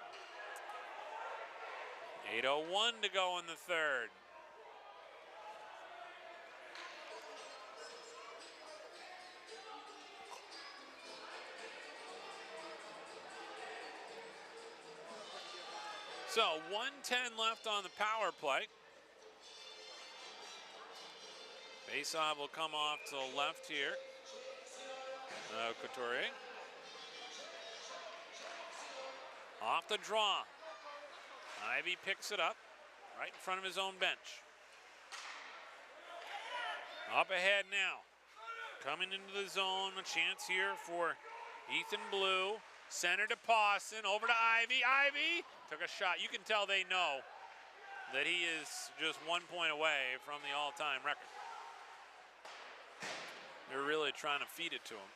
[SPEAKER 1] 8:01 to go in the third. So 1:10 left on the power play. Faceoff will come off to the left here. Couturier. Off the draw. Ivy picks it up right in front of his own bench. Up ahead now. Coming into the zone, a chance here for Ethan Blue. Center to Pawson, over to Ivy. Ivy took a shot. You can tell they know that he is just 1 point away from the all-time record. They're really trying to feed it to him.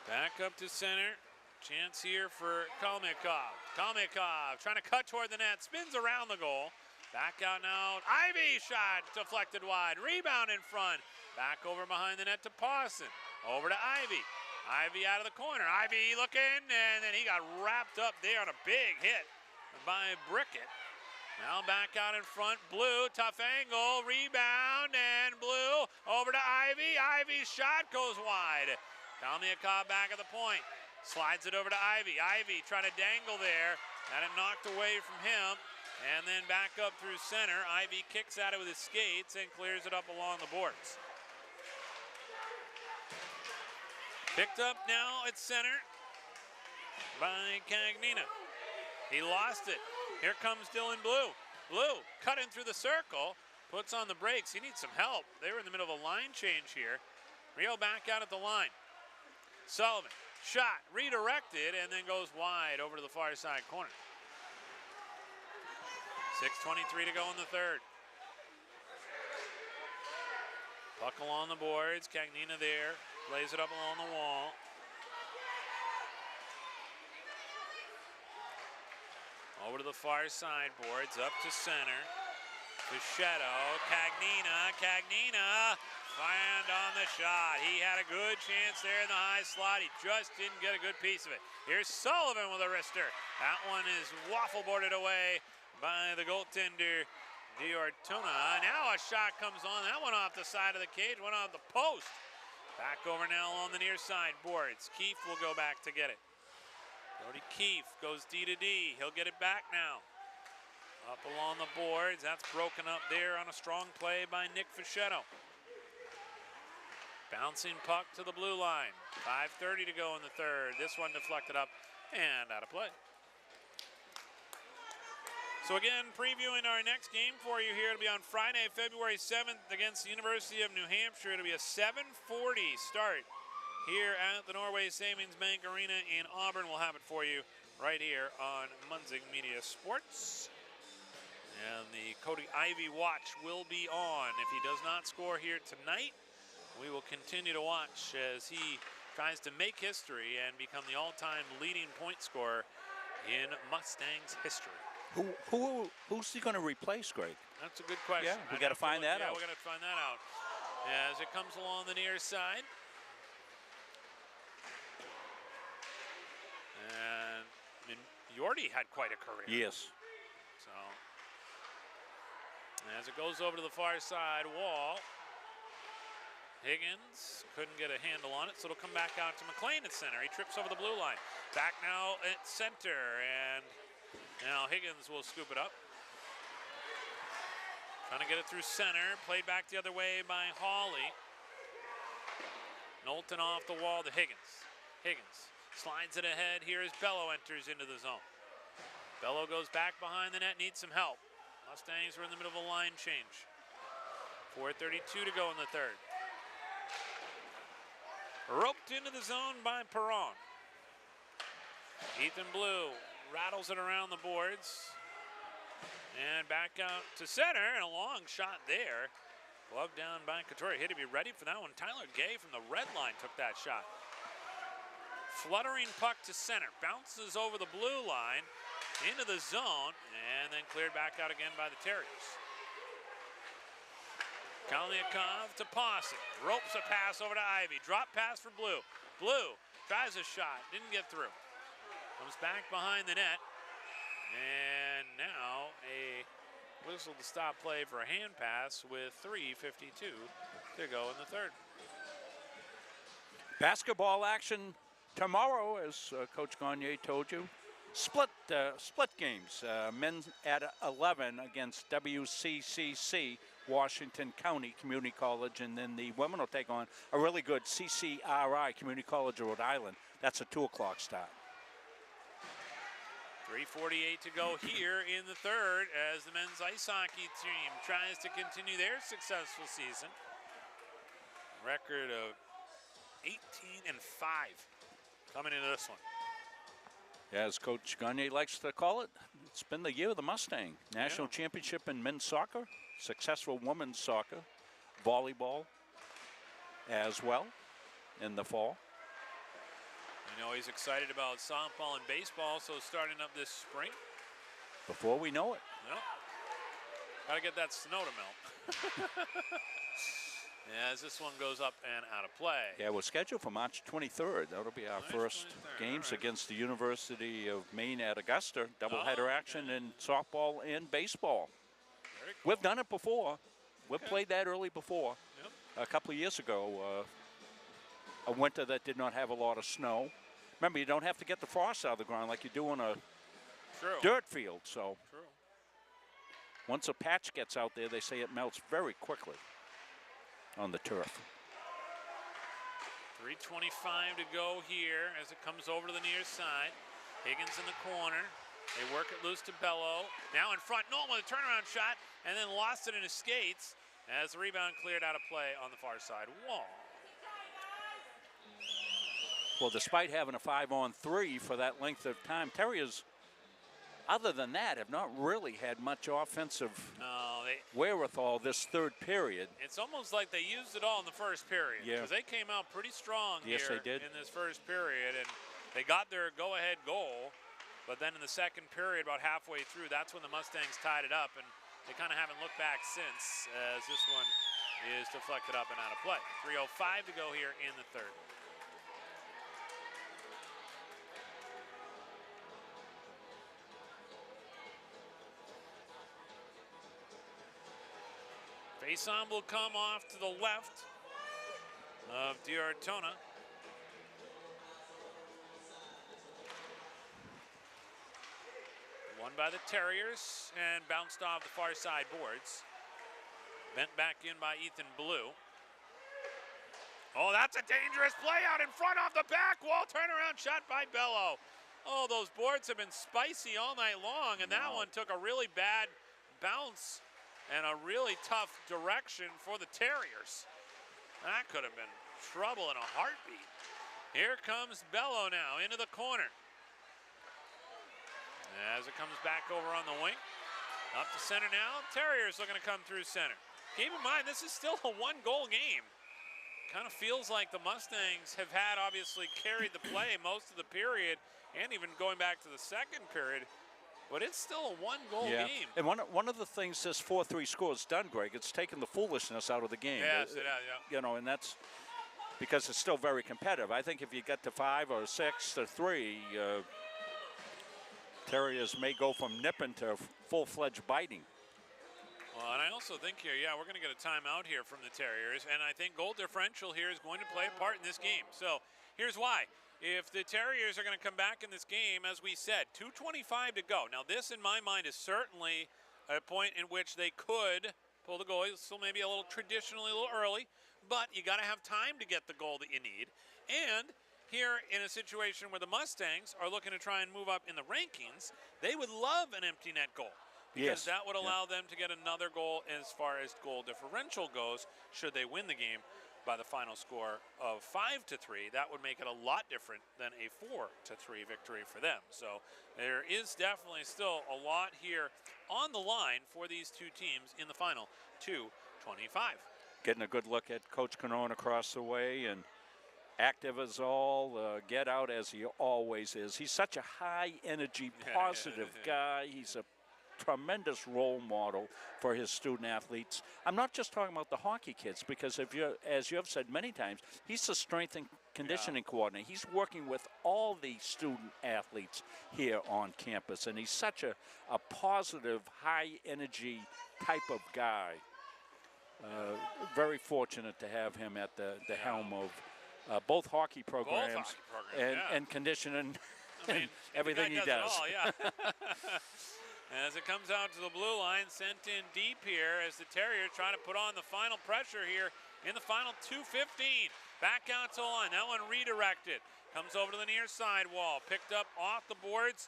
[SPEAKER 1] Back up to center. Chance here for Kalmikov. Kalmikov trying to cut toward the net. Spins around the goal. Back out now. Ivy shot deflected wide. Rebound in front. Back over behind the net to Pawson. Over to Ivy. Ivy out of the corner. Ivy looking, and then he got wrapped up there on a big hit by Brickett. Now back out in front. Blue, tough angle. Rebound, and Blue over to Ivy. Ivy's shot goes wide. Kalmikov back at the point. Slides it over to Ivy. Ivy trying to dangle there. Had it knocked away from him. And then back up through center. Ivy kicks at it with his skates and clears it up along the boards. Picked up now at center by Cagnina. He lost it. Here comes Dylan Blue. Blue cutting through the circle. Puts on the brakes. He needs some help. They were in the middle of a line change here. Rio back out at the line. Sullivan, shot, redirected, and then goes wide over to the far side corner. 6:23 to go in the third. Puck along the boards, Cagnina there. Lays it up along the wall. Over to the far side, boards up to center. Fischetto, Cagnina, fired on the shot. He had a good chance there in the high slot. He just didn't get a good piece of it. Here's Sullivan with a wrister. That one is waffle boarded away by the goaltender, Diortona. Now a shot comes on. That one off the side of the cage, went off the post. Back over now on the near side, boards. Keefe will go back to get it. Brody Keefe goes D to D. He'll get it back now. Up along the boards. That's broken up there on a strong play by Nick Fischetto. Bouncing puck to the blue line. 5:30 to go in the third. This one deflected up and out of play. So again, previewing our next game for you here. It'll be on Friday, February 7th against the University of New Hampshire. It'll be a 7:40 start here at the Norway Savings Bank Arena in Auburn. We'll have it for you right here on Munzing Media Sports. And the Cody Ivey watch will be on. If he does not score here tonight, we will continue to watch as he tries to make history and become the all-time leading point scorer in Mustangs history.
[SPEAKER 2] Who's he going to replace, Greg?
[SPEAKER 1] That's a good question.
[SPEAKER 2] Yeah, we got to find that out.
[SPEAKER 1] Yeah, we're going to find that out as it comes along the near side. And I mean, Yordi had quite a career.
[SPEAKER 2] Yes.
[SPEAKER 1] So as it goes over to the far side wall, Higgins couldn't get a handle on it, so it'll come back out to McLean at center. He trips over the blue line. Back now at center, and now Higgins will scoop it up. Trying to get it through center. Played back the other way by Hawley. Knowlton off the wall to Higgins. Higgins slides it ahead. Here as Bello enters into the zone. Bello goes back behind the net, needs some help. Mustangs are in the middle of a line change. 4:32 to go in the third. Roped into the zone by Perron. Ethan Blue rattles it around the boards. And back out to center, and a long shot there. Glove down by Couture. He had to be ready for that one. Tyler Gay from the red line took that shot. Fluttering puck to center. Bounces over the blue line into the zone, and then cleared back out again by the Terriers. Kalniakov to Posse. Ropes a pass over to Ivy. Drop pass for Blue. Blue tries a shot. Didn't get through. Comes back behind the net. And now a whistle to stop play for a hand pass with 3:52 to go in the third.
[SPEAKER 2] Basketball action tomorrow, as Coach Gagne told you. Split games. Men at 11 against WCCC, Washington County Community College, and then the women will take on a really good CCRI, Community College of Rhode Island. That's a 2 o'clock start.
[SPEAKER 1] 3:48 to go here in the third as the men's ice hockey team tries to continue their successful season. Record of 18-5 coming into this one.
[SPEAKER 2] As Coach Gagne likes to call it, it's been the year of the Mustang. National championship in men's soccer, successful women's soccer, volleyball as well in the fall.
[SPEAKER 1] You know, he's excited about softball and baseball, so starting up this spring.
[SPEAKER 2] Before we know it.
[SPEAKER 1] Yep. Got to get that snow to melt. As this one goes up and out of play.
[SPEAKER 2] Yeah, we're scheduled for March 23rd. That'll be our first games against the University of Maine at Augusta. Doubleheader action in softball and baseball.
[SPEAKER 1] Very cool.
[SPEAKER 2] We've done it before. We've played that early before.
[SPEAKER 1] Yep.
[SPEAKER 2] A couple of years ago, a winter that did not have a lot of snow. Remember, you don't have to get the frost out of the ground like you do on a dirt field. So once a patch gets out there, they say it melts very quickly on the turf.
[SPEAKER 1] 3:25 to go here as it comes over to the near side. Higgins in the corner. They work it loose to Bello. Now in front, Nolan with a turnaround shot, and then lost it in his skates as the rebound cleared out of play on the far side wall.
[SPEAKER 2] Well, despite having a 5-on-3 for that length of time, Terriers, other than that, have not really had much offensive wherewithal this third period.
[SPEAKER 1] It's almost like they used it all in the first period.
[SPEAKER 2] Yeah.
[SPEAKER 1] Because they came out pretty strong
[SPEAKER 2] Yes,
[SPEAKER 1] here
[SPEAKER 2] they did.
[SPEAKER 1] in this first period, and they got their go-ahead goal. But then in the second period, about halfway through, that's when the Mustangs tied it up, and they kind of haven't looked back since, as this one is deflected up and out of play. 3:05 to go here in the third. Face-on will come off to the left of D'Artona. Won by the Terriers and bounced off the far side boards. Bent back in by Ethan Blue. Oh, that's a dangerous play out in front off the back wall. Turnaround shot by Bello. Oh, those boards have been spicy all night long, and that one took a really bad bounce and a really tough direction for the Terriers. That could have been trouble in a heartbeat. Here comes Bello now into the corner. As it comes back over on the wing. Up to center now. Terriers looking to come through center. Keep in mind, this is still a one-goal game. Kind of feels like the Mustangs have had, obviously, carried the play most of the period and even going back to the second period. But it's still a one-goal game.
[SPEAKER 2] And one of the things this 4-3 score has done, Greg, it's taken the foolishness out of the game.
[SPEAKER 1] Yes, it has, yeah.
[SPEAKER 2] You know, and that's because it's still very competitive. I think if you get to 5 or 6 or 3, Terriers may go from nipping to full-fledged biting.
[SPEAKER 1] Well, and I also think here, we're going to get a timeout here from the Terriers, and I think goal differential here is going to play a part in this game. So here's why. If the Terriers are going to come back in this game, as we said, 2:25 to go. Now this, in my mind, is certainly a point in which they could pull the goal. It's still maybe a little traditionally a little early, but you got to have time to get the goal that you need. And here in a situation where the Mustangs are looking to try and move up in the rankings, they would love an empty net goal. Because that would allow them to get another goal as far as goal differential goes, should they win the game by the final score of 5-3. That would make it a lot different than a 4-3 victory for them. So there is definitely still a lot here on the line for these two teams in the final 2:25.
[SPEAKER 2] Getting a good look at Coach Canone across the way, and active as all, get out as he always is. He's such a high energy, positive guy. He's a tremendous role model for his student athletes. I'm not just talking about the hockey kids, because if you, as you have said many times, he's the strength and conditioning coordinator. He's working with all the student athletes here on campus, and he's such a positive, high energy type of guy. Very fortunate to have him at the helm of both hockey programs, and conditioning, and everything he does.
[SPEAKER 1] As it comes out to the blue line, sent in deep here as the Terriers trying to put on the final pressure here in the final 2:15. Back out to the line. That one redirected. Comes over to the near side wall. Picked up off the boards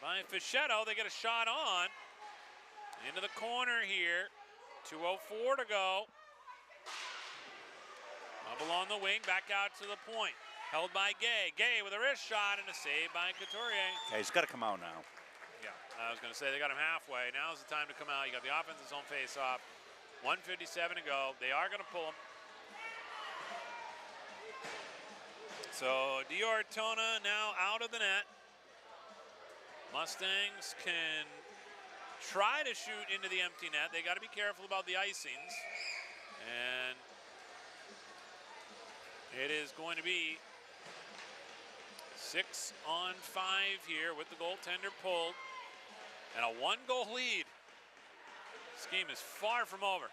[SPEAKER 1] by Fischetto. They get a shot on. Into the corner here. 2:04 to go. Up along the wing, back out to the point. Held by Gay. Gay with a wrist shot and a save by Couturier.
[SPEAKER 2] Yeah, he's got to come out now.
[SPEAKER 1] Yeah, I was going to say they got him halfway. Now's the time to come out. You got the offense's zone face-off. 1:57 to go. They are going to pull him. So D'Artona now out of the net. Mustangs can try to shoot into the empty net. They got to be careful about the icings. And it is going to be 6-on-5 here with the goaltender pulled. And a one-goal lead. This game is far from over.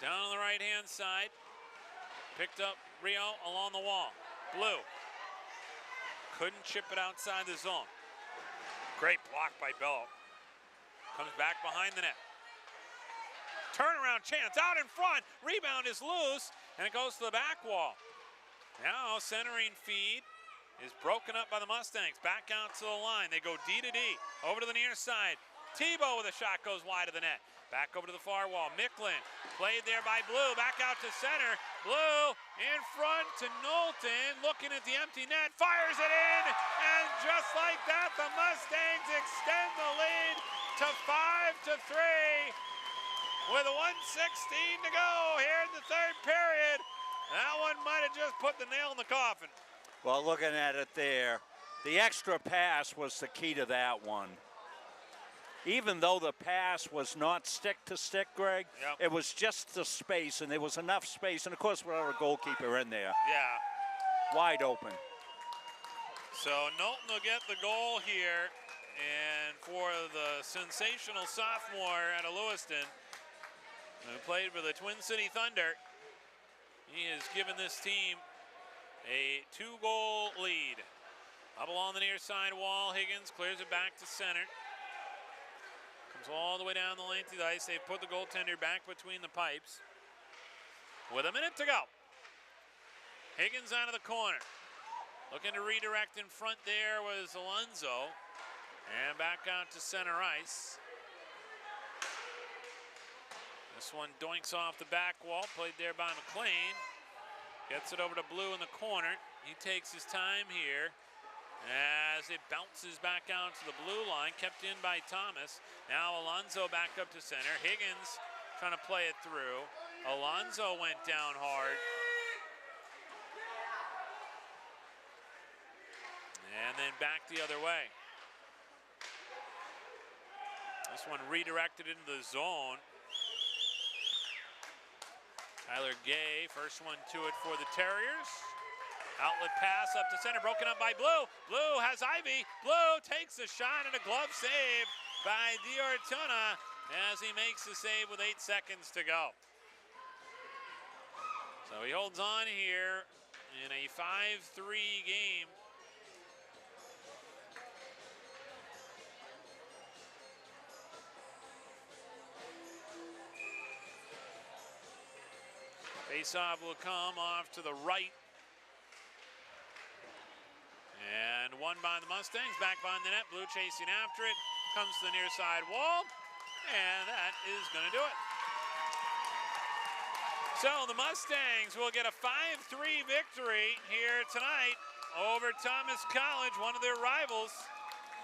[SPEAKER 1] Down on the right-hand side. Picked up Rio along the wall. Blue. Couldn't chip it outside the zone. Great block by Bello. Comes back behind the net. Turnaround chance out in front. Rebound is loose, and it goes to the back wall. Now centering feed is broken up by the Mustangs. Back out to the line. They go D to D. Over to the near side. Tebow with a shot goes wide of the net. Back over to the far wall. Micklin played there by Blue. Back out to center. Blue in front to Knowlton. Looking at the empty net. Fires it in. And just like that, the Mustangs extend the lead to 5-3. with 1:16 to go here in the third period. That one might have just put the nail in the coffin.
[SPEAKER 2] Well, looking at it there, the extra pass was the key to that one. Even though the pass was not stick to stick, Greg, it was just the space, and there was enough space. And of course, with our goalkeeper in there.
[SPEAKER 1] Yeah.
[SPEAKER 2] Wide open.
[SPEAKER 1] So Knowlton will get the goal here. And for the sensational sophomore out of Lewiston, who played for the Twin City Thunder, he has given this team a 2-goal lead. Up along the near side wall, Higgins clears it back to center. Comes all the way down the length of the ice. They've put the goaltender back between the pipes. With a minute to go. Higgins out of the corner. Looking to redirect in front there was Alonzo. And back out to center ice. This one doinks off the back wall, played there by McLean. Gets it over to Blue in the corner. He takes his time here as it bounces back out to the blue line, kept in by Thomas. Now Alonzo back up to center. Higgins trying to play it through. Alonzo went down hard. And then back the other way. This one redirected into the zone. Tyler Gay, first one to it for the Terriers. Outlet pass up to center, broken up by Blue. Blue has Ivy. Blue takes a shot and a glove save by Diortona as he makes the save with 8 seconds to go. So he holds on here in a 5-3 game. Faceoff will come off to the right. And won by the Mustangs, back behind the net. Blue chasing after it, comes to the near side wall, and that is going to do it. So the Mustangs will get a 5-3 victory here tonight over Thomas College, one of their rivals.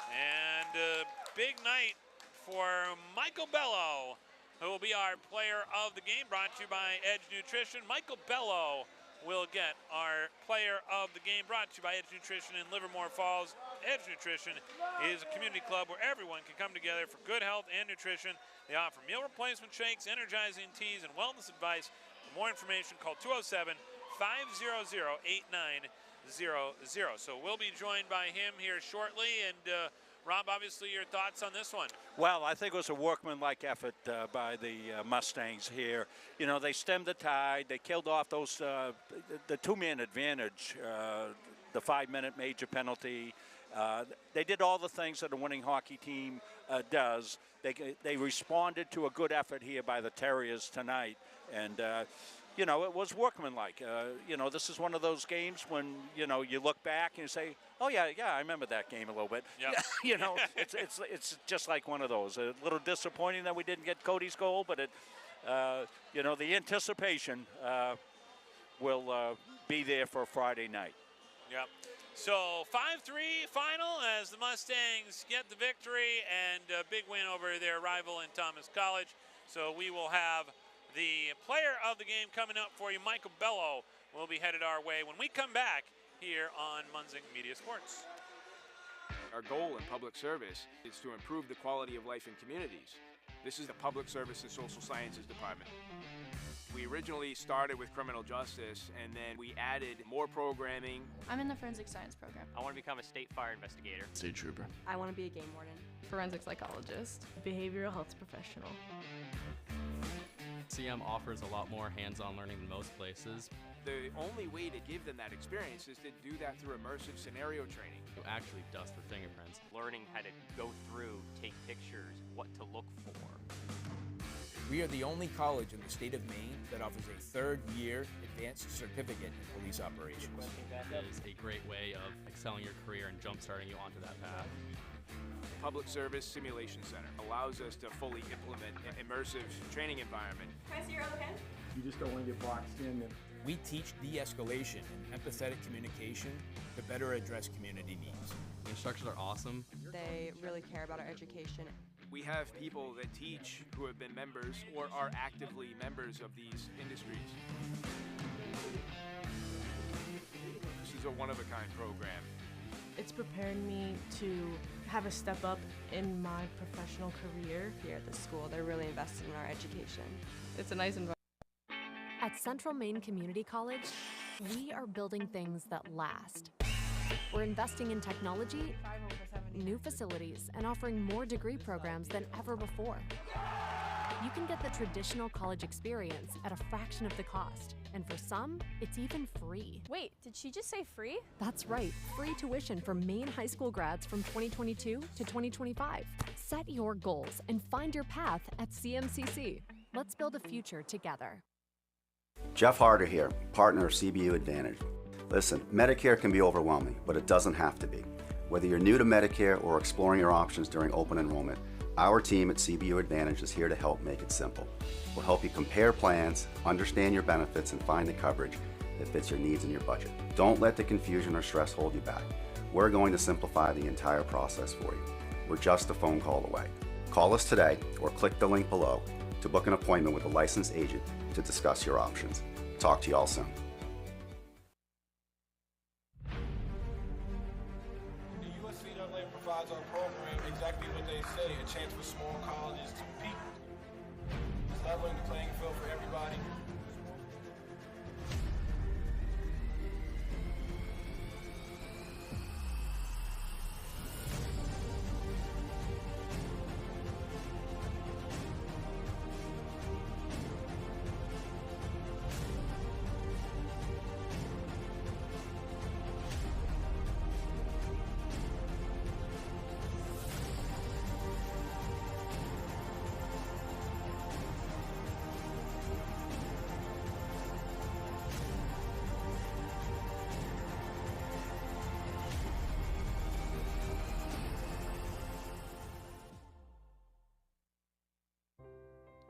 [SPEAKER 1] And a big night for Michael Bello, who will be our player of the game, brought to you by Edge Nutrition. Michael Bello will get our player of the game, brought to you by Edge Nutrition in Livermore Falls. Edge Nutrition is a community club where everyone can come together for good health and nutrition. They offer meal replacement shakes, energizing teas, and wellness advice. For more information, call 207-500-8900. So we'll be joined by him here shortly. And Rob, obviously your thoughts on this one?
[SPEAKER 2] Well, I think it was a workmanlike effort by the Mustangs here. You know, they stemmed the tide. They killed off those the two-man advantage, the 5-minute major penalty. They did all the things that a winning hockey team does. They responded to a good effort here by the Terriers tonight. And, you know, it was workmanlike. You know, this is one of those games when, you know, you look back and you say, oh, yeah, I remember that game a little bit.
[SPEAKER 1] Yep.
[SPEAKER 2] You know, it's just like one of those. A little disappointing that we didn't get Cody's goal, but, you know, the anticipation will be there for Friday night.
[SPEAKER 1] Yep. So 5-3 final as the Mustangs get the victory and a big win over their rival in Thomas College. So we will have the player of the game coming up for you. Michael Bello will be headed our way when we come back here on Munzing Media Sports.
[SPEAKER 13] Our goal in public service is to improve the quality of life in communities. This is the Public Service and Social Sciences Department. We originally started with criminal justice, and then we added more programming.
[SPEAKER 14] I'm in the forensic science program.
[SPEAKER 15] I want to become a state fire investigator.
[SPEAKER 11] State trooper.
[SPEAKER 20] I want to be a game warden.
[SPEAKER 14] Forensic psychologist. Behavioral health professional.
[SPEAKER 17] CM offers a lot more hands-on learning than most places.
[SPEAKER 13] The only way to give them that experience is to do that through immersive scenario training.
[SPEAKER 17] You actually dust for fingerprints.
[SPEAKER 15] Learning how to go through, take pictures, what to look for.
[SPEAKER 18] We are the only college in the state of Maine that offers a third-year advanced certificate in police operations.
[SPEAKER 17] It is a great way of excelling your career and jump-starting you onto that path.
[SPEAKER 13] The Public Service Simulation Center allows us to fully implement an immersive training environment.
[SPEAKER 20] Can I see your other hand?
[SPEAKER 11] You just don't want to get boxed in.
[SPEAKER 18] We teach de-escalation and empathetic communication to better address community needs.
[SPEAKER 17] The instructors are awesome.
[SPEAKER 20] They really care about our education.
[SPEAKER 13] We have people that teach who have been members or are actively members of these industries. This is a one-of-a-kind program.
[SPEAKER 14] It's prepared me to have a step up in my professional career.
[SPEAKER 20] Here at the school, they're really invested in our education.
[SPEAKER 14] It's a nice environment.
[SPEAKER 7] At Central Maine Community College, we are building things that last. We're investing in technology, new facilities, and offering more degree programs than ever before. You can get the traditional college experience at a fraction of the cost, and for some, it's even free.
[SPEAKER 9] Wait, did she just say free?
[SPEAKER 7] That's right, free tuition for Maine high school grads from 2022 to 2025. Set your goals and find your path at CMCC. Let's build a future together.
[SPEAKER 22] Jeff Harder here, partner of CBU Advantage. Listen, Medicare can be overwhelming, but it doesn't have to be. Whether you're new to Medicare or exploring your options during open enrollment, our team at CBU Advantage is here to help make it simple. We'll help you compare plans, understand your benefits, and find the coverage that fits your needs and your budget. Don't let the confusion or stress hold you back. We're going to simplify the entire process for you. We're just a phone call away. Call us today or click the link below to book an appointment with a licensed agent to discuss your options. Talk to you all soon.
[SPEAKER 6] The USCAA provides our program exactly what they say, a chance for small colleges to compete. It's leveling the playing field for everybody.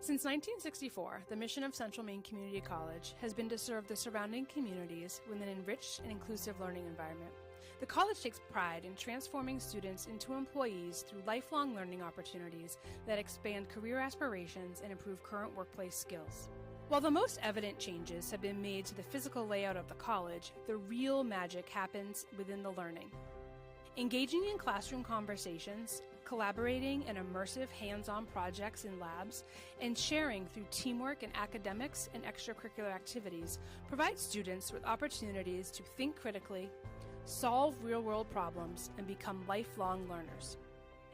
[SPEAKER 4] Since 1964, the mission of Central Maine Community College has been to serve the surrounding communities with an enriched and inclusive learning environment. The college takes pride in transforming students into employees through lifelong learning opportunities that expand career aspirations and improve current workplace skills. While the most evident changes have been made to the physical layout of the college, the real magic happens within the learning. Engaging in classroom conversations, collaborating in immersive hands-on projects in labs, and sharing through teamwork in academics and extracurricular activities provides students with opportunities to think critically, solve real-world problems, and become lifelong learners.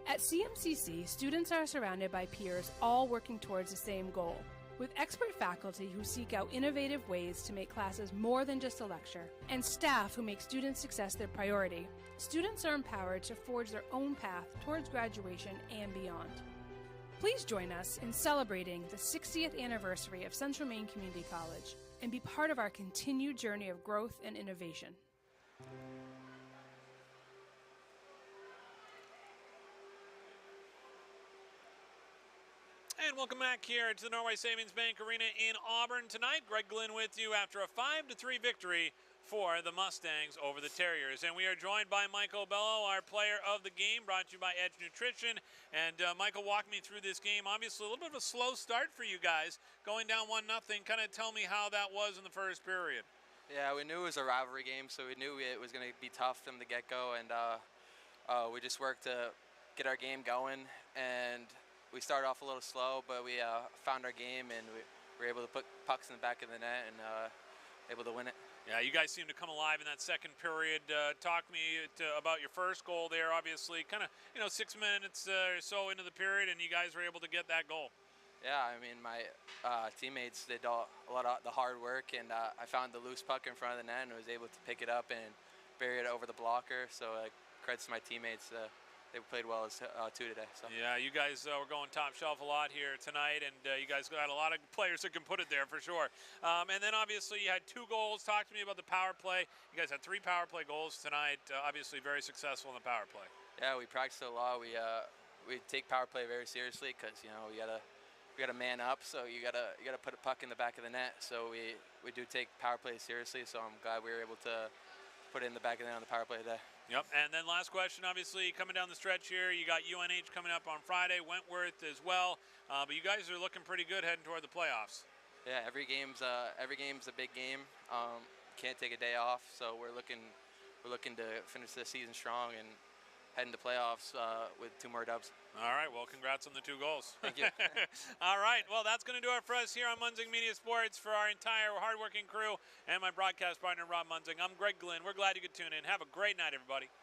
[SPEAKER 4] At CMCC, students are surrounded by peers all working towards the same goal, with expert faculty who seek out innovative ways to make classes more than just a lecture, and staff who make student success their priority. Students are empowered to forge their own path towards graduation and beyond. Please join us in celebrating the 60th anniversary of Central Maine Community College and be part of our continued journey of growth and innovation.
[SPEAKER 1] And welcome back here to the Norway Savings Bank Arena in Auburn tonight. Greg Glynn with you after a 5-3 victory for the Mustangs over the Terriers. And we are joined by Michael Bello, our player of the game, brought to you by Edge Nutrition. And Michael, walk me through this game. Obviously, a little bit of a slow start for you guys, going down 1-0. Kind of tell me how that was in the first period.
[SPEAKER 23] Yeah, we knew it was a rivalry game, so we knew it was going to be tough from the get-go. And we just worked to get our game going. And we started off a little slow, but we found our game, and we were able to put pucks in the back of the net and able to win it.
[SPEAKER 1] Yeah, you guys seem to come alive in that second period. Talk to me about your first goal there. Obviously, kind of 6 minutes or so into the period, and you guys were able to get that goal.
[SPEAKER 23] Yeah, I mean, my teammates did a lot of the hard work, and I found the loose puck in front of the net and was able to pick it up and bury it over the blocker. So credits to my teammates. They played well as two today. So.
[SPEAKER 1] Yeah, you guys were going top shelf a lot here tonight, and you guys got a lot of players that can put it there for sure. And then obviously you had 2 goals. Talk to me about the power play. You guys had 3 power play goals tonight. Obviously very successful in the power play.
[SPEAKER 23] Yeah, we practiced a lot. We take power play very seriously because we gotta man up. So you gotta put a puck in the back of the net. So we do take power play seriously. So I'm glad we were able to put it in the back of the net on the power play today.
[SPEAKER 1] Yep, and then last question, obviously, coming down the stretch here, you got UNH coming up on Friday, Wentworth as well, but you guys are looking pretty good heading toward the playoffs.
[SPEAKER 23] Yeah, every game's a big game. Can't take a day off, so we're looking to finish the season strong and head into playoffs with 2 more dubs.
[SPEAKER 1] All right, well, congrats on the 2 goals.
[SPEAKER 23] Thank you.
[SPEAKER 1] All right, well, that's going to do it for us here on Munzing Media Sports. For our entire hardworking crew and my broadcast partner, Rob Munzing, I'm Greg Glynn. We're glad you could tune in. Have a great night, everybody.